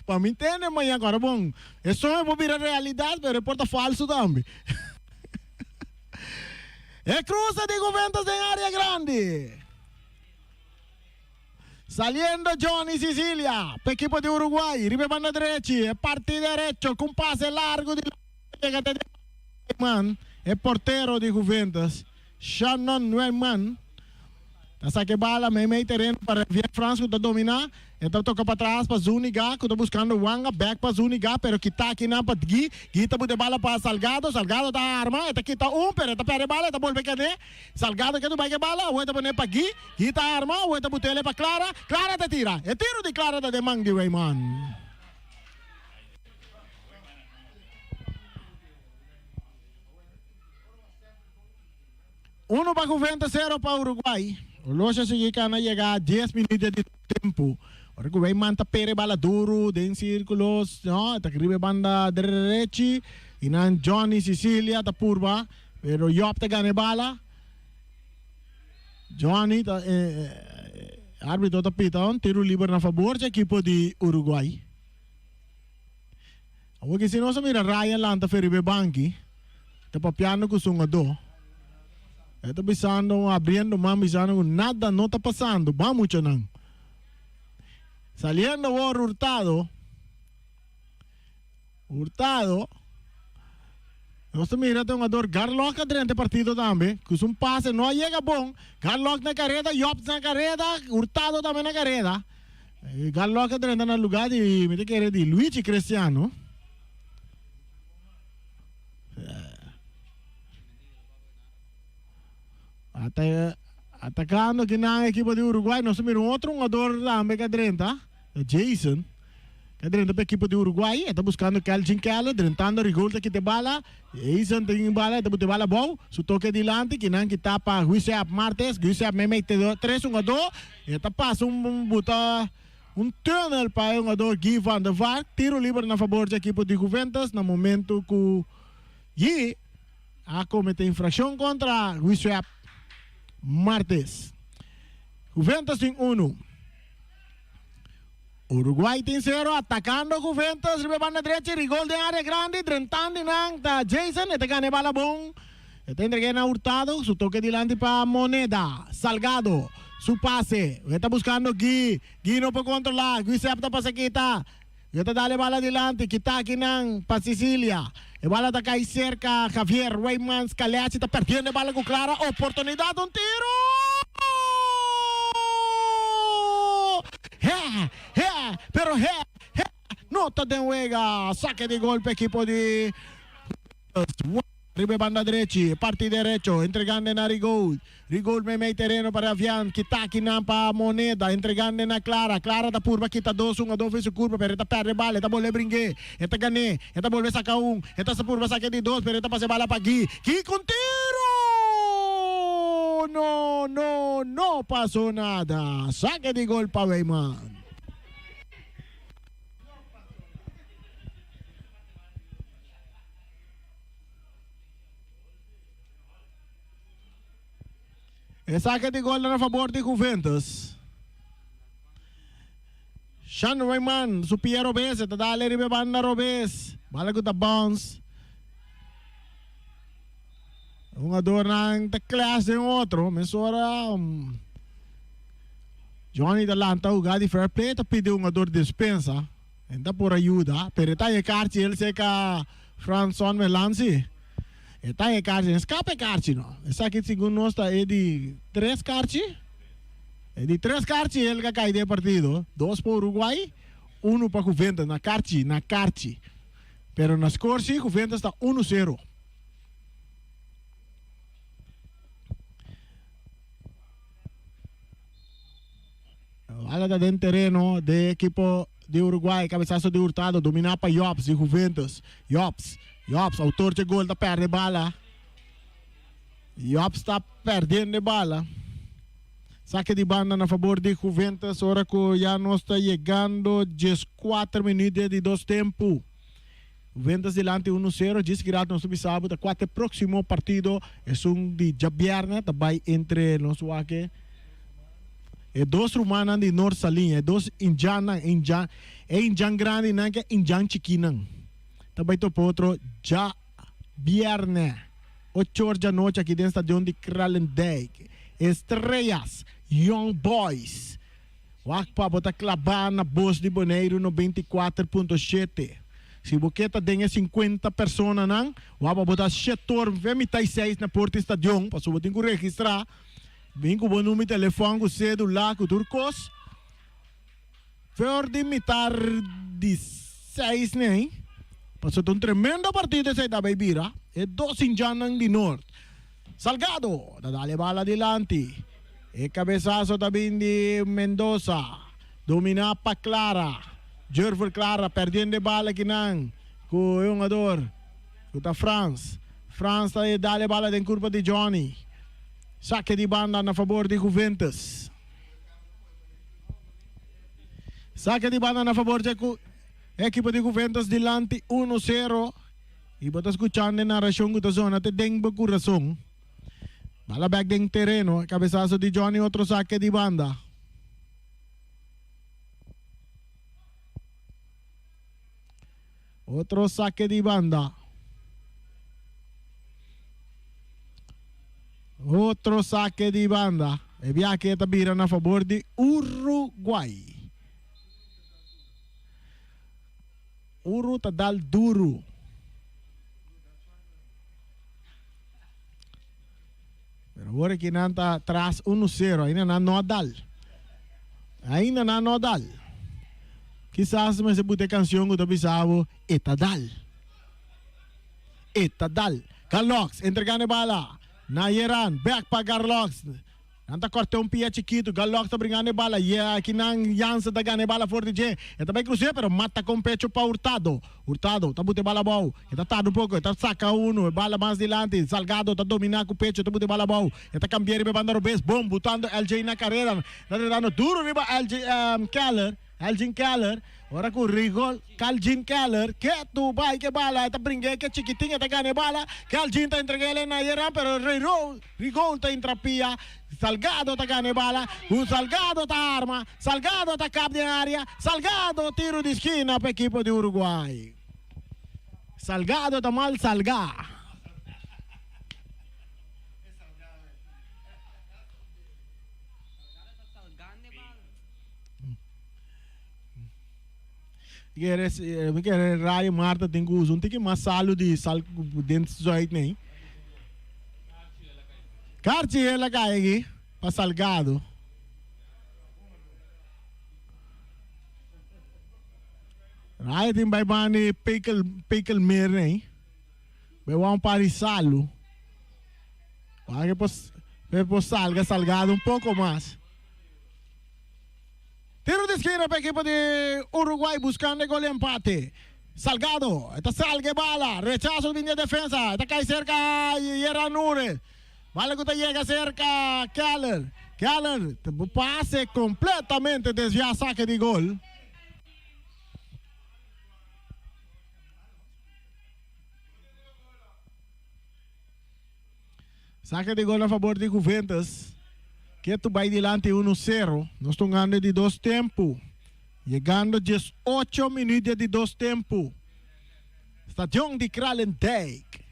Para mim entender, mas agora, bom, é sonho para virar realidade, mas reporta falso também. É cruza de Juventus em área grande. Saliendo Johnny Sicilia, per equipo de Uruguay, ribe banda derecha, parte derecho, con pase largo de man, el portero de Juventus, Shannon Neumann, Saque bala, may terreno para Viet France que domina. Então toca para trás para Zuniga, que está buscando Wanga, back para Zuniga, pero kita aqui na para Gui, Gui tá botando bala para Salgado, Salgado tá arma, eta kita pero tá perde bala, tá volve cadê? Salgado que não vai que bala, o eta para Gui, Gui tá arma, o eta botele para Clara, Clara tá tira. É tiro de Clara da demang de Raymond. Uno para Juventus, 0 para Uruguay. O Loja sigue na chegar 10 minutos de tempo. O Uruguay manta pere bala duro, den círculos, no, ta kribe banda derecha, e nan Johnny Sicilia ta purba, pero Yop ta gane bala. Johnny ta árbitro ta pita un tiro libre na favor do equipo de Uruguay. O que se não se mira Ryan Lanta feribe banki, ta papiano com sungado. Está pisando, abriendo, mami, pisando, nada no está pasando. Vamos, chanang. Saliendo por Hurtado. Nós mira, tem um jogador Garlock durante o partido também. Que um passe não chega bom. Garlock na careta, Yops na careta, Hurtado também na careta. Garlock durante no lugar de, me quer de Luigi Cristiano. Atacando que na equipe de Uruguai, nós temos outro jogador também que adrenta, Jason, que adrenta para a equipe de Uruguai, está buscando Kelvin Keller, adrentando Rigol que te bala, Jason tem bala, está botando bala bom, su toque dilante, que não que tapa Guisep Martes, Guisep me mete 3 jogador, está passa buta tunnel para o jogador Guy van der Vaart, tiro livre na favor da equipe de Juventus, no momento que Guy a cometer infração contra Guisep Martes. Juventus tem 1. Uruguay tem 0. Atacando Juventus. Ribe banda derecha. Rigol de área grande. Drentando nang ta Jason. Este gane bala bom. Este entrega na Hurtado. Su toque delante para Moneda. Salgado. Su pase. Está buscando Gui. Gui no puede controlar. Gui se apta para kita. Está dale bala delante. Kita aqui nang para Sicilia. E bala está cai cerca. Javier Raymond Scaleacci está perdendo a bala com clara. Oportunidade, um tiro! Pero não está de juega. Saque de golpe equipo de Ribe banda derecha, parte derecho, entregando na Rigol. Rigol me mete terreno para Avian, kita kinampa Moneda, entregando na Clara. Clara da purba, kita 2-1, fez o curva, pero eta perde bala, eta boleh brinque, eta gane, eta boleh saca eta sa purba saque de 2, pero eta pase bala para Gui. Gui con tiro! No pasó nada. Saque de gol para Weyman. Saque de gol a favor de Juventus. Sean Raymond, su pia Robes, está dale ribe banda Robes. Bala ko ta bounce. Um jogador ng classe ng outro, mensura Johnny Dalanta, o de fair play, tá pediu um jogador de dispensa. Ainda por ajuda, pero tá e carti ele se ka Franson Melanci. Está em carti, escape carti não. Essa aqui segundo nós está de 3 carti. É de 3 carti ele que cai de partido. 2 para Uruguai, 1 para Juventus na carti. Pero na score sim, Juventus está 1-0. Ala da dentro terreno de equipo de Uruguai, cabeçaço de Hurtado, dominar para Yops de Juventus. Yops, autor de gol, está perdendo bala. Yops está perdendo bala. Saque de banda na favor de Juventus, hora que já não está chegando 14 minutos de 2 tempos. Juventus delante 1-0, diz que não soube sábado, 4 próximo partido é de Jabierna, também entre nós aqui. É 2 rumanan de North Salinha, é 2 indiana, Injan grande, não é Injan chiquinan. Também to outro já viernes 8 horas da noite aqui dentro do estadião de Kralendijk. Estrelas, Young Boys. Wakpa bota clavar na Bos de Boneiro no 24.7. Se boqueta tenha 50 pessoas não, wapa bota setor 26 na porta estadião, para subir tem que registrar. vem com o número de telefone, com celular, com turcos. Voor de mitar de 6, né? Passou um tremenda partida essa da Beibira. E 2 in Janang di Norte. Salgado, dadale bala dilanti. E cabeçazo também de Mendoza. Domina pa Clara. Jerver Clara, perdendo bala kinang. Com o jogador. Com a France. France tá dale bala den curva de Johnny. Saque de banda na favor de Juventus. Saque de banda na favor de equipo de Juventus dilante 1-0. E bota escuchando na narração da zona te deng ba coração. Bala back deng terreno, cabeçazo de Johnny, outro saque de banda. Outro saque de banda. Outro saque de banda. E via che tabira a favor di Uruguay. Uru tadal duro. Pero agora que não está atrás 1-0, ainda não adal. Ainda não adal. Quizás me se pute canção que eu pensava, etadal. Etadal. Carlos, entregando bala. Nayeran, back pa Carlos. Nanta corte pia chiquito, Carlos tá brincando bala. Aqui não Jansen tá ganhando bala forte de. Eta vai cruzar, pero mata com pecho para Hurtado. Hurtado, tá bute bala bom. Eta tá um pouco, tá saca bala mais dilante. Salgado tá dominar com pecho, tá bute bala bom. Eta cambiar e banda robes, bom, botando LJ na carreira. Tá dando duro riba LJ Keller. Elgin Keller, ora com Rigol, Elgin Keller, que tu vai que bala, tá brinquei que chiquitinha tá ganhando bala, que Elgin tá entregando na Iran, pero Rigol tá entrapia, Salgado tá ganhando bala, o Salgado tá arma, Salgado tá cabo de área, Salgado tiro de esquina para a equipe de Uruguai. Salgado tá mal salgar. Me quer raio Marta tem que usar um tique mais salo de sal dentro do joelho nem. Carti ela cai aqui para Salgado. Raio tem vai bani pekel mer nem. Vai para salo. Vai que Salgado pouco mais. Tiro de esquina para a equipe de Uruguay buscando gol empate. Salgado, esta salga bala, rechazo de defensa, esta cae cerca Yeranure. Bala que llega cerca Keller. Keller, pase completamente desvia saque de gol. Saque de gol a favor de Juventus. Que tu vai delante 1-0. Nós estamos ganhando de 2 tempos. Chegando 18 minutos de 2 tempos. Estação de Kralendijk.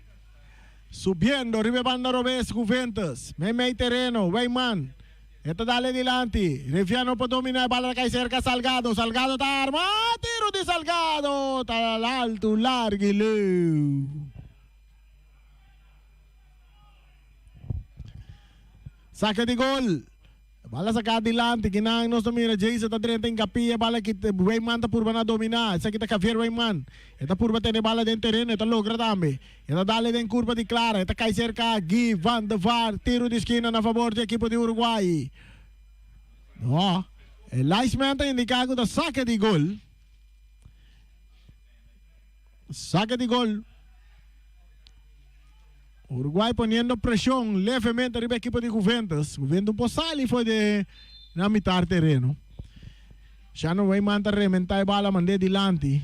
Subiendo, arriba banda Robes, Juventus. Meio terreno, Weyman. Esta dale delante. Refiano para dominar, bala cai cerca Salgado. Salgado está armado. Tiro de Salgado. Está alto, largo e low. Saque de gol. Bala sa kadilante, kinang nos domina, Jason ta 30 em capia, bala que Weyman ta purba na dominar. Essa aqui tá Javier Weyman. Esta purba tem bala dentro terreno, esta logra também. Esta dale den curva de Clara, esta cai cerca Gui Van de Var, tiro de esquina na favor da equipe de Uruguai. No, el linesman ta indicado da saque de gol. Saque de gol. Uruguay poniendo presión levemente arriba del equipo de Juventus. Juventus po sali foi de na mitad terreno. Já não vai manter rementar bala mande dilante.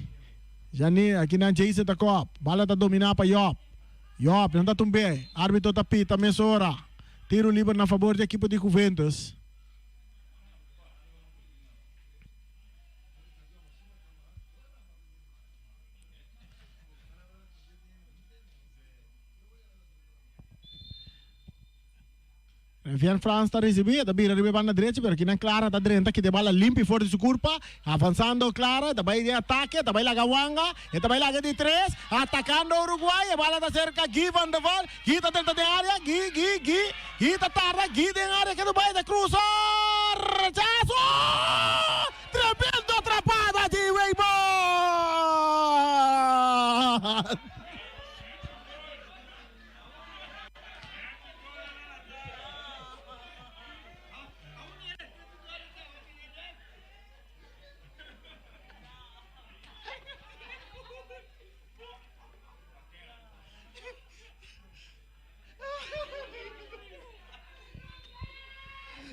Já nem aqui na Jason ta cop. Bala ta dominar para Yop. Yop não tá tumbe. Árbitro ta pita mesora. Tiro livre na favor da equipe de Juventus. Vian Franz está recibiendo, Bira arriba banda derecha, pero aquí no Clara está dentro, que te bala limpia fuera de su culpa, avanzando Clara, está ahí de ataque, está ahí la Gawanga, está ahí la de 3, atacando Uruguay, bala está cerca, Guy Van der Val, Guy está dentro de área, Guy está tarda, Guy de área, que no va a cruzar, rechazo, tremendo atrapada de Weimar.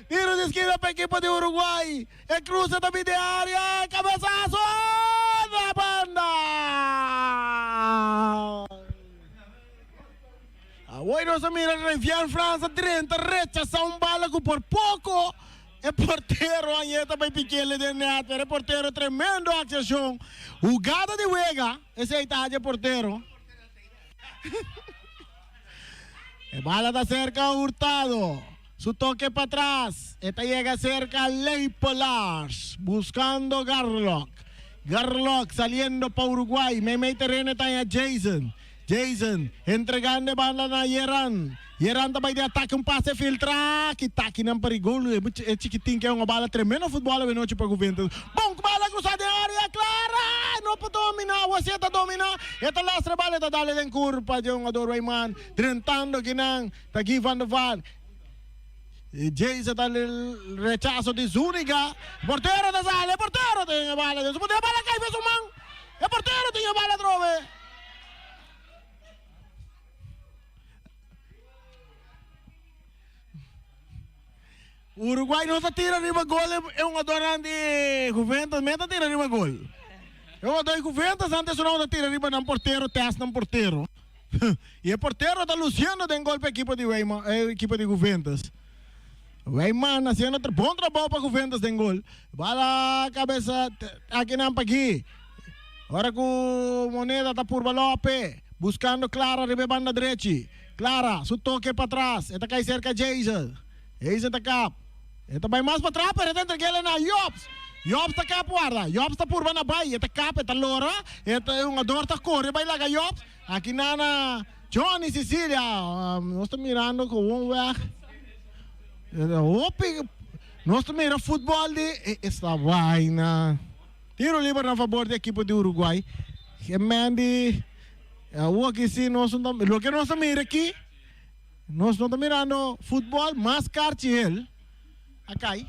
Tiro de esquina para el equipo de Uruguay. El cruce también de área. Cabezazo de banda. Bueno, se mira el Vian Franz 30. Rechaza un bala que por poco. El portero ahí está para piquele de net. El portero tremendo acción. Jugada de Vega. Ese ahí está el portero. El bala está cerca a Hurtado. Su toque para atrás. Esta llega cerca a Leipolars. Buscando Garlock. Garlock saliendo para Uruguay. Meme terreno está a Jason. Jason entregando bala a Yeran. Yeran também de ataque, passe filtrar. Que tá aqui não perigolo. É chiquitinho que é uma bala tremenda. Futebol é noite para o Juventus. Bom, bala cruzada em área. Clara. Não pode dominar. Você está dominar. Esta lastra bala está dando em curva. De jogador Rayman. Tentando que não. Está aqui Van der Val. Jason dá o rechazo de Zúñiga. Porteiro da sala. Porteiro tem a bala. Se puder a bala cai, fez o man. É porteiro tem a bala, trove. O Uruguai não está tirando nenhuma gol. É um adorante de Juventus. Não está tirando nenhuma gol. É um adorante de Juventus. Antes não está tirando nenhuma porteiro. Testa um porteiro. E o porteiro está luciando de gol para a equipe de Weimar. Equipe de Juventus. Weimar haciendo bom trabalho para Juventus de gol. Bala cabeça aqui na aqui. Agora com Moneda está por Balope. Buscando Clara, ribe banda direita. Clara, su toque para trás. Está cai cerca Jason. Jason está cap. Está vai mais para trás, para dentro que ele na Jobs. Jobs está cap guarda. Jobs está por banda vai. Está cap, está lora. Está um ador está corre, vai lá Jobs. Aqui na Johnny Sicilia. Nós estamos mirando com um weg. Nós estamos mirando futebol de esta vaina. Tiro livre a favor da equipe de Uruguai. Que mande. O que sim, nós não estamos. O que nós estamos mirando aqui. Nós não estamos mirando futebol mais cartiel. Aqui.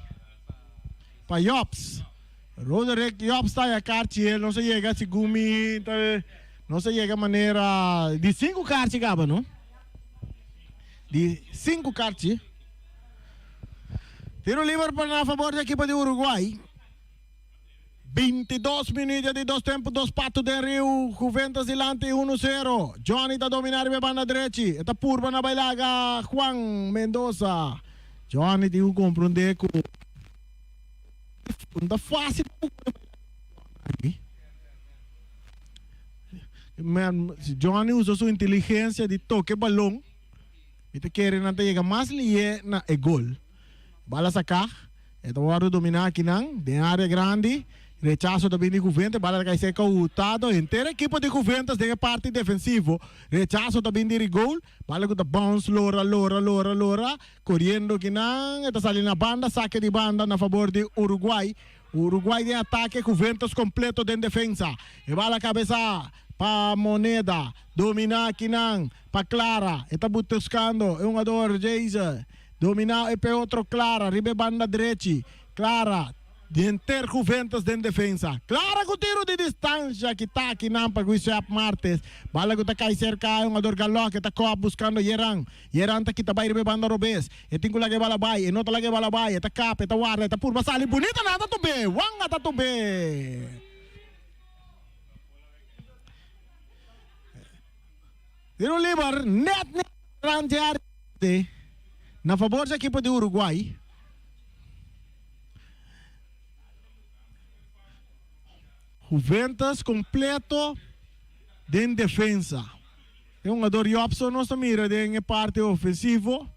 Para Jobs. Roderick Jobs está a cartiel. Não se chega a Gumi. Não se chega a maneira. De 5 cartas, não? De 5 cartas. Tiro livre para a favor da equipe de Uruguai. 22 minutos de 2 tempos, 2 patos de Rio. Juventus delante 1-0. Johnny está dominando a banda direita. Está purba na bailaga Juan Mendoza. Johnny tem que compreender que não está fácil. Johnny usa sua inteligência de toque balão. E te quer não te chega mais lié na gol. Bala sacar. Então agora dominar aqui não. De área grande. Rechazo também de Juventus. Bala que seca o Tado. Inteira equipe de Juventus de parte defensivo. Rechazo também de gol. Bala que bounce. Lora. Correndo aqui não. Está saindo na banda. Saque de banda na favor de Uruguai. Uruguai de ataque. Juventus completo de defesa. E bala cabeça. Pa Moneda. Dominar aqui não. Pa Clara. Está buscando. É um ador. Jason. Dominar e para outro Clara, ribe banda direita. Clara, de inter Juventus de defesa. Clara com tiro de distância que está aqui não para o Isaac Martes. Bala que está cai cerca, um ador Galo que está buscando Yeran. Yeran está aqui também ribe banda Robes. E tem que lá que bala vai, e não está lá que bala vai. Está cap, está guarda, está por basali bonita nada tu be. Wanga tá tu be. Tiro livre, net rangear na favor da equipe de Uruguai. Juventus completo de defesa. É um jogador Jobson, nossa mira de parte ofensivo.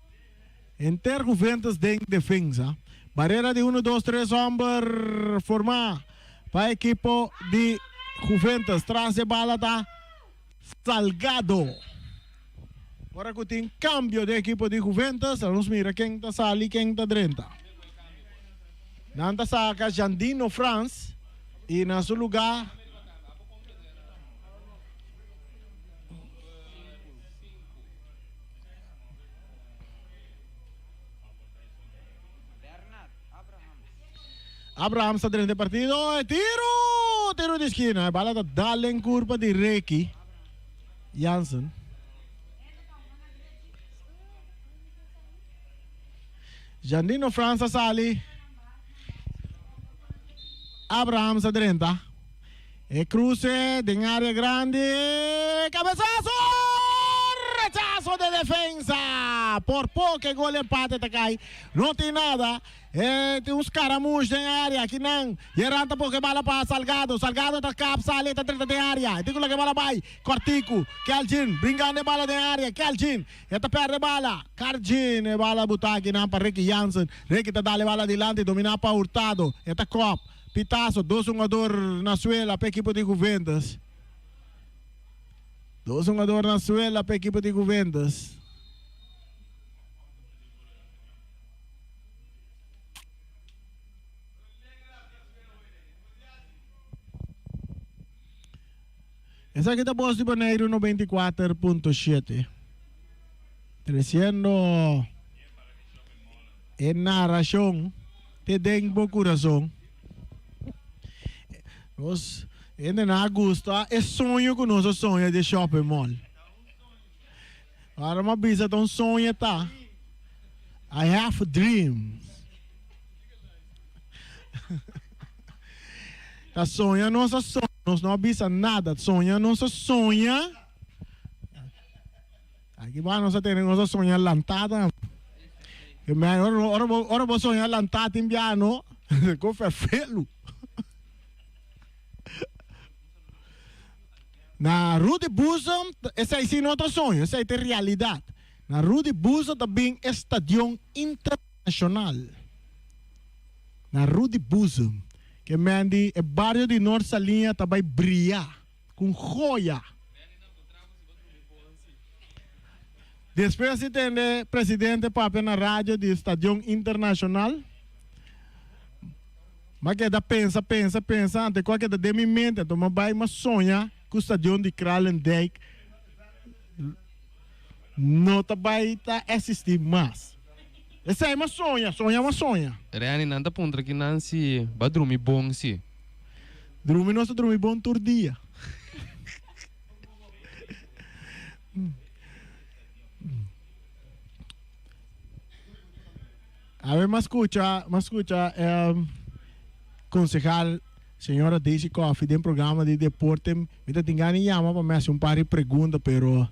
Inter Juventus de defensa. Barreira de 1, 2, 3 hombre forma para equipo de Juventus. Tras de bala está Salgado. Agora que tem cambio de equipo de Juventus, vamos mirar quem está sali e quem está dentro. Nanta saca Jandino France e na seu lugar Abraham está dentro do partido. Tiro de esquina. A bola está dando em curva de Reiki Jansen. Jandino França sali. Abraham está dentro. E cruce de área grande. Cabeçazo! Rechazo de defensa. Por pouco gol empate está cai. Não tem nada. Tem uns caramujos em área aqui não. Geranta porque bala para Salgado. Salgado está cap, sale, está dentro da área. Tico lá que bala vai. Cortico. Kelvin. Brincando bala da área. Kelvin. Está perde bala. Cargin. Bala botar aqui não para Ricky Jansen. Ricky está dando bala adiante. Dominar para Hurtado. Está cop. Pitazo. 2 jogador na suela para equipo de Juventus. 2 jogador na suela para equipo de Juventus. Essa aqui está posto de Janeiro 94.7. Crescendo em narração, te den bom coração. Nós, ainda não gosta, é sonho que nós sonha de shopping mall. Agora uma bisa tão sonha tá. I have dreams. Tá sonha, nossa sonha. Nós não avisa nada, sonha, não se sonha. Aqui vai, nós temos sonha lantada. Ora vou sonhar lantada em piano, com ferfelo. Na Rudy Bussam, essa aí sim não é sonho, essa aí é realidade. Na Rudy Bussam também é estadio internacional. Na Rudy Bussam. Que Mandy é bairro de Norte Linha também brilha com joia. Depois se tem o presidente para na rádio de Estadio Internacional. Mas que da pensa antes qualquer da demi mente, toma vai uma sonha com o estadio de Kralendijk não também tá existir mais. Essa é uma sonha.
Reani nanda puntra que nansi ba dormir bom si.
Dormir não se dormir bom todo dia. A ver, me escuta, concejal senhora Daisy Coffee de programa de deporte. Me tem ganas de chamar para me fazer par de perguntas, pero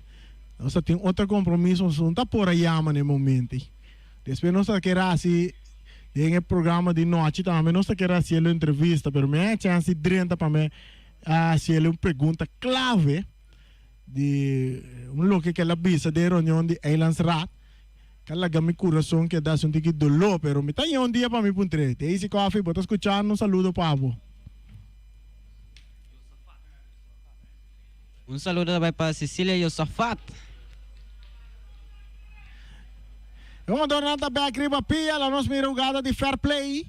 nós tem outro compromisso, não está por aí chama no momento. Depois nós queremos assim, em programa de noite também nós queremos fazer uma entrevista, pero me é chance de para me fazer uma pergunta clave de local que ela visa de reunião de Islands Rat. Kala gami coração que dá um tique dolor, pero me tá um dia para me puntre. Daisy Coffee, bota escuchando, um saludo Pablo.
Un saludo também para Cecília Yosafat.
Vamos tornar também a Criba Pia, a nossa jogada de fair play.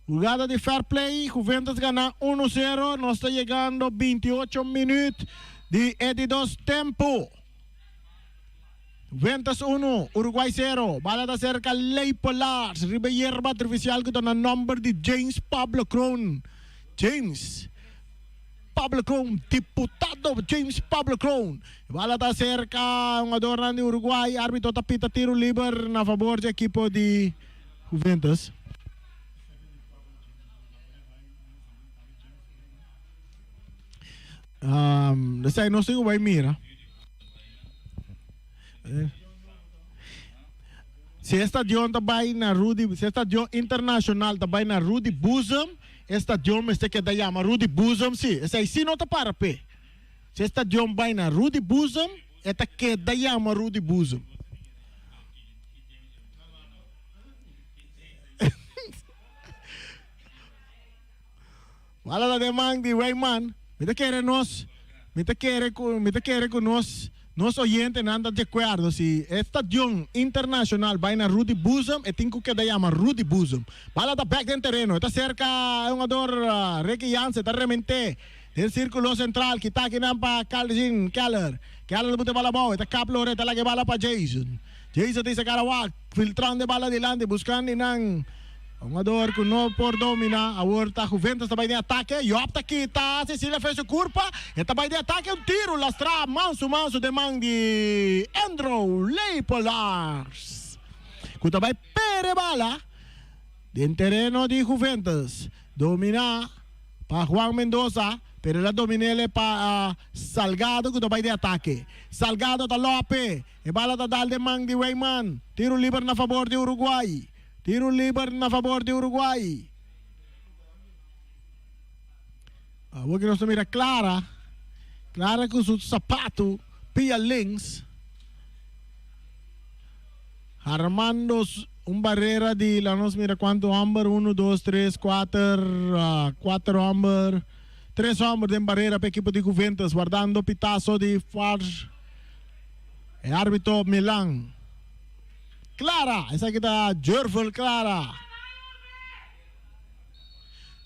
Jogada de fair play, Juventus ganha 1-0, nós está chegando 28 minutos de edidos tempo. Juventus 1, Uruguay 0, bala da cerca Ley Polars, Ribeirba artificial que está na number de James Pablo Crown. James Pablo Crown, diputado James Pablo Crown. Bala da cerca, um adorno de Uruguay, árbitro tapita tiro livre na favor do equipo de Juventus. Dessa aí não sei o vai mira. Se estadio também na Rudy, se estadio internacional também na Rudy Bussam, estadio me está que da chama Rudy Bussam sim, essa aí sim não tá para pé. Se estadio vai na Rudy Bussam, esta que da chama Rudy Bussam. Bala da demang di Wayman. Mita quere con nos oyente nanda de acuerdo si Estadio Internacional vai na Rudy Buzum e tinko que da llama Rudy Buzum. Bala da back del terreno, está cerca un ador Ricky Jansen, está remente el círculo central, kita kinampa Calvin Keller. Keller buta bala bola, está Caplo reta lagi bala pa Jason. Jason dice Karawak, filtrando bala dilante, buscando nang um ador com no por domina, a horta Juventus também de ataque, e opta que tá, Cecília fez o curva, e também de ataque, um tiro, lastra, manso, de mão de Andrew Leipolars. Que também pere bala, de terreno de Juventus, domina para Juan Mendoza, pero la dominele para Salgado, que também de ataque. Salgado da Lope, e bala da dal de mão de Weyman, tiro livre na favor de Uruguai. Tiro livre na favor de Uruguai. Vou que nós mira Clara com seu sapato, pia links. Armando barreira de, lá nós mira quanto amber, 1, 2, 3, 4 amber, 3 amber de barreira para a equipe de Juventus, guardando pitazo de Farge. E árbitro Milan. Clara, essa aqui tá Jurfel Clara.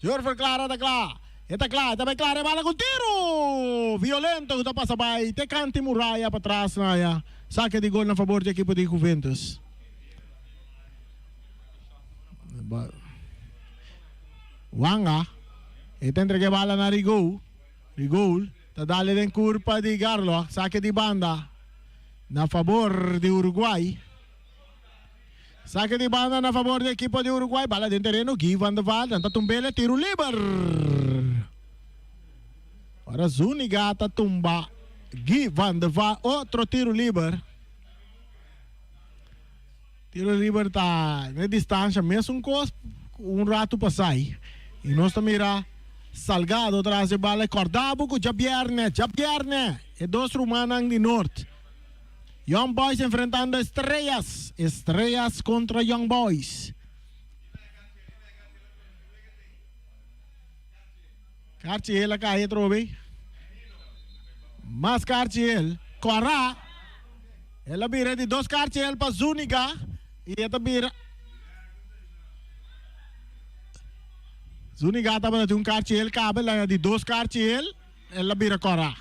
Jurfel Clara, tá Clara. Está Clara, também Clara, é bala com tiro! Violento, que tá passa by. Te canti Muraya para trás na ya. Saque de gol na favor da equipe de Juventus. Wanga, esta entrega bala na Rigol. Rigol, tá dale den curva de Garlo, saque de banda na favor de Uruguai. Saque de banda na favor da equipe de Uruguai. Bala dentro terreno. Gui Van der Waal. Tanta tumbele. Tiro livre. Para Zuniga. Tumba. Gui Van der Waal. Outro tiro livre. Tiro livre tá na distância. Mesmo um rato passai. E nós mira Salgado atrás de bala. Cordabo com Jabierne. E dois rumanos de norte. Young Boys enfrentando Estrellas. Estrellas contra Young Boys. Cartiel acá aí, trobe. Mas Cartiel. Corra. Ela vira de 2 Cartiel para Zuniga. E ela vira. Zuniga estava de Cartiel. Cabe lá de 2 Cartiel. Ela vira corra.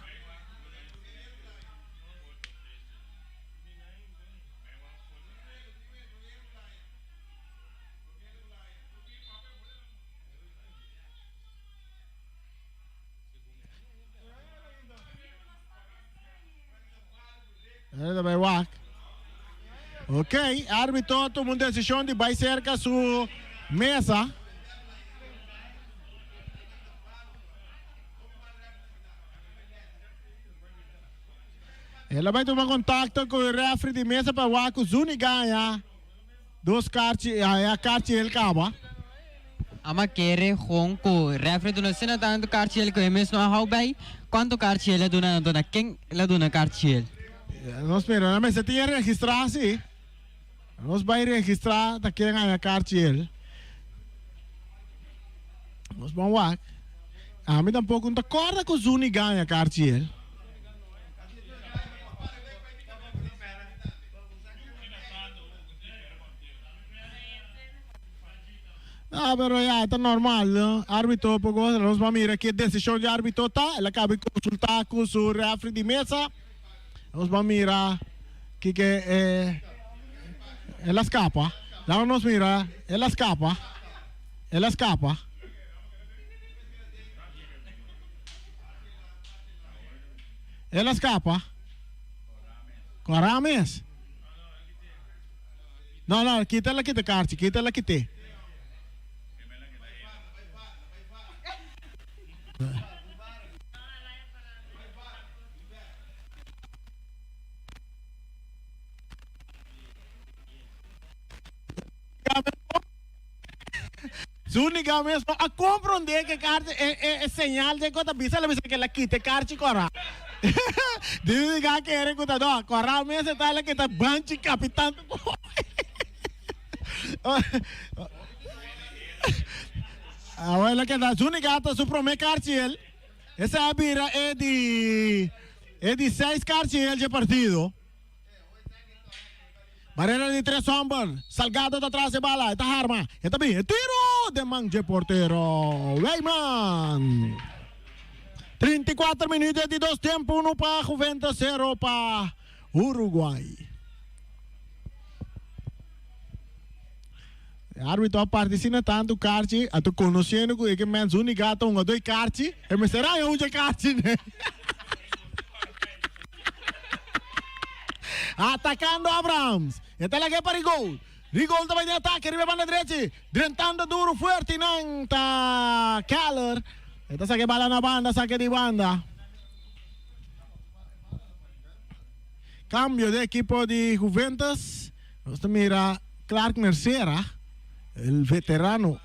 Vai walk. Ok, árbitro tomou uma decisão de vai cerca sua mesa. Ela vai tomar contato com o referee de mesa para walk o Zuniga. 2 cartas, a carta ele acaba.
Ama querer com referee do nosso tanto cartiel que é mesmo a hobby. Quanto cartiel é dona quem é dona cartiel?
Nós esperamos, mas você tinha registrar sim. Nós vai registrar da quem é a cartiel. Nós vamos lá. A mim tampouco não acorda com o Zuniga a cartiel. Ah, pero ya está normal, ¿no? Árbitro, poco, nos vamos a mirar qué decisión de árbitro está. Él acaba de consultar con su referee de mesa. Nos vamos a mirar que él escapa. Lá nos mira, él escapa. Él escapa. Él escapa. Corames. No, quítala que te carche, quítala que te. Zuniga mesmo a compreender que carta é señal de que bisa la bisa que la quite carchi corra. Diga que era contador, corra mesmo tá lá que tá banchi capitão. Olha que da Zunigata suprome Cartiel. Essa abira é de 6 Cartiel de partido. Barreira de 3 sombras. Salgado de atrás de bala. Esta arma. Esta bem. Tiro de manje portero. Weyman. 34 minutos de 2 tempos. 1 para Juventus, 0 para Uruguai. Árbitro a particina tanto carti, a tu conhecendo que menos unigato um dois carti, e me será eu já carti, né? Atacando Abrams, está lá que é para Rigol. Rigol também de ataque, riba banda direita, drentando duro, forte, não tá Keller. Está saque bala na banda, saque de banda. Cambio de equipo de Juventus, nós mira Clark Mercera. El veterano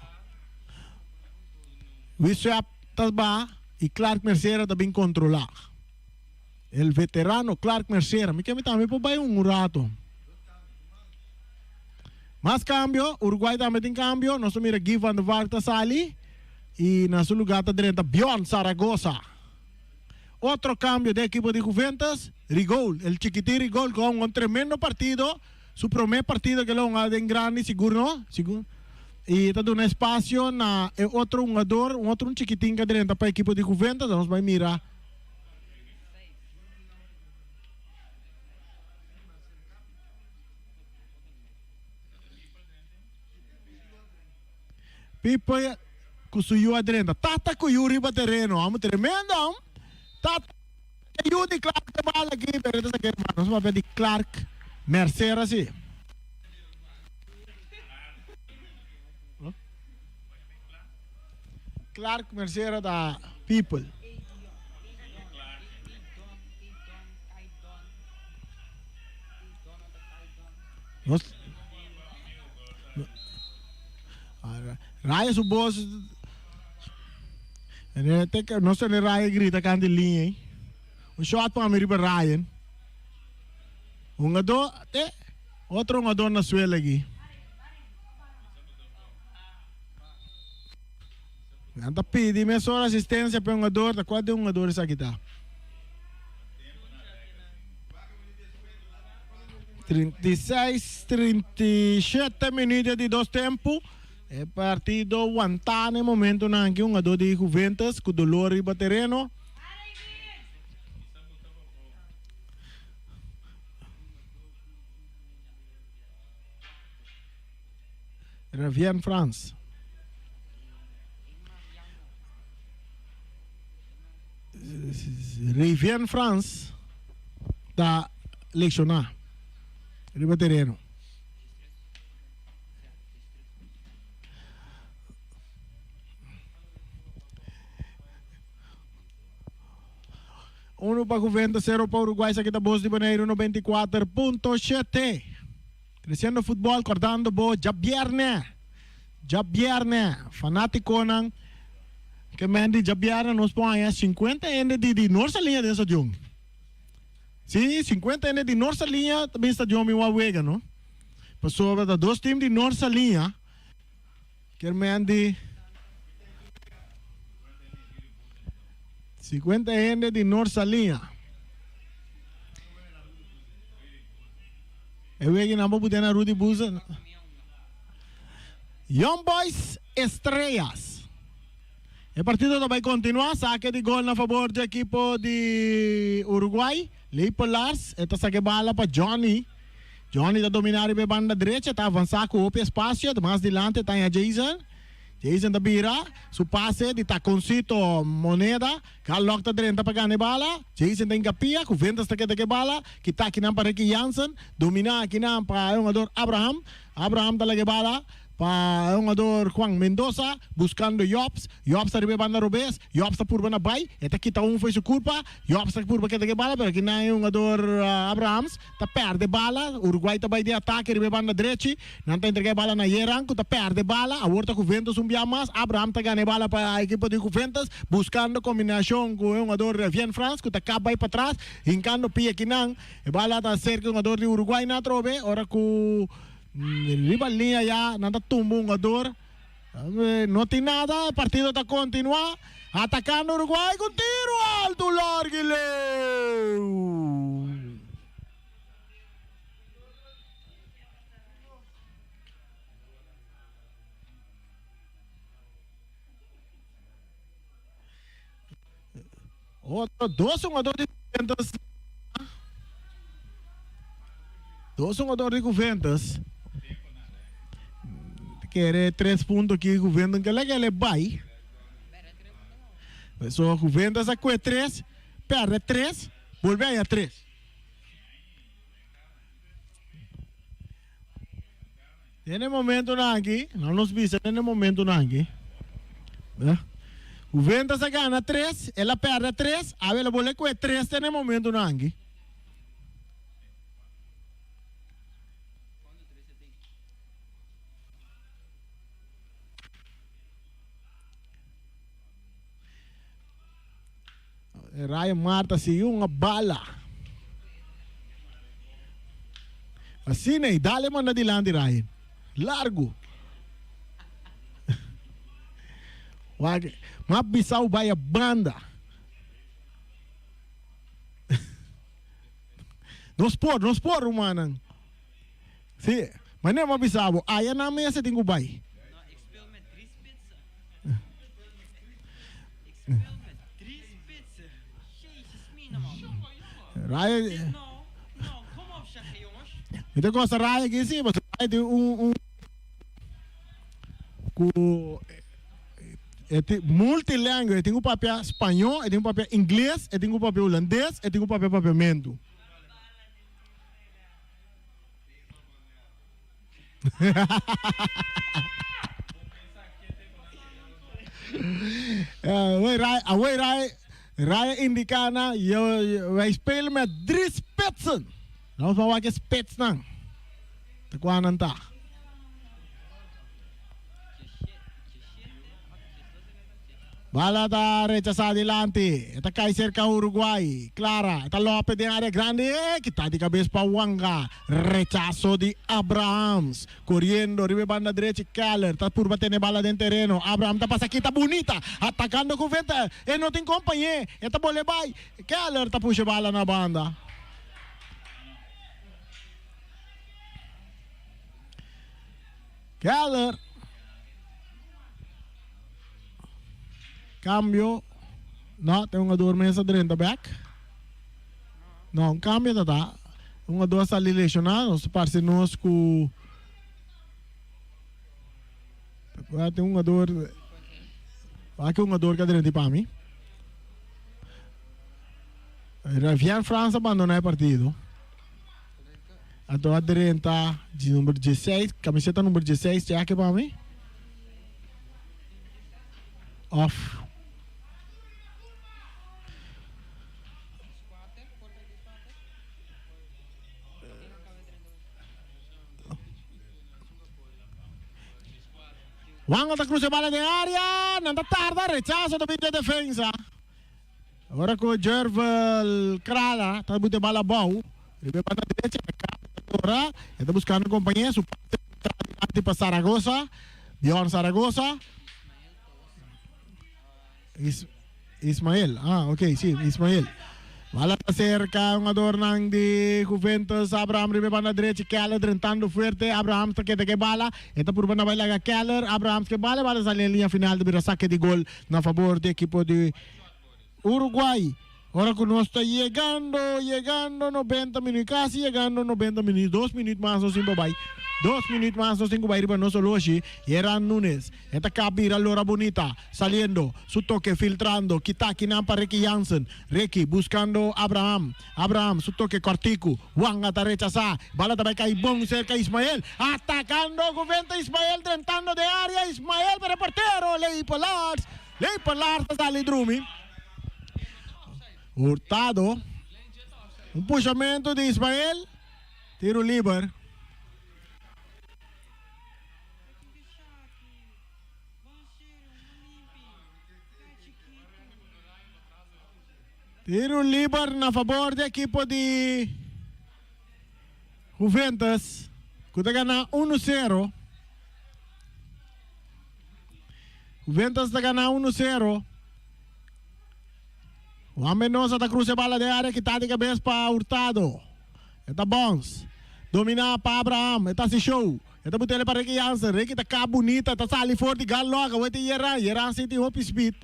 Wisap Tasba y Clark Mercera también controlar. El veterano Clark Mercera, me también por ahí un rato. Más cambio, Uruguay también tiene cambio, no se mira Guy van der Vaart sali y en su lugar está direta Bjorn Zaragoza. Otro cambio de equipo de Juventus, Rigol, el chiquitín Rigol con un tremendo partido, su primer partido que lo ha de grande, seguro, seguro. E está dando espaço na outro jogador, outro chiquitinho que dentro para a equipe de Juventus, nós vamos mirar. Pipa kusuyu adrenda, tata kuyuri ba terreno, amo tremendo, tata kuyuri Clark de bala aqui, pero essa aqui, nós vamos ver de Clark Mercera assim. Clark Mercera da People. Raya su voz. Não se ne Raya grita canto linha, hein? Um shot para me riba Ryan. Jogador, outro jogador na suela aqui. Anda pedi só assistência para um jogador, da qual de um jogador isso aqui tá. 36, 37 minutos de 2 tempos. É partido aguantar no momento na que um jogador de Juventus com dolor e terreno. Revient France. Revient France da lecionar riba terreno. Uno para Juventus, 0 para Uruguai, aqui da Voz de Bonaire, 94.7. Crescendo futebol, acordando bo, Jabierne, fanático nang, que mendi Jabierne nos põe a 50 ende de nossa linha dessa jung. Sim, 50 ende de nossa linha, também está jung miwa wega, no? Passou da 2 times de nossa linha, que mendi 50 ende de nossa linha. Eu vejo que não vou poder na Rudy Busa. Young Boys Estrelas. O partido vai continuar. Saque de gol na favor do equipo de Uruguai. Leipo Lars. Esta saque bala para Johnny. Johnny está dominando a banda direita. Está avançando com o espaço. Mais adiante está a Jason. Jason da Bira, su passe di Taconcito Moneda, Carlos está dentro para ganhar bala, Jason tem capia, com ventas está que bala, que está aqui para Ricky Jansen, domina aqui para o jogador Abraham está lá que bala, para o jogador Juan Mendoza, buscando Jobs está arriba banda Robes, Jobs está por banda bay, está aqui foi sua culpa, Jobs está por que bala, pero aqui não é o jogador Abrahams, está perde bala, Uruguai está de ataque, arriba banda direita, não está entregue bala na Yeranco, está perde bala, a volta com Juventus mais, Abraham está ganhando bala para a equipe de Juventus, buscando combinação com o jogador Revient France, que está acaba para trás, hincando pia aqui não, a bala está cerca do jogador de Uruguai na trobe, ora com riba linha já, nada tumbo um jogador, No tiene nada, el partido está continua. Atacando Uruguay con tiro alto, largo y lejos. Outro 2 jogadores de Juventus. 2 jogadores de Juventus. Quer 3 pontos que Juventus que ele vai. So Juventus acque 3, perde 3, volve a 3. Tiene momento aqui, não nos visa, tiene momento aqui. Juventus gana 3, ela perde 3, a ela vuole que 3 tiene momento aqui. Ryan Marta seguiu uma bala. Assim, né? Dale manda adiante, Ryan. Largo. Mas Bissau vai a banda. Nos por, Romanan. Sim, mas não é Bissau. Aí na mesa tem que vai. Raya, itu kau seraya gitu sih, maksud Raya itu multilingue, tem papel espanhol, tem papel inglês, tem papel holandês, tem papel mento. Raya Indicana, wij spelen met 3 spitsen. Nou, van welke spits dan? Te kwamen daar. Bala da rechazada adelante. Esta cai cerca Uruguay. Clara. Esta López de área grande. Kita di cabeça para Wanga. Rechazo de Abrahams. Corriendo. Ribe banda derecha. Keller. Está por bater na bala dentro terreno. Abraham está passa aqui. Está bonita. Atacando com venta. Ele não tem companhia. Esta bola vai. Keller está puxa bala na banda. Keller. Cambio. No, tem uma dormência dentro da back. Não, cambio tá. Uma dor está ali lesionado, se parece nós com tem uma dor. Aqui uma dor que dentro para mim. Ravian França abandonou o partido. A dor dentro de número 16, camiseta número 16, já que para mim. Off. Wanga está cruzando bala de área, não tarda, rechazo do de defesa. Agora com o Jervel Krala, está botando bala bom. Ele vai para a direita, agora, está buscando companhia, su parte para Saragossa, Bjorn Saragossa. Ismael, ok, sim, Ismael. Bala cerca, un adornan de Juventus, Abraham ribe banda derecha, Keller drentando fuerte, Abraham está que bala, está por banda baila Keller, Abraham que bala sale en línea final de saque de gol a favor del equipo de Uruguay. Ahora que nos está llegando 90 minutos, casi llegando 90 minutos, 2 minutos más o 5 bye. 2 minutos más o 5 bye, no solo hoy, Yeran Nunes, esta Kabira Lora Bonita, saliendo, su toque filtrando, Kitaki Nampa Ricky Jansen, Ricky buscando Abraham, su toque Cortico, Wanga está rechazada, bala también cae bon cerca Ismael, atacando Juventus, Ismael tentando de área, Ismael para el portero, Lei Polars, sale Drumi. Hurtado, un puxamento de Ismael, tiro livre. Tiro livre a favor do equipo de Juventus, que está ganhando 1-0. Juventus está ganando 1-0. Juan Mendoza está cruza bala de área que está de cabeça para Hurtado. Está Bons. Domina para Abraham. Está si show. Está botando para Ricky Jansen. Ricky está cá bonita. Está sali forte. Galoga. Vai ter Yeran City Hope Speed.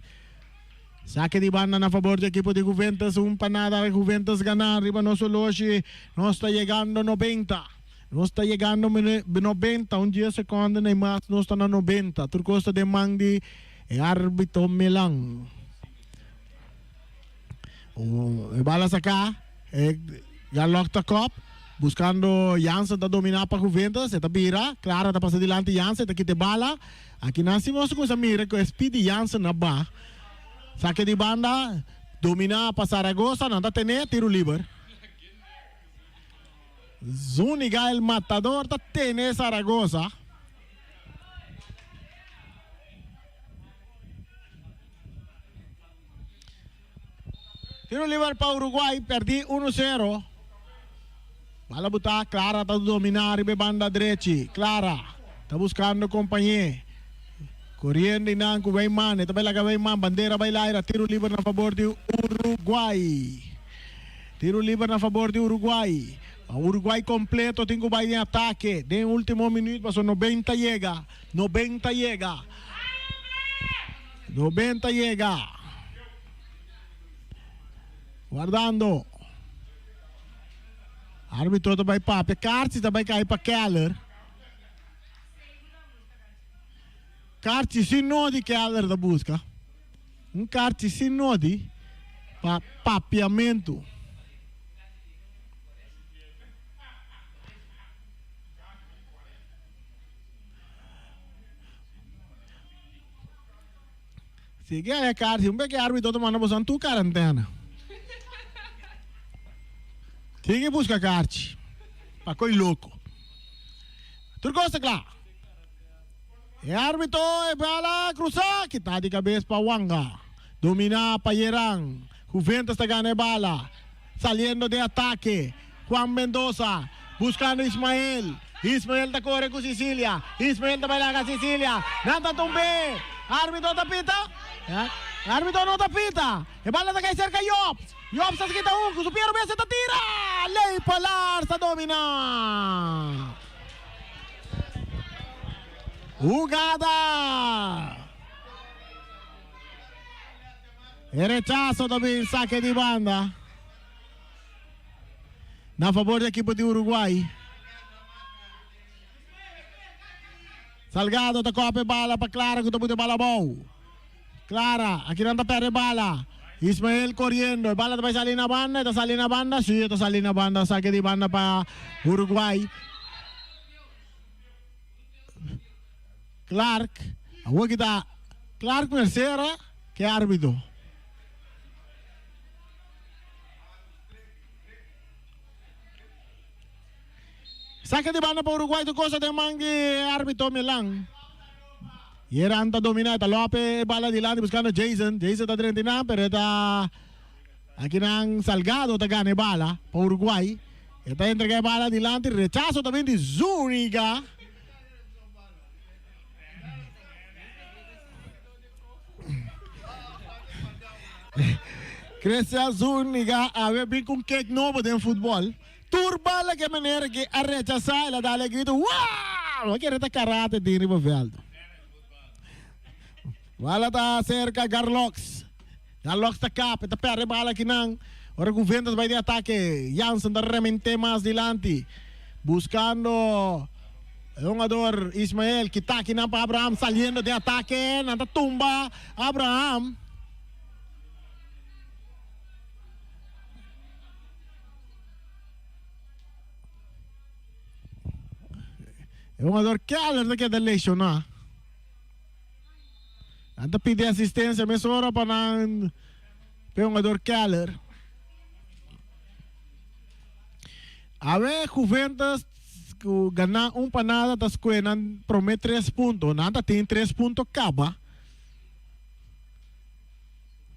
Saque de banda a favor do equipo de Juventus. Panada. Juventus ganar. Arriba nosso loge. Não está chegando 90. Não está chegando 90. Dia segundo nem mais. Não está na 90. Turcosta de Mangdi. E árbitro Milang. Balas acá. Galok está cop. Buscando Jansen está dominar para Juventus. Está vira. Clara está passando delante Jansen. Está quita bala. Aqui nós temos coisa mira com o Speed Jansen na barra. Saque de banda, dominar para Zaragoza, não está tendo tiro livre. Zúñiga, el matador, está tendo Zaragoza. Tiro livre para Uruguai, perdi 1-0. Bala botar, Clara está dominar a banda direita. Clara está buscando companhia. Correndo na Cubaiman, ito ba Cubaiman, bandera bailaira, tiro livre na favor de Uruguai. Tiro livre na favor de Uruguai. Uruguai completo, tem Cubay em ataque. De último minuto, passou 90 chega. 90 chega. 90 chega. Guardando. Árbitro também para Cartes, também cai para Keller. Carti sinodi Keller da busca. Carti sinodi para papiamento. Sige é Carti, que árbitro tomando você tu quarentena. Sige busca Carti. Para coi louco. Tu gosta claro? E árbitro e bala cruzar, kita de cabeça para Wanga. Domina para Yerang. Juventus está ganhando bala. Saliendo de ataque. Juan Mendoza buscando Ismael. Ismael está corre com Sicilia. Ismael está bailando com Sicilia. Nada tumbe. Árbitro está pita. Árbitro não está pita. E bala está cai cerca Yops. Yops está quita com Supiero Bessa está tira. Lei Palar está dominando. Jugada. E rechazo também, saque de banda. Na favor da equipe de Uruguai. Salgado, copa bala para Clara, que está muito bala bom. Clara, aqui não está perde bala. Ismael corriendo, bala vai salir na banda, está salindo na banda, sim, está salindo na banda, saque de banda para Uruguai. Clark, agora que está Clark Mercera, que é árbitro. Saque de banda para Uruguai, tu cosa de mangi árbitro Milan. E era anta dominata, Lope bala de lado buscando Jason. Jason está trentina, pero está aqui nang Salgado está ganhando bala para Uruguai. Está entrega bala de lado, rechazo também de Zúñiga. Cristian Zúñiga a ver com que novo de futebol. Turbala que maneira que a rechazar ela dá grito, uau! Que reta karate de Riva Veldo. Bala tá cerca Garlox. Garlox tá capa, tá perde bala aqui não. Ora com Juventus vai de ataque. Jansen tá remente mais dilante. Buscando o jogador Ismael que tá aqui não para Abraham saliendo de ataque, nada tumba Abraham. O jogador Keller que é lesionar. Anda pedir assistência, mas ora para o jogador Keller. A ver, Juventus ganhar panada das coisas, promete 3 pontos. Nada tem 3 pontos, acaba.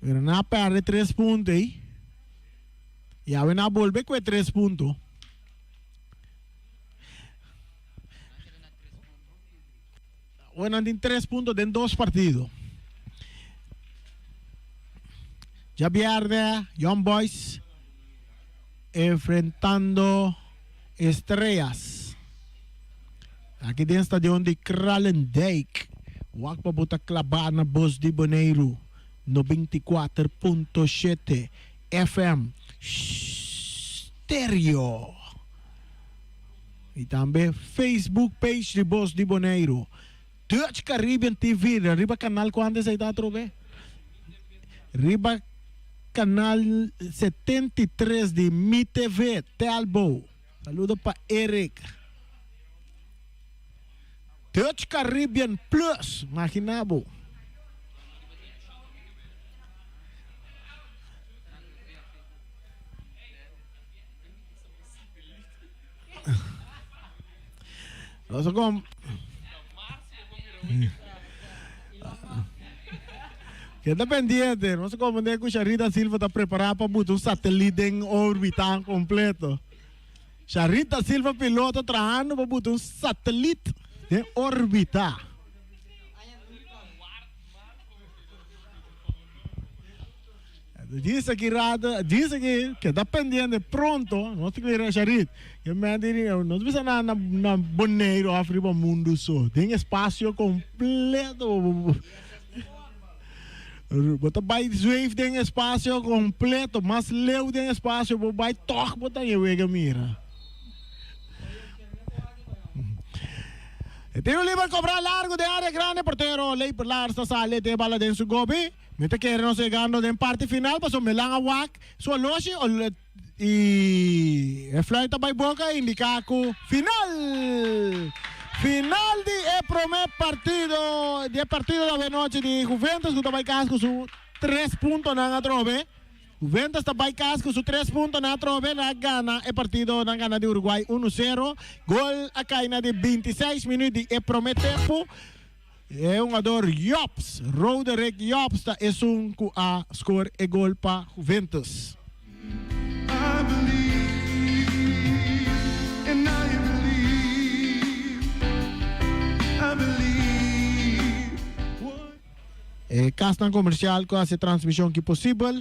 Pero não perde 3 pontos aí. E a ver, não volve com 3 pontos. Bueno, tem 3 pontos em 2 partidos. Ya viernes, Young Boys enfrentando Estrellas. Aquí en el estadio de Kralendijk. Wak pa buta klabar na Bos de Bonaire 94.7 FM Stereo. E também Facebook page de Bos de Bonaire. Dutch Caribbean TV, riba canal quando você está trove? Riba canal 73 de MiTV, Telbo. Saludo para Eric. Dutch Caribbean Plus, imaginabo. Nossa, como... Queda pendiente, não sei como é que o Charita Silva está preparado para botar um satélite em órbita completo. Charita Silva, piloto, trabalhando para botar um satélite em órbita. Diz aqui, que está pendente pronto, não sei que Charita, que me diria, não precisa na Bonaire, África, mundo só, tem espaço completo. Bota vai zweef tem espaço completo, mas leu tem espaço, vai toque botar eu mira. Tem um livro cobrar largo de área grande, porteiro, lei por lá, esta sala de bala dentro do gobi, mete que não chegando em parte final, passou melang awak, sua loja e a flight vai boca indicar com final. Final de primer partido da noite de Juventus, que vai casco su 3 pontos na trove. Juventus vai casco su 3 pontos na trove, na gana o partido na gana de Uruguai 1-0. Gol a caína de 26 minutos de primer tempo. É um ador Jops, Roderick Jops, é um a score e gol para Juventus.
I believe, and I
Castan comercial com essa transmissão que possível.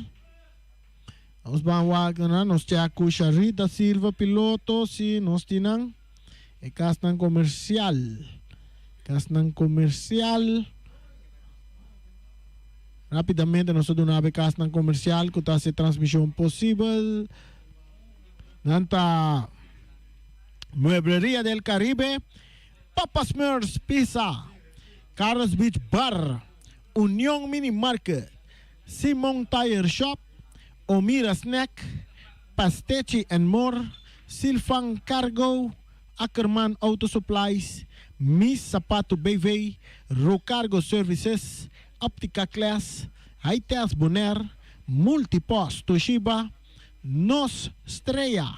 Nós vamos lá, nós temos Charita Silva, piloto, se nós temos. Castan comercial. Rapidamente, nós temos Castan comercial com essa transmissão possível. Nanta Mueblería del Caribe, Papa Smurfs Pizza, Carlos Beach Bar, Unión Mini Market, Simon Tire Shop, Omira Snack, Pastechi and More, Silfang Cargo, Ackerman Auto Supplies, Miss Sapato BV, Rocargo Services, Optica Class, Hightels Bonaire, Multipost Toshiba, Nos Strella,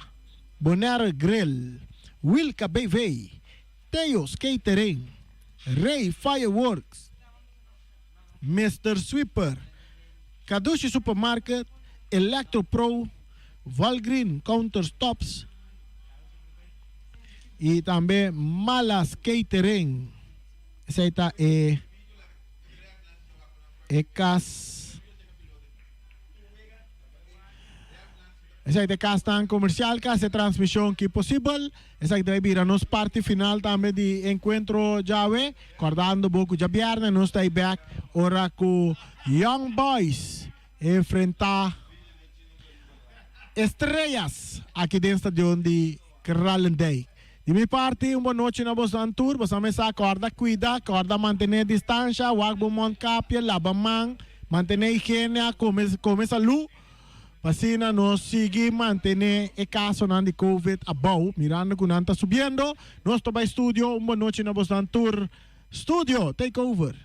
Bonaire Grill, Wilka BV, Teos Catering, Ray Fireworks, Mr. Sweeper, Kadushi Supermarket, Electro Pro, Valgreen Counterstops e também Malas Catering. Essa aí está essa aí de Castan comercial, que hace transmissão que possível. Essa aí deve vir a nos parte final também de encontro Jave, guardando pouco de viernes, nós está aí back, ora com Young Boys, enfrentar Estrellas, aqui dentro do estadio de Kralendijk. De minha parte, uma boa noite na Bosan Tour, você me sabe, cuida, manter distância, wag bom capia, lava mão, manter higiene, come saúde. Pasina nos sigue mantener el caso de COVID abajo, mirando que está subiendo. Nuestro estudio, una noche en Boston Tour Studio, take over.